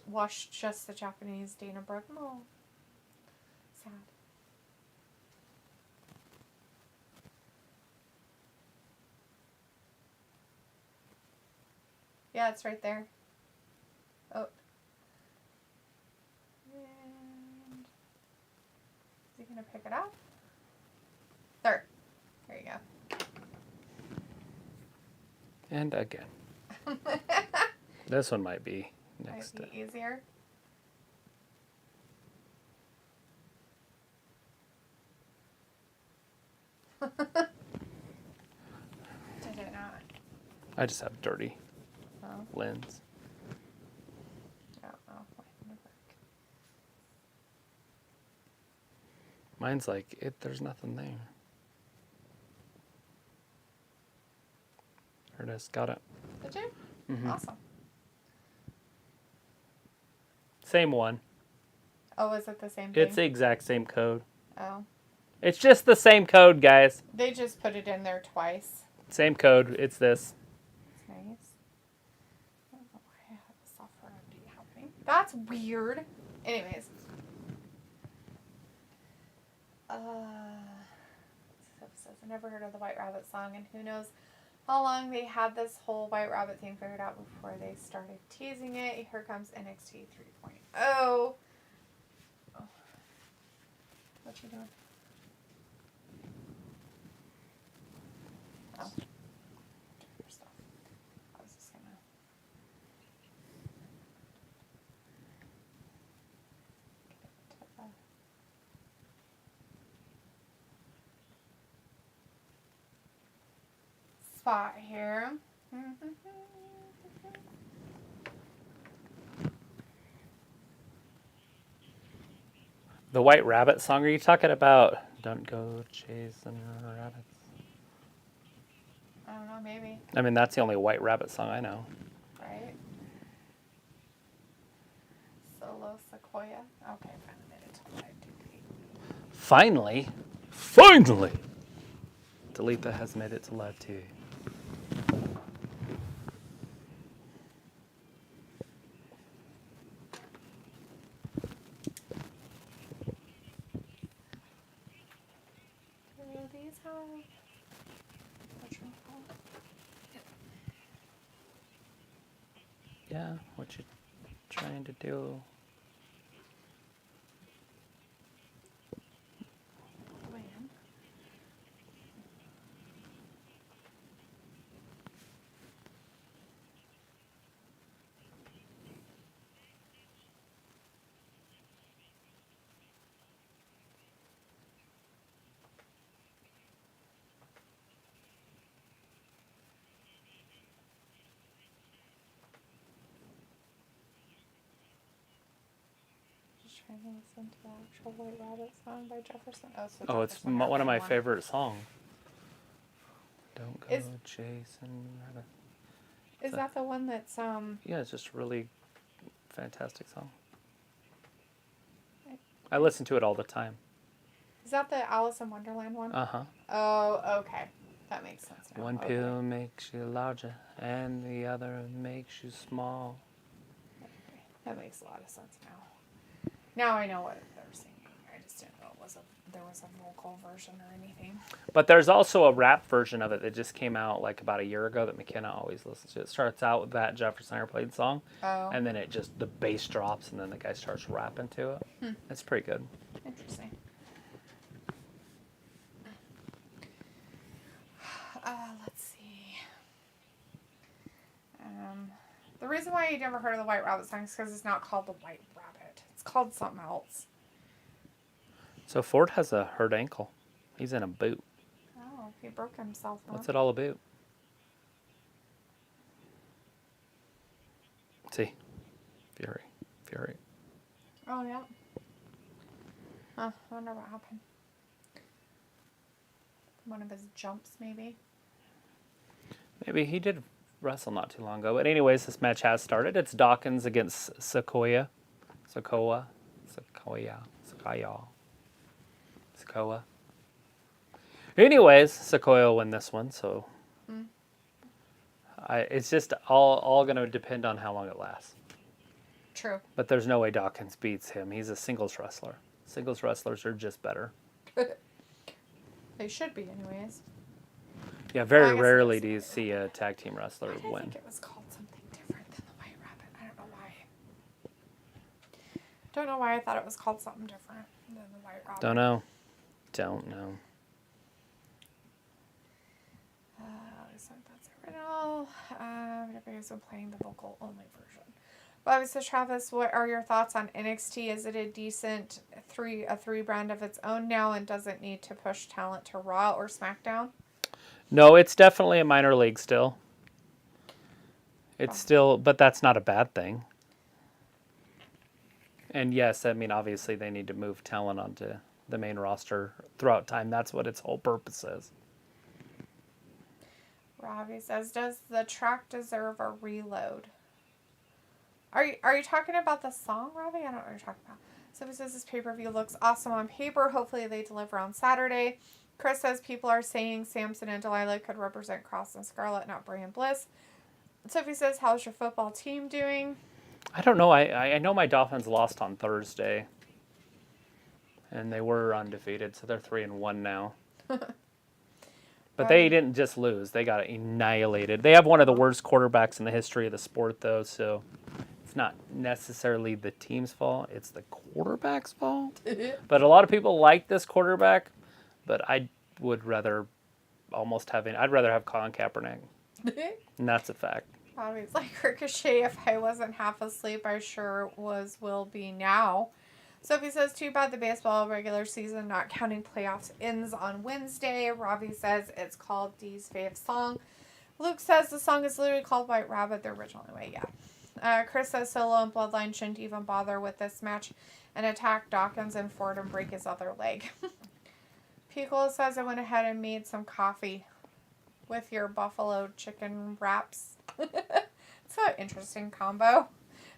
washed just the Japanese Dana Brooke. Oh, sad. Yeah, it's right there. Oh. And is he going to pick it up? There. There you go. And again. This one might be next. Might be easier. Did it not? I just have dirty Oh. lens. Oh, why didn't it work? Mine's like, there's nothing there. There it is. Got it. Did you? Mm-hmm. Awesome. Same one. Oh, is it the same thing? It's the exact same code. Oh. It's just the same code, guys. They just put it in there twice. Same code. It's this. That's nice. I don't know why I have the software update happening. That's weird. Anyways. Says, I never heard of the White Rabbit song, and who knows how long they had this whole White Rabbit thing figured out before they started teasing it. Here comes NXT 3.0. Oh. What you doing? Oh. Do your stuff. I was just gonna... get it to the... spot here. The White Rabbit song, are you talking about? Don't go chasing rabbits. I don't know, maybe. I mean, that's the only White Rabbit song I know. Right? Solo Sequoia. Okay, finally made it to live duty. Finally! Finally! Delita has made it to live too. Do these have... what's your call? Yeah, what you trying to do? When? trying to listen to the actual White Rabbit song by Jefferson. Oh, it's one of my favorite songs. Don't go chasing rabbit. Is that the one that's Yeah, it's just a really fantastic song. I listen to it all the time. Is that the Alice in Wonderland one? Uh-huh. Oh, okay. That makes sense now. One pill makes you larger, and the other makes you small. Okay. That makes a lot of sense now. Now I know what they're singing. I just didn't know there was a vocal version or anything. But there's also a rap version of it that just came out like about a year ago that McKenna always listens to. It starts out with that Jefferson Airplane song, and then the bass drops, and then the guy starts rapping to it. It's pretty good. Interesting. Let's see. The reason why you never heard of the White Rabbit song is because it's not called the White Rabbit. It's called something else. So Ford has a hurt ankle. He's in a boot. Oh, he broke himself. Huh? What's it all about? See, Fury. Oh yeah. Huh, I wonder what happened. One of his jumps, maybe. Maybe he did wrestle not too long ago. But anyways, this match has started. It's Dawkins against Sikoa. Anyways, Sikoa will win this one, so it's just all going to depend on how long it lasts. True. But there's no way Dawkins beats him. He's a singles wrestler. Singles wrestlers are just better. They should be, anyways. Yeah, very rarely do you see a tag team wrestler win. I think it was called something different than the White Rabbit. I don't know why. Don't know why I thought it was called something different than the White Rabbit. Don't know. That's original. Everybody's been playing the vocal only version. Bobby says, Travis, what are your thoughts on NXT? Is it a decent three brand of its own now and doesn't need to push talent to Raw or SmackDown? No, it's definitely a minor league still. It's still, but that's not a bad thing. And yes, I mean, obviously they need to move talent onto the main roster throughout time. That's what its whole purpose is. Robbie says, does the track deserve a reload? Are you talking about the song, Robbie? I don't know what you're talking about. So he says this pay-per-view looks awesome on paper. Hopefully they deliver on Saturday. Chris says people are saying Samson and Delilah could represent Cross and Scarlett, not Bray and Bliss. Sophie says, how's your football team doing? I don't know. I know my Dolphins lost on Thursday. And they were undefeated, so they're 3-1 now. But they didn't just lose. They got annihilated. They have one of the worst quarterbacks in the history of the sport, though, so it's not necessarily the team's fault. It's the quarterback's fault. But a lot of people like this quarterback, but I would rather I'd rather have Colin Kaepernick. And that's a fact. Bobby's like, Ricochet, if I wasn't half asleep, I sure will be now. Sophie says, too bad the baseball regular season, not counting playoffs, ends on Wednesday. Robbie says it's called Dee's fave song. Luke says the song is literally called White Rabbit the original way. Yeah. Chris says Solo and Bloodline shouldn't even bother with this match and attack Dawkins and Ford and break his other leg. Pickle says I went ahead and made some coffee with your buffalo chicken wraps. It's an interesting combo.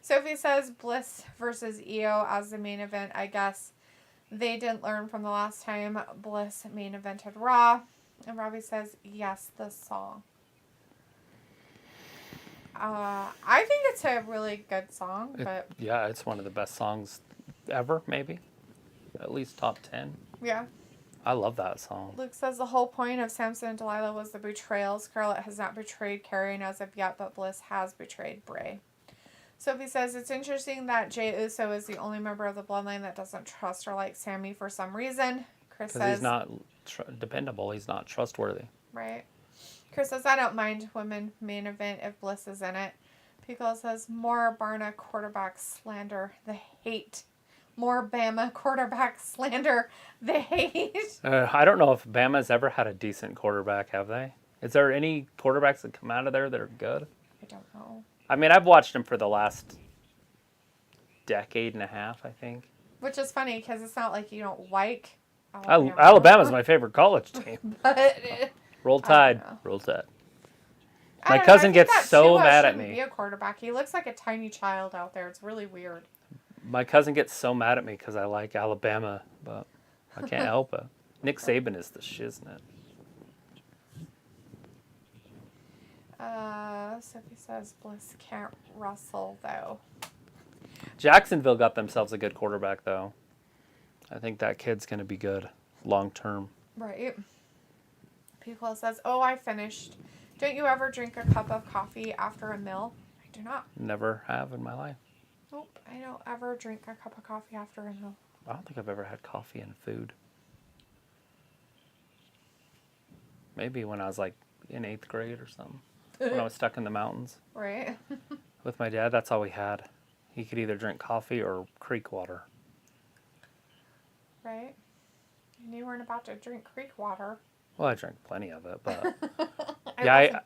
Sophie says Bliss versus Io as the main event. I guess they didn't learn from the last time Bliss main evented Raw. And Robbie says, yes, the song. I think it's a really good song. Yeah, it's one of the best songs ever, maybe. At least top 10. Yeah. I love that song. Luke says the whole point of Samson and Delilah was the betrayal. Scarlett has not betrayed Karrion as of yet, but Bliss has betrayed Bray. Sophie says, it's interesting that Jey Uso is the only member of the bloodline that doesn't trust or like Sammy for some reason. Chris says... Because he's not dependable. He's not trustworthy. Right. Chris says, I don't mind women main event if Bliss is in it. Pico says, more Barna quarterback slander, the hate. More Bama quarterback slander, the hate. I don't know if Bama's ever had a decent quarterback, have they? Is there any quarterbacks that come out of there that are good? I don't know. I mean, I've watched him for the last decade and a half, I think. Which is funny because it's not like you don't like Alabama's my favorite college team. But Roll I Tide. don't know. Roll Tide. I My don't know, cousin I think gets that so Tua mad at shouldn't me. Be a quarterback. He looks like a tiny child out there. It's really weird. My cousin gets so mad at me because I like Alabama, but I can't help it. Nick Saban is the shiznit. Sophie says Bliss can't wrestle though. Jacksonville got themselves a good quarterback, though. I think that kid's going to be good long term. Right. People says, "Oh, I finished. Don't you ever drink a cup of coffee after a meal?" I do not. Never have in my life. Nope, I don't ever drink a cup of coffee after a meal. I don't think I've ever had coffee and food. Maybe when I was like in 8th grade or something. When I was stuck in the mountains. Right. With my dad, that's all we had. He could either drink coffee or creek water. Right. And you weren't about to drink creek water. Well, I drank plenty of it, but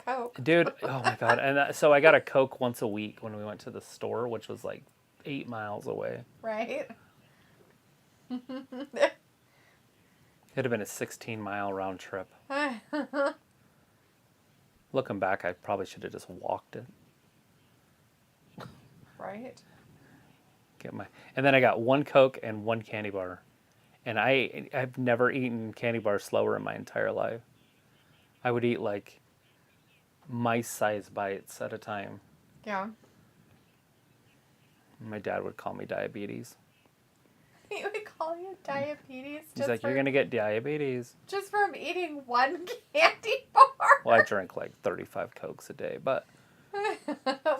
Coke. dude, oh my God. And so I got a Coke once a week when we went to the store, which was like 8 miles away. Right. It'd have been a 16-mile round trip. Looking back, I probably should have just walked it. Right. And then I got 1 Coke and 1 candy bar. And I've never eaten candy bars slower in my entire life. I would eat like mice-sized bites at a time. Yeah. My dad would call me diabetes. He would call you diabetes. He's like, you're going to get diabetes. Just from eating 1 candy bar. Well, I drank like 35 Cokes a day, but...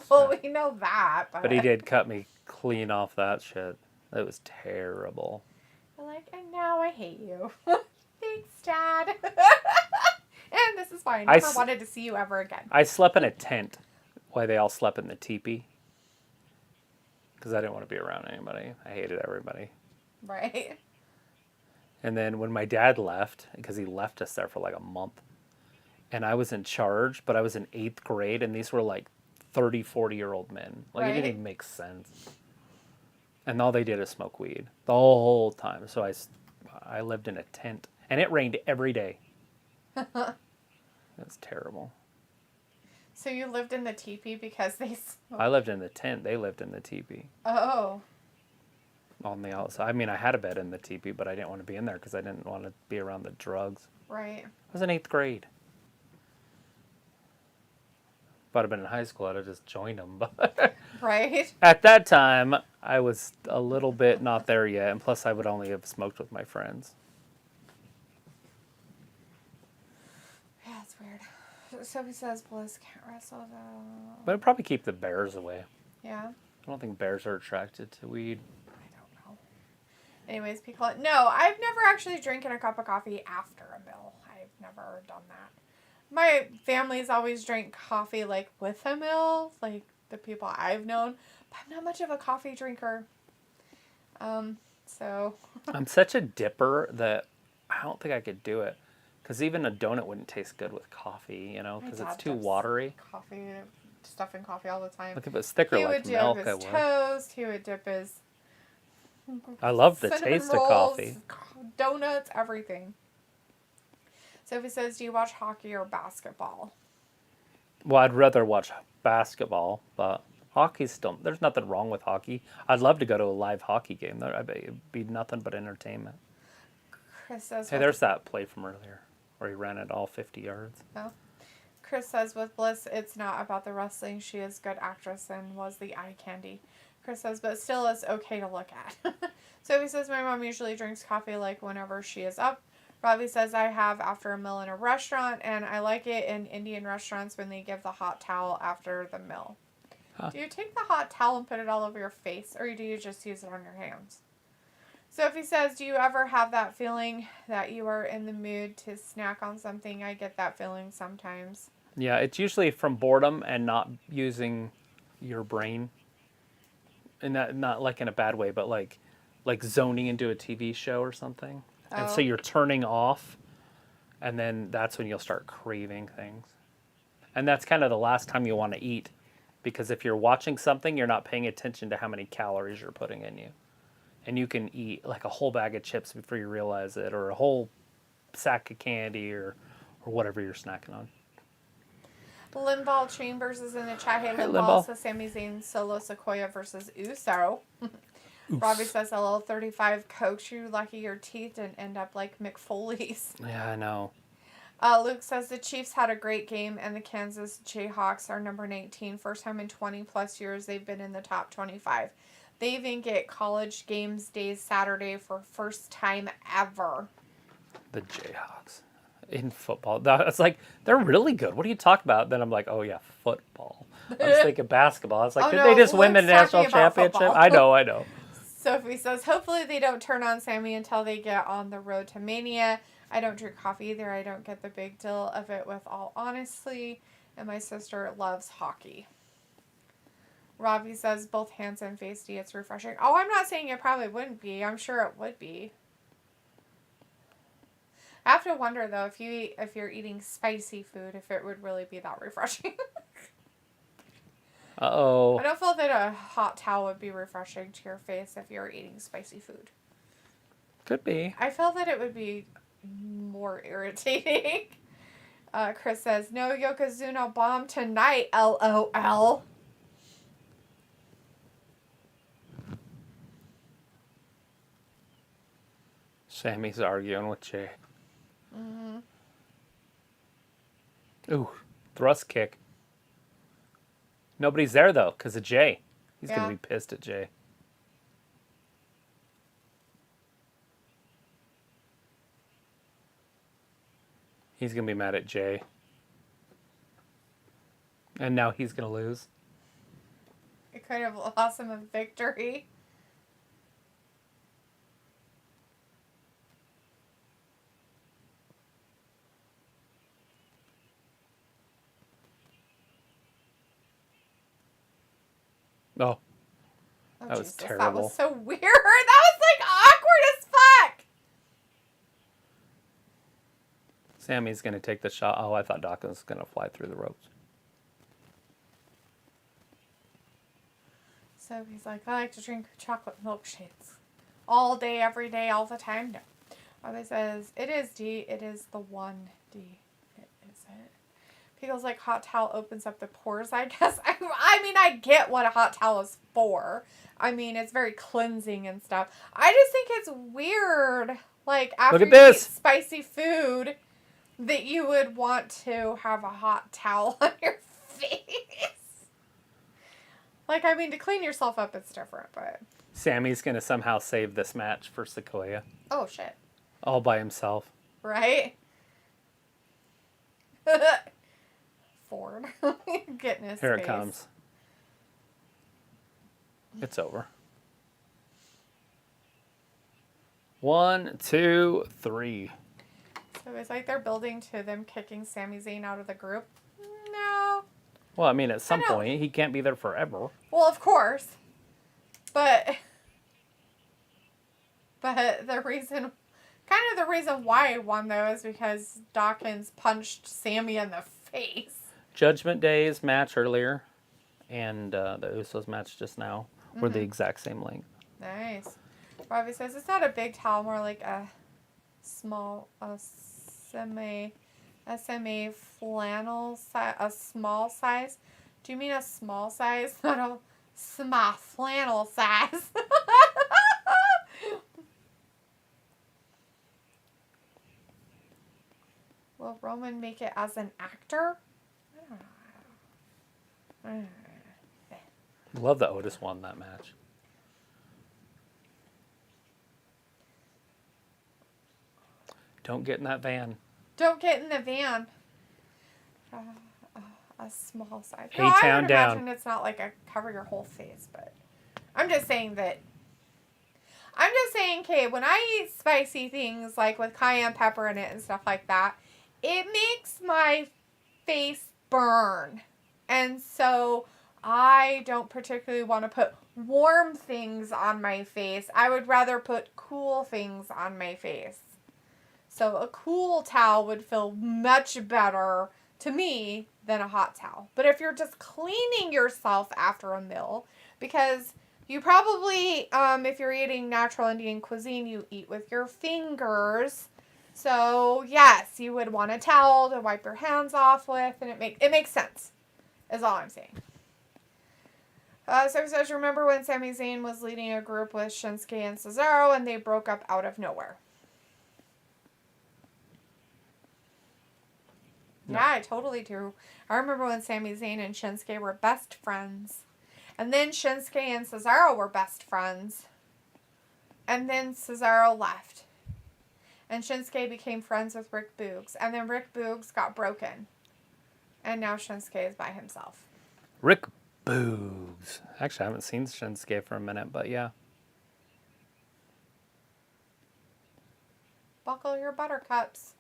Well, we know that. But he did cut me clean off that shit. It was terrible. You're like, and now I hate you. Thanks, Dad. And this is why I never wanted to see you ever again. I slept in a tent while they all slept in the teepee. Because I didn't want to be around anybody. I hated everybody. Right. And then when my dad left, because he left us there for like a month, and I was in charge, but I was in 8th grade, and these were like 30, 40-year-old men. Like, it didn't even make sense. And all they did is smoke weed the whole time. So I lived in a tent, and it rained every day. It was terrible. So you lived in the teepee because they smoked? I lived in the tent. They lived in the teepee. Oh. On the outside. I mean, I had a bed in the teepee, but I didn't want to be in there because I didn't want to be around the drugs. Right. I was in 8th grade. If I'd have been in high school, I'd have just joined them. But right. At that time, I was a little bit not there yet, and plus I would only have smoked with my friends. Yeah, it's weird. Sophie says Bliss can't wrestle though. But it'd probably keep the bears away. Yeah. I don't think bears are attracted to weed. I don't know. Anyways, people. No, I've never actually drinking a cup of coffee after a meal. I've never done that. My family's always drank coffee like with a meal, like the people I've known. But I'm not much of a coffee drinker. So. I'm such a dipper that I don't think I could do it. Because even a donut wouldn't taste good with coffee, you know, because it's too watery. Coffee, stuff in coffee all the time. Look, if it's thicker like milk, I would. He would dip his toast. He would dip his. I love the taste of coffee. Donuts, everything. Sophie says, do you watch hockey or basketball? Well, I'd rather watch basketball, but hockey's still... There's nothing wrong with hockey. I'd love to go to a live hockey game. I bet it'd be nothing but entertainment. Chris says... Hey, there's that play from earlier where he ran it all 50 yards. Oh. Chris says, with Bliss, it's not about the wrestling. She is a good actress and was the eye candy. Chris says, but still it's okay to look at. Sophie says, my mom usually drinks coffee like whenever she is up. Robbie says, I have after a meal in a restaurant, and I like it in Indian restaurants when they give the hot towel after the meal. Huh. Do you take the hot towel and put it all over your face, or do you just use it on your hands? Sophie says, do you ever have that feeling that you are in the mood to snack on something? I get that feeling sometimes. Yeah, it's usually from boredom and not using your brain. And not like in a bad way, but like zoning into a TV show or something. Oh. And so you're turning off, and then that's when you'll start craving things. And that's kind of the last time you want to eat, because if you're watching something, you're not paying attention to how many calories you're putting in you. and you can eat like a whole bag of chips before you realize it, or a whole sack of candy, or whatever you're snacking on. Limball Chambers is in the chat. Hey, Hey, Limball. Limball. So Sami Zayn, Solo Sequoia versus Uso. Robbie says, hello, 35 Coke. You lucky your teeth didn't end up like McFoley's. Yeah, I know. Luke says the Chiefs had a great game and the Kansas Jayhawks are number 19. First time in 20 plus years they've been in the top 25. They even get college games days Saturday for first time ever. The Jayhawks in football. It's like, they're really good. What are you talking about? Then I'm like, oh yeah, football. I was thinking basketball. I was like, Oh, did no, they just win the Luke's national talking about championship? football. I know. Sophie says, hopefully they don't turn on Sami until they get on the road to Mania. I don't drink coffee either. I don't get the big deal of it with all honesty. And my sister loves hockey. Robbie says, both hands and face D, it's refreshing. Oh, I'm not saying it probably wouldn't be. I'm sure it would be. I have to wonder, though, if you're eating spicy food, if it would really be that refreshing. Uh-oh. I don't feel that a hot towel would be refreshing to your face if you're eating spicy food. Could be. I feel that it would be more irritating. Chris says, no Yokozuna bomb tonight, LOL. Sammy's arguing with Jay. Mm-hmm. Ooh, thrust kick. Nobody's there, though, because of Jay. He's going to be pissed at Jay. He's going to be mad at Jay. And now he's going to lose. It could have lost him a victory. Oh, Oh, that was Jesus, terrible. That was so weird. That was like awkward as fuck. Sammy's going to take the shot. Oh, I thought Doc was going to fly through the ropes. So he's like, I like to drink chocolate milkshakes. All day, every day, all the time. No. Robbie says, it is D. It is the one D. It isn't. Pickles like hot towel opens up the pores, I guess. I mean, I get what a hot towel is for. I mean, it's very cleansing and stuff. I just think it's weird. Like, after Look at you eat this. spicy food, that you would want to have a hot towel on your face. Like, I mean, to clean yourself up, it's different, but... Sammy's going to somehow save this match for Sequoia. Oh, shit. All by himself. Right? Ford. Getting his Here face. it comes. It's over. 1, 2, 3. So it's like they're building to them kicking Sami Zayn out of the group. No. Well, I mean, at some I know. point, he can't be there forever. Well, of course. But the reason why he won, though, is because Dawkins punched Sami in the face. Judgment Day's match earlier and the Usos match just now were the exact same length. Nice. Robbie says it's not a big towel, more like a small, semi flannel size, a small size. Do you mean a small size? Not a small flannel size. Will Roman make it as an actor? Love that Otis won that match. Don't get in that van. Don't get in the van. A small size. Hey, No, I town would down. imagine it's not like a cover your whole face, but I'm just saying, okay, when I eat spicy things like with cayenne pepper in it and stuff like that, it makes my face burn. And so I don't particularly want to put warm things on my face. I would rather put cool things on my face. So a cool towel would feel much better to me than a hot towel. But if you're just cleaning yourself after a meal, because You probably, if you're eating natural Indian cuisine, you eat with your fingers. So, yes, you would want a towel to wipe your hands off with, and it makes sense, is all I'm saying. So it says, remember when Sami Zayn was leading a group with Shinsuke and Cesaro, and they broke up out of nowhere? No. Yeah, I totally do. I remember when Sami Zayn and Shinsuke were best friends. And then Shinsuke and Cesaro were best friends. And then Cesaro left. And Shinsuke became friends with Rick Boogs. And then Rick Boogs got broken. And now Shinsuke is by himself. Rick Boogs. Actually, I haven't seen Shinsuke for a minute, but yeah. Buckle your buttercups.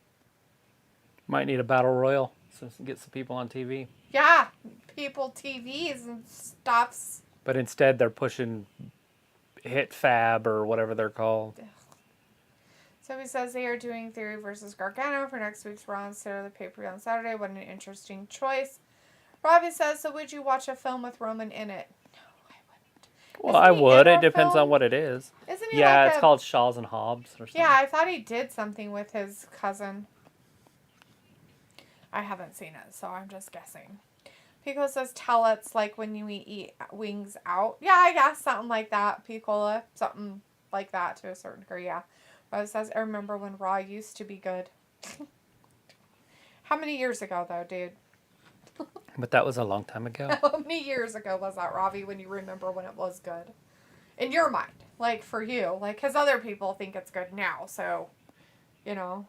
Might need a battle royal so get some people on TV. Yeah, people TVs and stuffs. But instead, they're pushing Hit Fab or whatever they're called. So he says they are doing Theory versus Gargano for next week's Raw instead of the pay-per-view on Saturday. What an interesting choice. Robbie says, so would you watch a film with Roman in it? No, I wouldn't. Well, I would. It depends on what it is. Isn't he yeah, like it's called Shaws and Hobbs or something. Yeah, I thought he did something with his cousin. I haven't seen it, so I'm just guessing. Pico says, tell it's like when you eat wings out. Yeah, I guess something like that. Picola, something like that to a certain degree, yeah. But it says, I remember when Raw used to be good. How many years ago, though, dude? But that was a long time ago. How many years ago was that, Robbie, when you remember when it was good? In your mind. Like, for you. Like, because other people think it's good now. So, you know,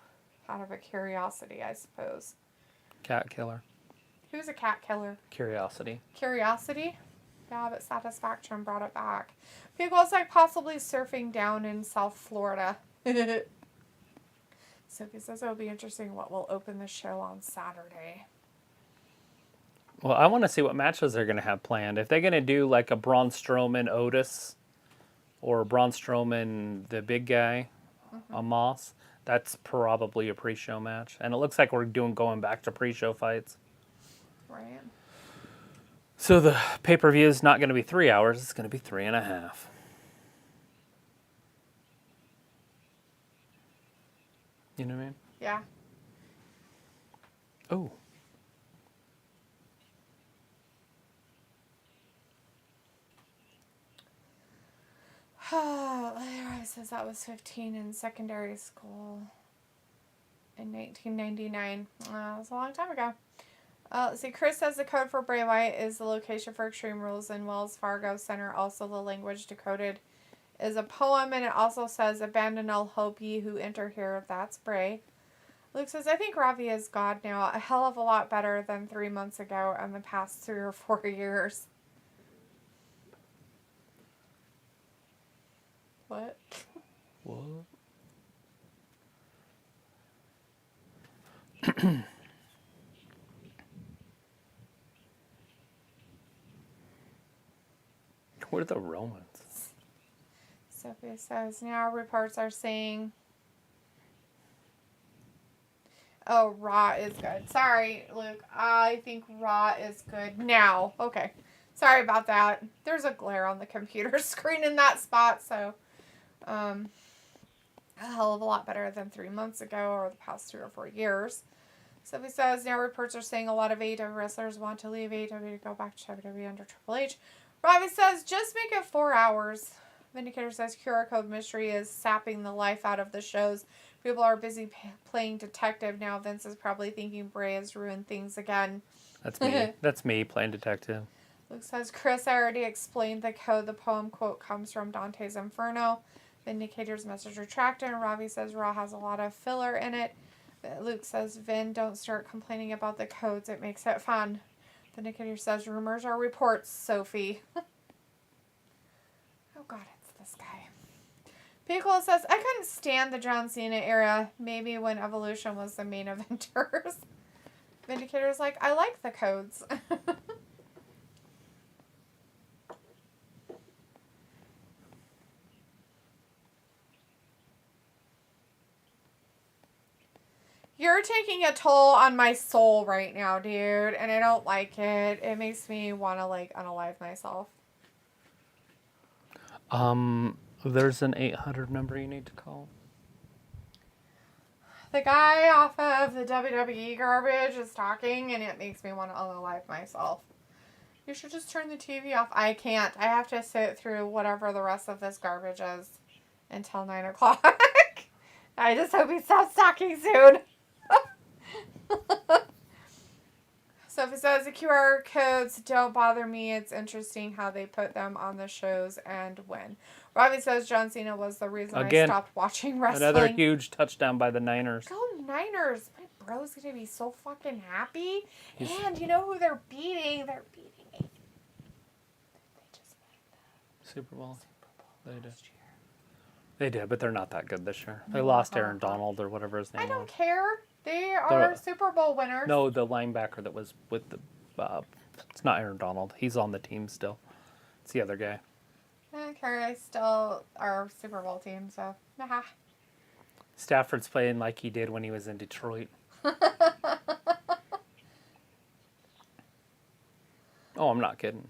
out of a curiosity, I suppose. Cat killer. Who's a cat killer? Curiosity. Curiosity? Yeah, but Satisfaction brought it back. People, it's like possibly surfing down in South Florida. Sophie says it'll be interesting what will open the show on Saturday. Well, I want to see what matches they're going to have planned. If they're going to do like a Braun Strowman Otis or Braun Strowman the big guy, Amos, that's probably a pre-show match. And it looks like we're going back to pre-show fights. Right. So the pay-per-view is not going to be 3 hours. It's going to be 3.5. You know what I mean? Yeah. Oh. LeRae says that was 15 in secondary school in 1999. That was a long time ago. Let's see. Chris says the code for Bray Wyatt is the location for Extreme Rules in Wells Fargo Center. Also, the language decoded is a poem, and it also says, abandon all hope ye who enter here. That's Bray. Luke says, I think Ravi is God now. A hell of a lot better than 3 months ago and the past 3 or 4 years. What? What? What are the Romans? Sophia says, now reports are saying, oh, Raw is good. Sorry, Luke. I think Raw is good now. Okay. Sorry about that. There's a glare on the computer screen in that spot, so a hell of a lot better than 3 months ago or the past 3 or 4 years. Sophie says, now reports are saying a lot of AEW wrestlers want to leave AEW to go back to WWE under Triple H. Robbie says, just make it 4 hours. Vindicator says, QR Code Mystery is sapping the life out of the shows. People are busy playing detective now. Vince is probably thinking Bray has ruined things again. That's me. That's me playing detective. Luke says, Chris, I already explained the code. The poem quote comes from Dante's Inferno. Vindicator's message retracted. And Robbie says, Raw has a lot of filler in it. Luke says, Vin, don't start complaining about the codes. It makes it fun. Vindicator says, rumors are reports, Sophie. Oh, God, it's this guy. Piccolo says, I couldn't stand the John Cena era. Maybe when Evolution was the main eventers. Vindicator's like, I like the codes. You're taking a toll on my soul right now, dude, and I don't like it. It makes me want to, like, unalive myself. There's an 800 number you need to call. The guy off of the WWE garbage is talking, and it makes me want to unalive myself. You should just turn the TV off. I can't. I have to sit through whatever the rest of this garbage is until 9 o'clock. I just hope he stops talking soon. Sophie says, the QR codes don't bother me. It's interesting how they put them on the shows and when. Robbie says John Cena was the reason I stopped watching wrestling. Another huge touchdown by the Niners. Go Niners. My bro's going to be so fucking happy. And you know who they're beating? They're beating a... They just won the Super Bowl. They did. last year. They did, but they're not that good this year. They lost Aaron Donald or whatever his name was. I don't care. They are Super Bowl winners. No, the linebacker that was with the... it's not Aaron Donald. He's on the team still. It's the other guy. I don't care. I still are Super Bowl team, so... Nah. Stafford's playing like he did when he was in Detroit. Oh, I'm not kidding.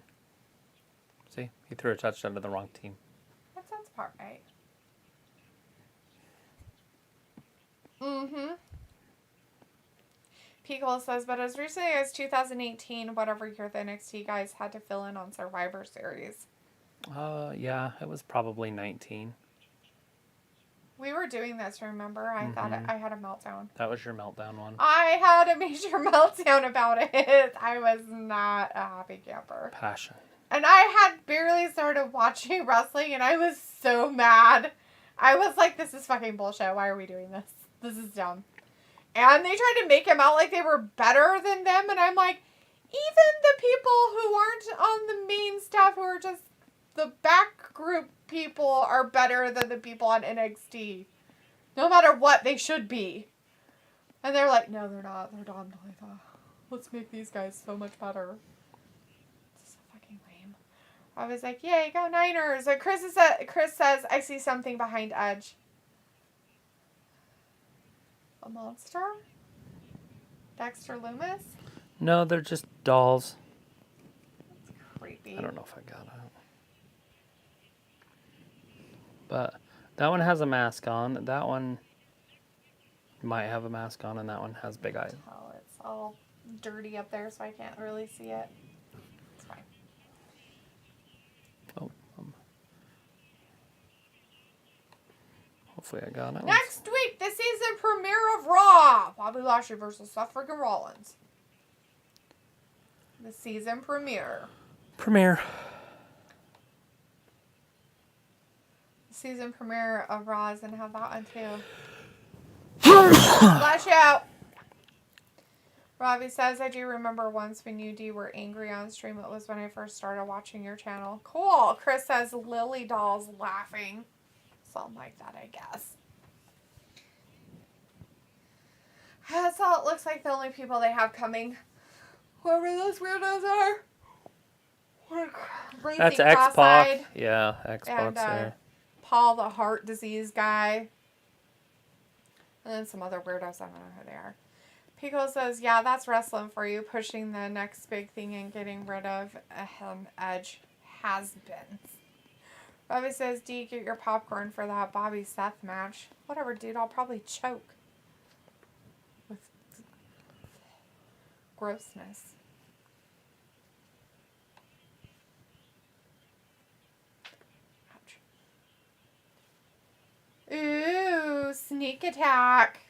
See? He threw a touchdown to the wrong team. That sounds about right. Mm-hmm. Pickle says, but as recently as 2018, whatever year the NXT guys had to fill in on Survivor Series. Yeah, it was probably 19. We were doing this, remember? I thought I had a meltdown. That was your meltdown one. I had a major meltdown about it. I was not a happy camper. Passion. And I had barely started watching wrestling, and I was so mad. I was like, this is fucking bullshit. Why are we doing this? This is dumb. And they tried to make him out like they were better than them, and I'm like, even the people who aren't on the main staff, who are just the back group people, are better than the people on NXT. No matter what, they should be. And they're like, no, they're not. They're dumb. Let's make these guys so much better. It's so fucking lame. I was like, yay, go Niners. And Chris says, I see something behind Edge. A monster? Dexter Lumis? No, they're just dolls. That's creepy. I don't know if I got it. But that one has a mask on. That one might have a mask on, and that one has big eyes. Oh, it's all dirty up there, so I can't really see it. It's fine. Oh, hopefully I got it. Next week, the season premiere of Raw. Bobby Lashley versus Seth freaking Rollins. The season premiere. Premiere. The season premiere of Raw is going to have that one too. Flash out. Robbie says, I do remember once when you, D, were angry on stream. It was when I first started watching your channel. Cool. Chris says, Lily Doll's laughing. Something like that, I guess. That's all it looks like. The only people they have coming. Whoever those weirdos are. That's X-Pac. Yeah, X-Pac's and there. Paul, the heart disease guy. And then some other weirdos. I don't know who they are. Pico says, yeah, that's wrestling for you. Pushing the next big thing and getting rid of Edge has-beens. Bobby says, D, get your popcorn for that Bobby Seth match. Whatever, dude. I'll probably choke. With grossness. Ouch. Ooh, sneak attack.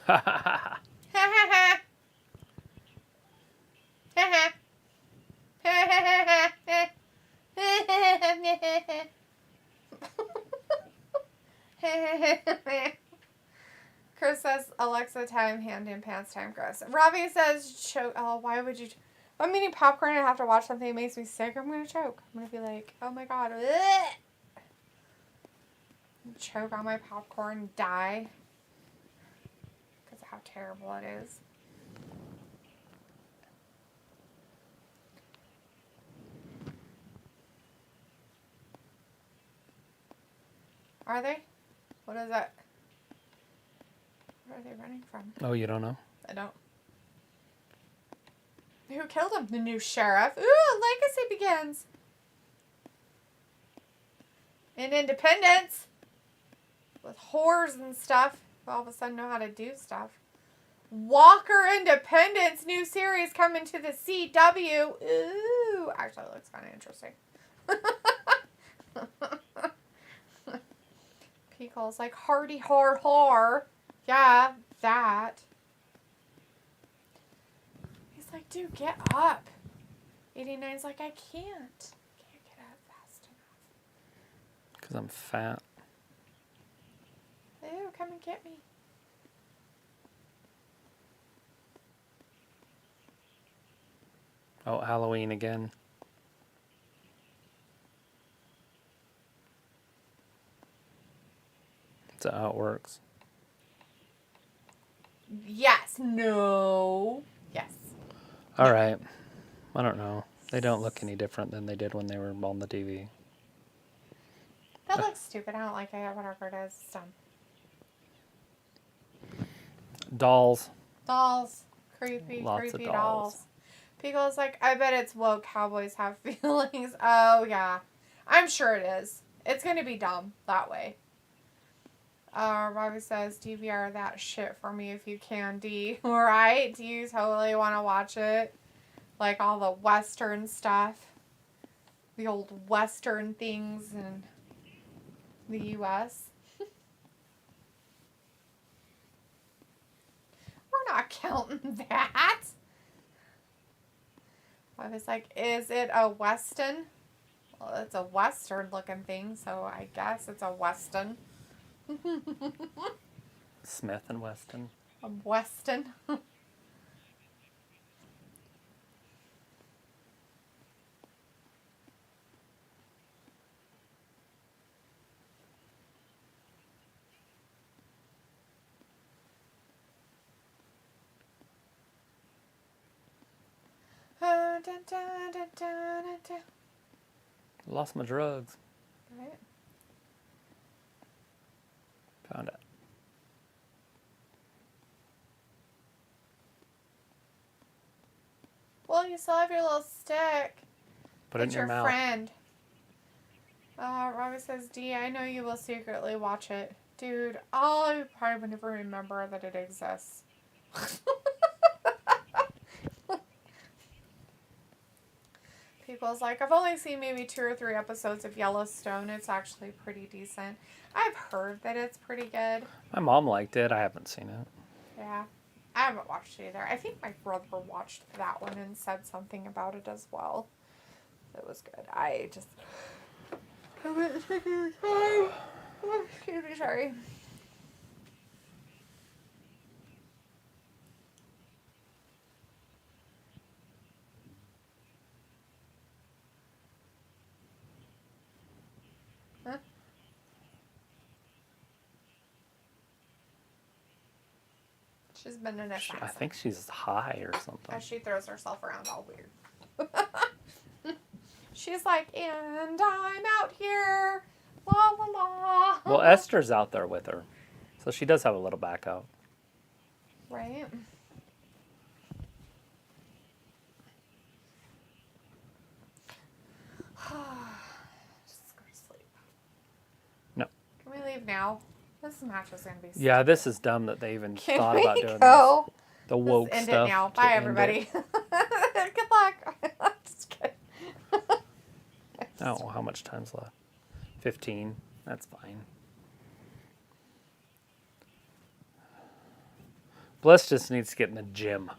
Ha ha ha. Chris says, Alexa time, hand in pants time, gross. Robbie says, choke. Oh, why would you? If I'm eating popcorn and I have to watch something that makes me sick, I'm going to choke. I'm going to be like, oh my god. Choke on my popcorn and die. Because of how terrible it is. Are they? What is that? Where are they running from? Oh, you don't know? I don't. Who killed him? The new sheriff. Ooh, legacy begins. In Independence. With whores and stuff. All of a sudden know how to do stuff. Walker Independence. New series coming to the CW. Ooh. Actually, it looks kind of interesting. Pickles like hardy har. Yeah, that. He's like, dude, get up. 89's like, I can't get up fast enough. Because I'm fat. Ew, come and get me. Oh, Halloween again. That's how it works. Yes. No. Yes. All right. I don't know. They don't look any different than they did when they were on the TV. That looks stupid. I don't like it. Whatever it is. It's dumb. Dolls. Dolls. Creepy, Lots creepy of dolls. dolls. Pickle's like, I bet it's woke cowboys have feelings. Oh, yeah. I'm sure it is. It's going to be dumb that way. Robbie says, DVR that shit for me if you can, D. Right? Do you totally want to watch it? Like all the Western stuff. The old Western things in the U.S. We're not counting that. I was like, is it a Weston? Well, it's a Western looking thing, so I guess it's a Weston. Smith and Weston. A Weston. Lost my drugs. Right. Found it. Well, you still have your little stick. Put it in It's your mouth. friend. Robbie says, D, I know you will secretly watch it. Dude, I probably would never remember that it exists. People's like, I've only seen maybe 2 or 3 episodes of Yellowstone. It's actually pretty decent. I've heard that it's pretty good. My mom liked it. I haven't seen it. Yeah. I haven't watched it either. I think my brother watched that one and said something about it as well. It was good. I just haven't taken time. Oh, excuse me, sorry. Huh? She's been an assassin. I think she's high or something. As she throws herself around all weird. She's like, and I'm out here. La la la. Well, Esther's out there with her. So she does have a little backup. Right? Just go to sleep. No. Can we leave now? This match is going to be Yeah, this is dumb that they even Can thought we about doing go? this. The woke Let's end stuff. it now. to Bye, end everybody. it. Good luck. Just kidding. Oh, how much time's left? 15. That's fine. Bliss just needs to get in the gym.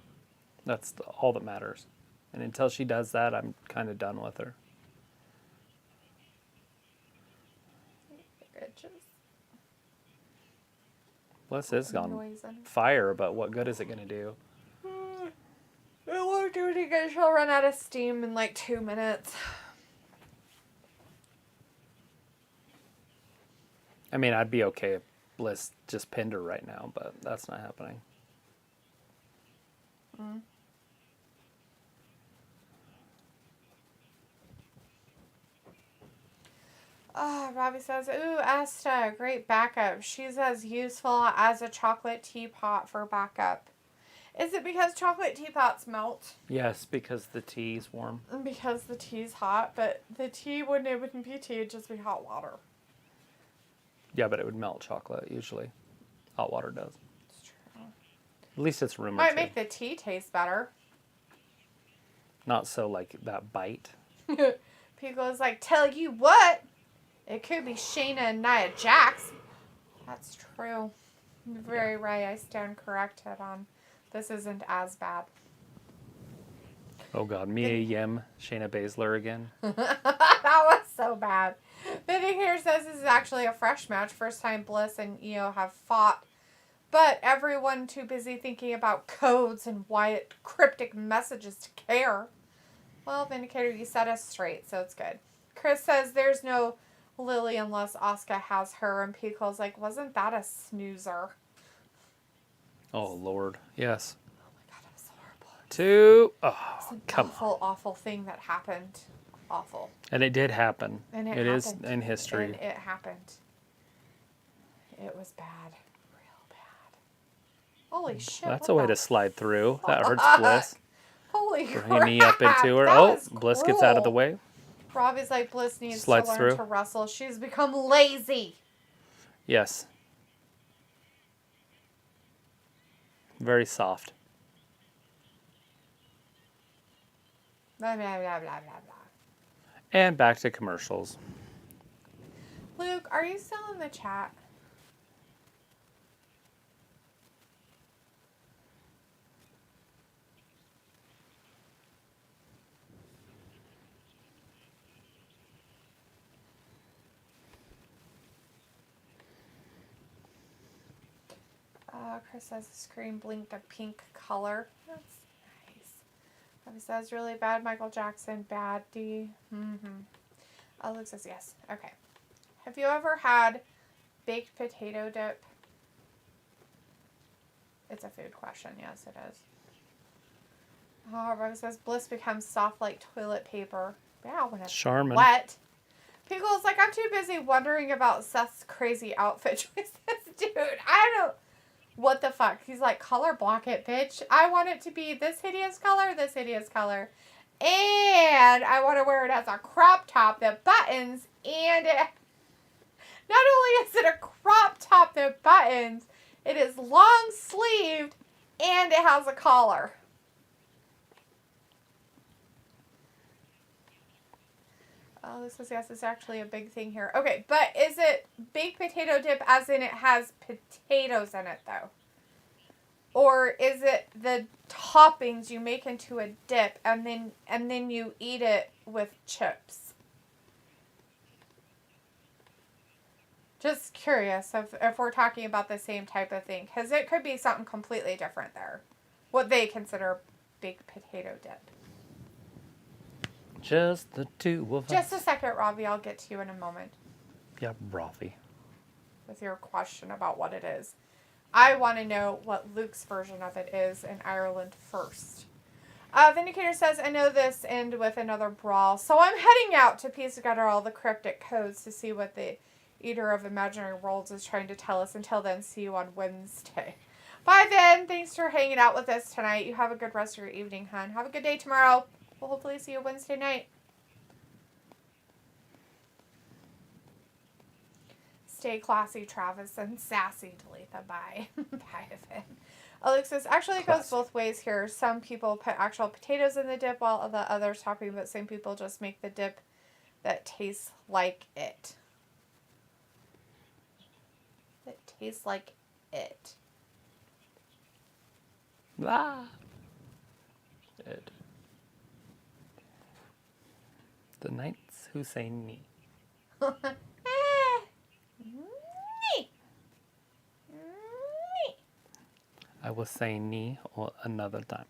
That's all that matters. And until she does that, I'm kind of done with her. Bliss is on fire, but what good is it going to do? It won't do any good. She'll run out of steam in like 2 minutes. I mean, I'd be okay if Bliss just pinned her right now, but that's not happening. Mm. Oh, Robbie says, ooh, Esta, great backup. She's as useful as a chocolate teapot for backup. Is it because chocolate teapots melt? Yes, because the tea's warm. Because the tea's hot, but the tea wouldn't be tea, it'd just be hot water. Yeah, but it would melt chocolate, usually. Hot water does. It's true. At least it's rumored Might to. make the tea taste better. Not so like that bite. Pico's like, tell you what, it could be Shayna and Nia Jax. That's true. Very right. I stand corrected on this isn't as bad. Oh god, Mia Yim, Shayna Baszler again. That was so bad. Vindicator says this is actually a fresh match. First time Bliss and Io have fought. But everyone too busy thinking about codes and Wyatt cryptic messages to care. Well, Vindicator, you set us straight, so it's good. Chris says there's no Lily unless Asuka has her. And Pico's like, wasn't that a snoozer? Oh lord, yes. Oh my god, it was so horrible. Oh, come on. Awful, awful thing that happened. Awful. And it did happen. And it is happened. in history. And it happened. It was bad. Real bad. Holy shit. That's what a way the to slide through. That hurts fuck? Bliss. Holy Bring crap. a knee up into her. That Oh, was Bliss gets out of the cruel. way. Robbie's like, Bliss needs Slides to learn through. to wrestle. She's become lazy. Yes. Very soft. Blah, blah, blah, blah, blah, blah. And back to commercials. Luke, are you still in the chat? Chris says the screen blinked a pink color. That's nice. Robbie says really bad. Michael Jackson, bad. D. Luke says yes. Okay. Have you ever had baked potato dip? It's a food question. Yes, it is. Oh, Robbie says Bliss becomes soft like toilet paper. Yeah, when it's Charmin. wet. Pickle's like, I'm too busy wondering about Seth's crazy outfit choices. Dude, I don't... What the fuck? He's like, color block it, bitch. I want it to be this hideous color, and I want to wear it as a crop top that buttons, and it, not only is it a crop top that buttons, it is long sleeved, and it has a collar. Oh, this is, yes, it's actually a big thing here. Okay, but is it baked potato dip as in it has potatoes in it, though? Or is it the toppings you make into a dip and then you eat it with chips? Just curious if we're talking about the same type of thing. Because it could be something completely different there. What they consider baked potato dip. Just the two of us. Just a second, Robbie. I'll get to you in a moment. Yeah, Ravi. With your question about what it is. I want to know what Luke's version of it is in Ireland first. Vindicator says, I know this end with another brawl, so I'm heading out to piece together all the cryptic codes to see what the Eater of Imaginary Worlds is trying to tell us. Until then, see you on Wednesday. Bye then. Thanks for hanging out with us tonight. You have a good rest of your evening, hon. Have a good day tomorrow. We'll hopefully see you Wednesday night. Stay classy, Travis, and sassy, Talitha. Bye. Bye, Evan. Alex says, actually, it goes both ways here. Some people put actual potatoes in the dip while the others topping, but some people just make the dip that tastes like it. That tastes like it. Ah. It. The Knights who say me. I will say knee or another time.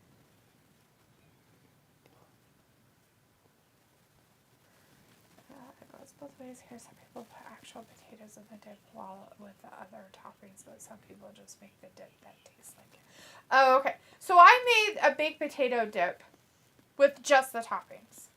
It goes both ways here. Some people put actual potatoes in the dip while with the other toppings, but some people just make the dip that tastes like it. Oh, okay. So I made a baked potato dip with just the toppings.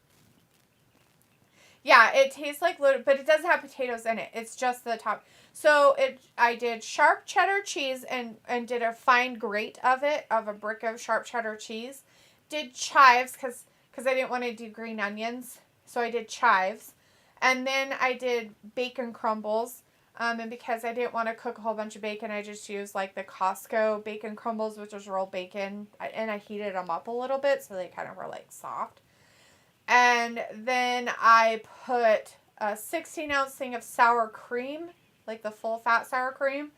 Yeah, it tastes like loaded, but it doesn't have potatoes in it. It's just the top. So I did sharp cheddar cheese and did a fine grate of it, of a brick of sharp cheddar cheese. Did chives because I didn't want to do green onions. So I did chives. And then I did bacon crumbles. And because I didn't want to cook a whole bunch of bacon, I just used like the Costco bacon crumbles, which was rolled bacon. And I heated them up a little bit so they kind of were like soft. And then I put a 16-ounce thing of sour cream, like the full fat sour cream,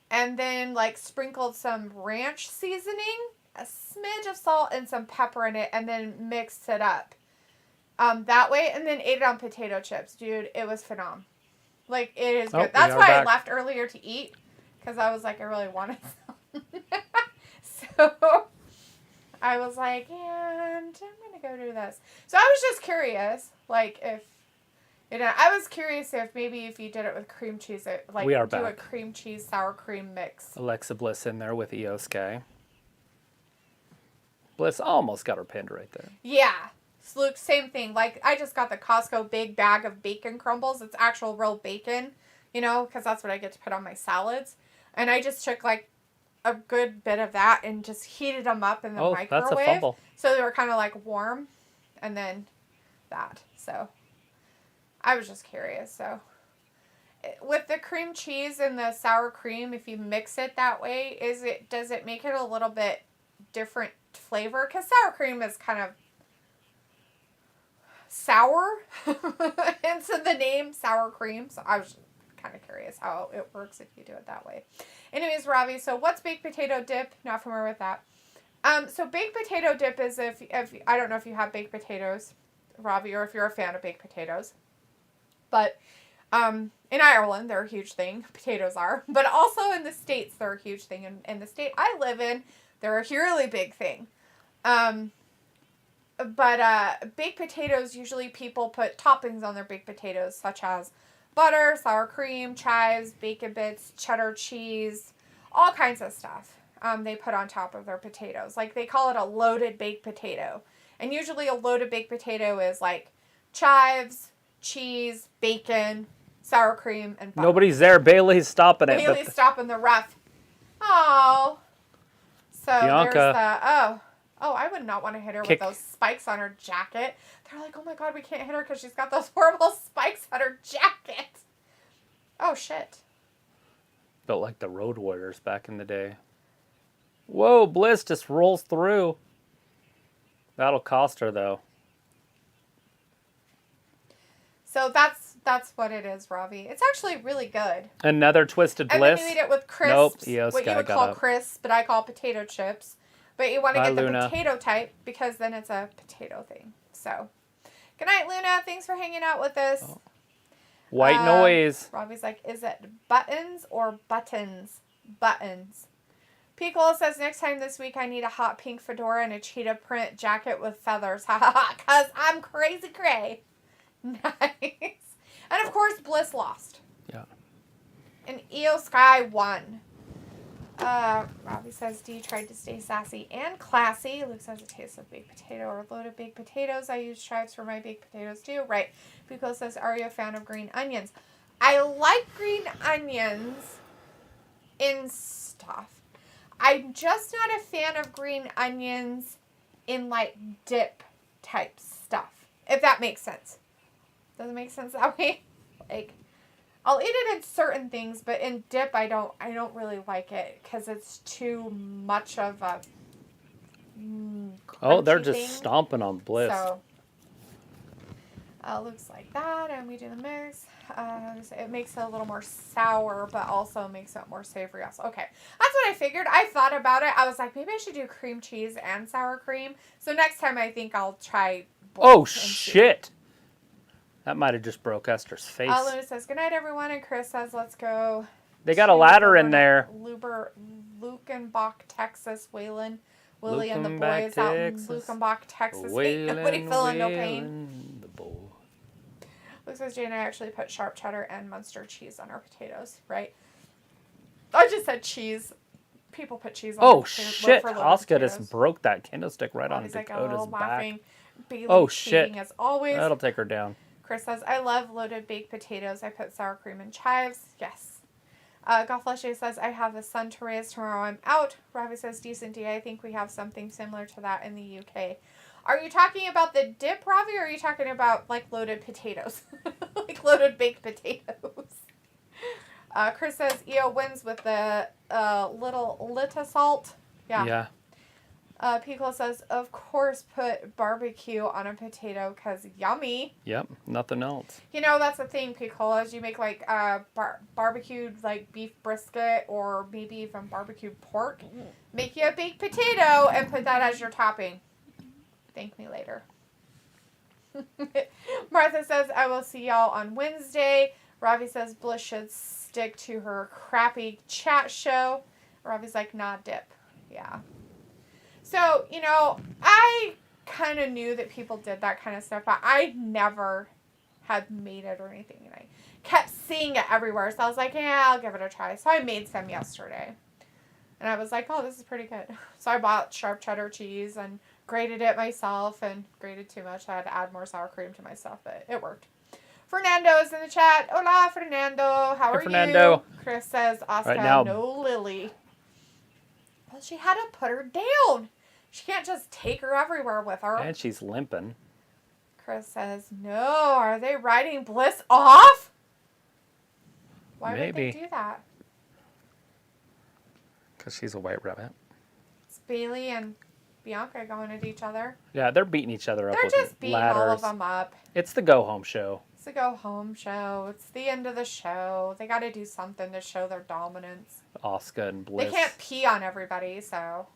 and then like sprinkled some ranch seasoning, a smidge of salt, and some pepper in it, and then mixed it up that way, and then ate it on potato chips. Dude, it was phenomenal. Like, it is good. That's why I left earlier to eat, because I was like, I really wanted some. So I was like, and I'm going to go do this. So I was just curious, like, if, you know, I was curious if you did it with cream cheese, like, do a cream cheese, sour cream mix. Alexa Bliss in there with EO Sky. Bliss almost got her pinned right there. Yeah. So, Luke, same thing. Like, I just got the Costco big bag of bacon crumbles. It's actual real bacon, you know, because that's what I get to put on my salads. And I just took, like, a good bit of that and just heated them up in the microwave. That's a fumble. So they were kind of like warm. And then that. So I was just curious. So with the cream cheese and the sour cream, if you mix it that way, does it make it a little bit different flavor? Because sour cream is kind of sour. Hence the name sour cream. So I was kind of curious how it works if you do it that way. Anyways, Ravi, so what's baked potato dip? Not familiar with that. So baked potato dip is if I don't know if you have baked potatoes, Ravi, or if you're a fan of baked potatoes. But in Ireland, they're a huge thing. Potatoes are. But also in the States, they're a huge thing. In the state I live in, they're a really big thing. But baked potatoes, usually people put toppings on their baked potatoes, such as butter, sour cream, chives, bacon bits, cheddar cheese, all kinds of stuff they put on top of their potatoes. Like, they call it a loaded baked potato. And usually a loaded baked potato is like chives, cheese, bacon, sour cream, and butter. Nobody's there. Bailey's stopping it. Bailey's stopping the ref. Oh. So Bianca. There's the... Oh, I would not want to hit her with those spikes on her jacket. They're like, oh my god, we can't hit her because she's got those horrible spikes on her jacket. Oh, shit. Built like the Road Warriors back in the day. Whoa, Bliss just rolls through. That'll cost her, though. So that's what it is, Ravi. It's actually really good. Another Twisted Bliss. And then you eat it with crisps. Nope, what you would call crisps, but I call potato chips. But you want to get the potato type because then it's a potato thing. So, good night, Luna. Thanks for hanging out with us. Oh. White noise. Robbie's like, is it buttons or buttons? Buttons. Piccolo says, next time this week I need a hot pink fedora and a cheetah print jacket with feathers. Ha ha ha. Because I'm crazy cray. Nice. And of course, Bliss lost. Yeah. And EO Sky won. Robbie says, D tried to stay sassy and classy. Luke says it tastes like baked potato or loaded baked potatoes. I use chives for my baked potatoes too. Right. Pico says, are you a fan of green onions? I like green onions in stuff. I'm just not a fan of green onions in like dip type stuff. If that makes sense. Does it make sense that way? Like, I'll eat it in certain things, but in dip, I don't really like it because it's too much of a they're just thing. Stomping on Bliss. So, looks like that, and we do the mix. It makes it a little more sour, but also makes it more savory. Also, okay, that's what I figured. I thought about it. I was like, maybe I should do cream cheese and sour cream. So next time, I think I'll try both. Oh shit! That might have just broke Esther's face. Luna says, good night, everyone. And Chris says, let's go. They got a ladder in there. Lukenbach, Texas, Waylon, Willie and the boys out in Lukenbach, Texas. Ain't nobody feeling no pain. The boy. Luke says, Jane and I actually put sharp cheddar and Munster cheese on our potatoes, right? I just said cheese. People put cheese on their potatoes. Shit. Oscar just broke that candlestick right on Dakota's back. Bailey Oh, shit. As always. That'll take her down. Chris says, I love loaded baked potatoes. I put sour cream and chives. Yes. Goffleshe says, I have a son to raise. Tomorrow I'm out. Ravi says, decent day. I think we have something similar to that in the UK. Are you talking about the dip, Ravi, or are you talking about, like, loaded potatoes? Like, loaded baked potatoes. Chris says, EO wins with the little salt. Yeah. Pico says, of course, put barbecue on a potato because yummy. Yep, nothing else. You know, that's the thing, Pico, is you make, like, barbecued, like, beef brisket or maybe even barbecued pork. Make you a baked potato and put that as your topping. Thank me later. Martha says, I will see y'all on Wednesday. Ravi says, Bliss should stick to her crappy chat show. Ravi's like, nah, dip. Yeah. So, you know, I kind of knew that people did that kind of stuff, but I never had made it or anything. And I kept seeing it everywhere. So I was like, yeah, I'll give it a try. So I made some yesterday. And I was like, oh, this is pretty good. So I bought sharp cheddar cheese and grated it myself and grated too much. I had to add more sour cream to my stuff, but it worked. Fernando's in the chat. Hola, Fernando. How are Fernando. you? Chris says, Oscar, right now, no Lily. Well, she had to put her down. She can't just take her everywhere with her. And she's limping. Chris says, no. Are they writing Bliss off? Why would they do that? Because she's a white rabbit. It's Bailey and Bianca going at each other. Yeah, they're beating each other up They're with just beating ladders. all of them up. It's the go-home show. It's a go-home show. It's the end of the show. They got to do something to show their dominance. Asuka and Bliss. They can't pee on everybody, so...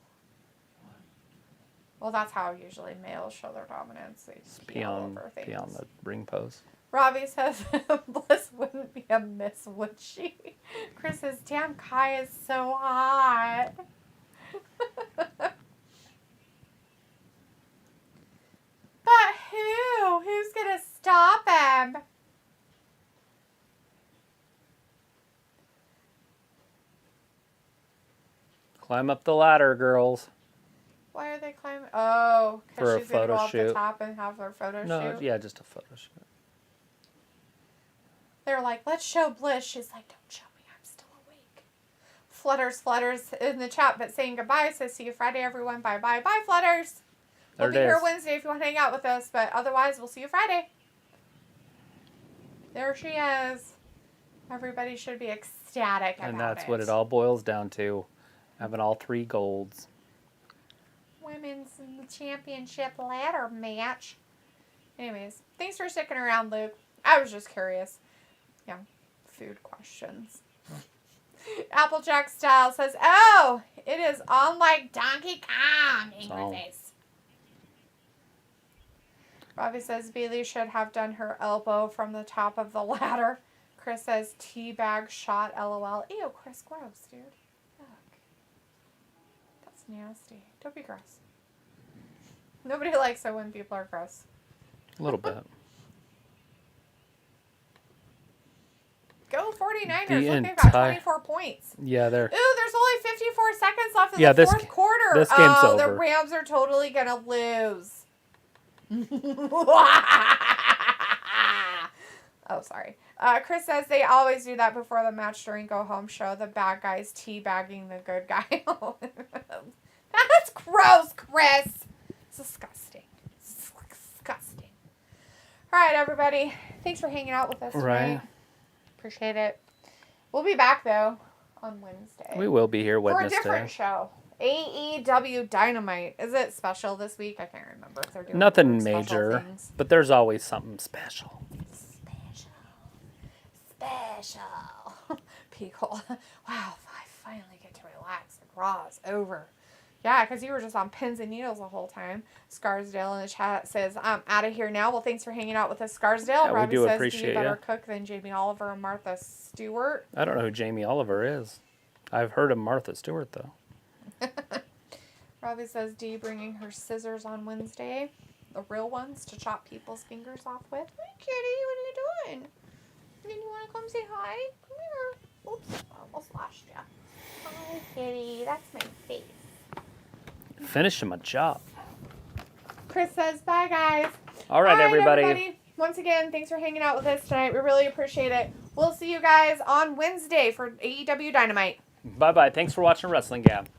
Well, that's how usually males show their dominance. They just pee all over things. Pee on the ring post. Robbie says Bliss wouldn't be a miss, would she? Chris says, damn, Kai is so hot. But who? Who's going to stop him? Climb up the ladder, girls. Why are they climbing? Oh, For a because she's going to go photo up shoot. the top and have their photo shoot? Yeah, just a photo shoot. They're like, let's show Bliss. She's like, don't show me. I'm still awake. Flutters in the chat, but saying goodbye. Says, see you Friday, everyone. Bye-bye. Bye, Flutters. We'll be here Wednesday if you want to hang out with us, but otherwise, we'll see you Friday. There she is. Everybody should be ecstatic about it. And that's what it all boils down to. Having all 3 golds. Women's championship ladder match. Anyways, thanks for sticking around, Luke. I was just curious. Yeah, food questions. Applejack Style says, oh, it is on like Donkey Kong. Angry face. Robbie says, Bailey should have done her elbow from the top of the ladder. Chris says, teabag shot, LOL. Ew, Chris, gross, dude. Yuck. That's nasty. Don't be gross. Nobody likes it when people are gross. A little bit. Go 49ers. Look, they've got 24 points. Yeah, they're... Ooh, there's only 54 seconds left in the fourth quarter. This game's over. The Rams are totally going to lose. Oh, sorry. Chris says they always do that before the match during go-home show. The bad guys teabagging the good guy. That's gross, Chris. It's disgusting. It's disgusting. All right, everybody. Thanks for hanging out with us tonight. Right. Appreciate it. We'll be back, though, on Wednesday. We will be here Wednesday. For a different show. AEW Dynamite. Is it special this week? I can't remember if they're doing nothing major, but there's always something special. Special. People. Wow, I finally get to relax. Like, Raw is over. Yeah, because you were just on pins and needles the whole time. Scarsdale in the chat says, I'm out of here now. Well, thanks for hanging out with us, Scarsdale. Yeah, Robbie we do says, appreciate do you better you. cook than Jamie Oliver and Martha Stewart? I don't know who Jamie Oliver is. I've heard of Martha Stewart, though. Robbie says, Dee bringing her scissors on Wednesday. The real ones to chop people's fingers off with. Hi, kitty. What are you doing? Did you want to come say hi? Come here. Oops. I almost lashed you. Hi, kitty. That's my face. Finishing my job. Chris says, bye, guys. All right, everybody. once again, thanks for hanging out with us tonight. We really appreciate it. We'll see you guys on Wednesday for AEW Dynamite. Bye-bye. Thanks for watching Wrestling Gab.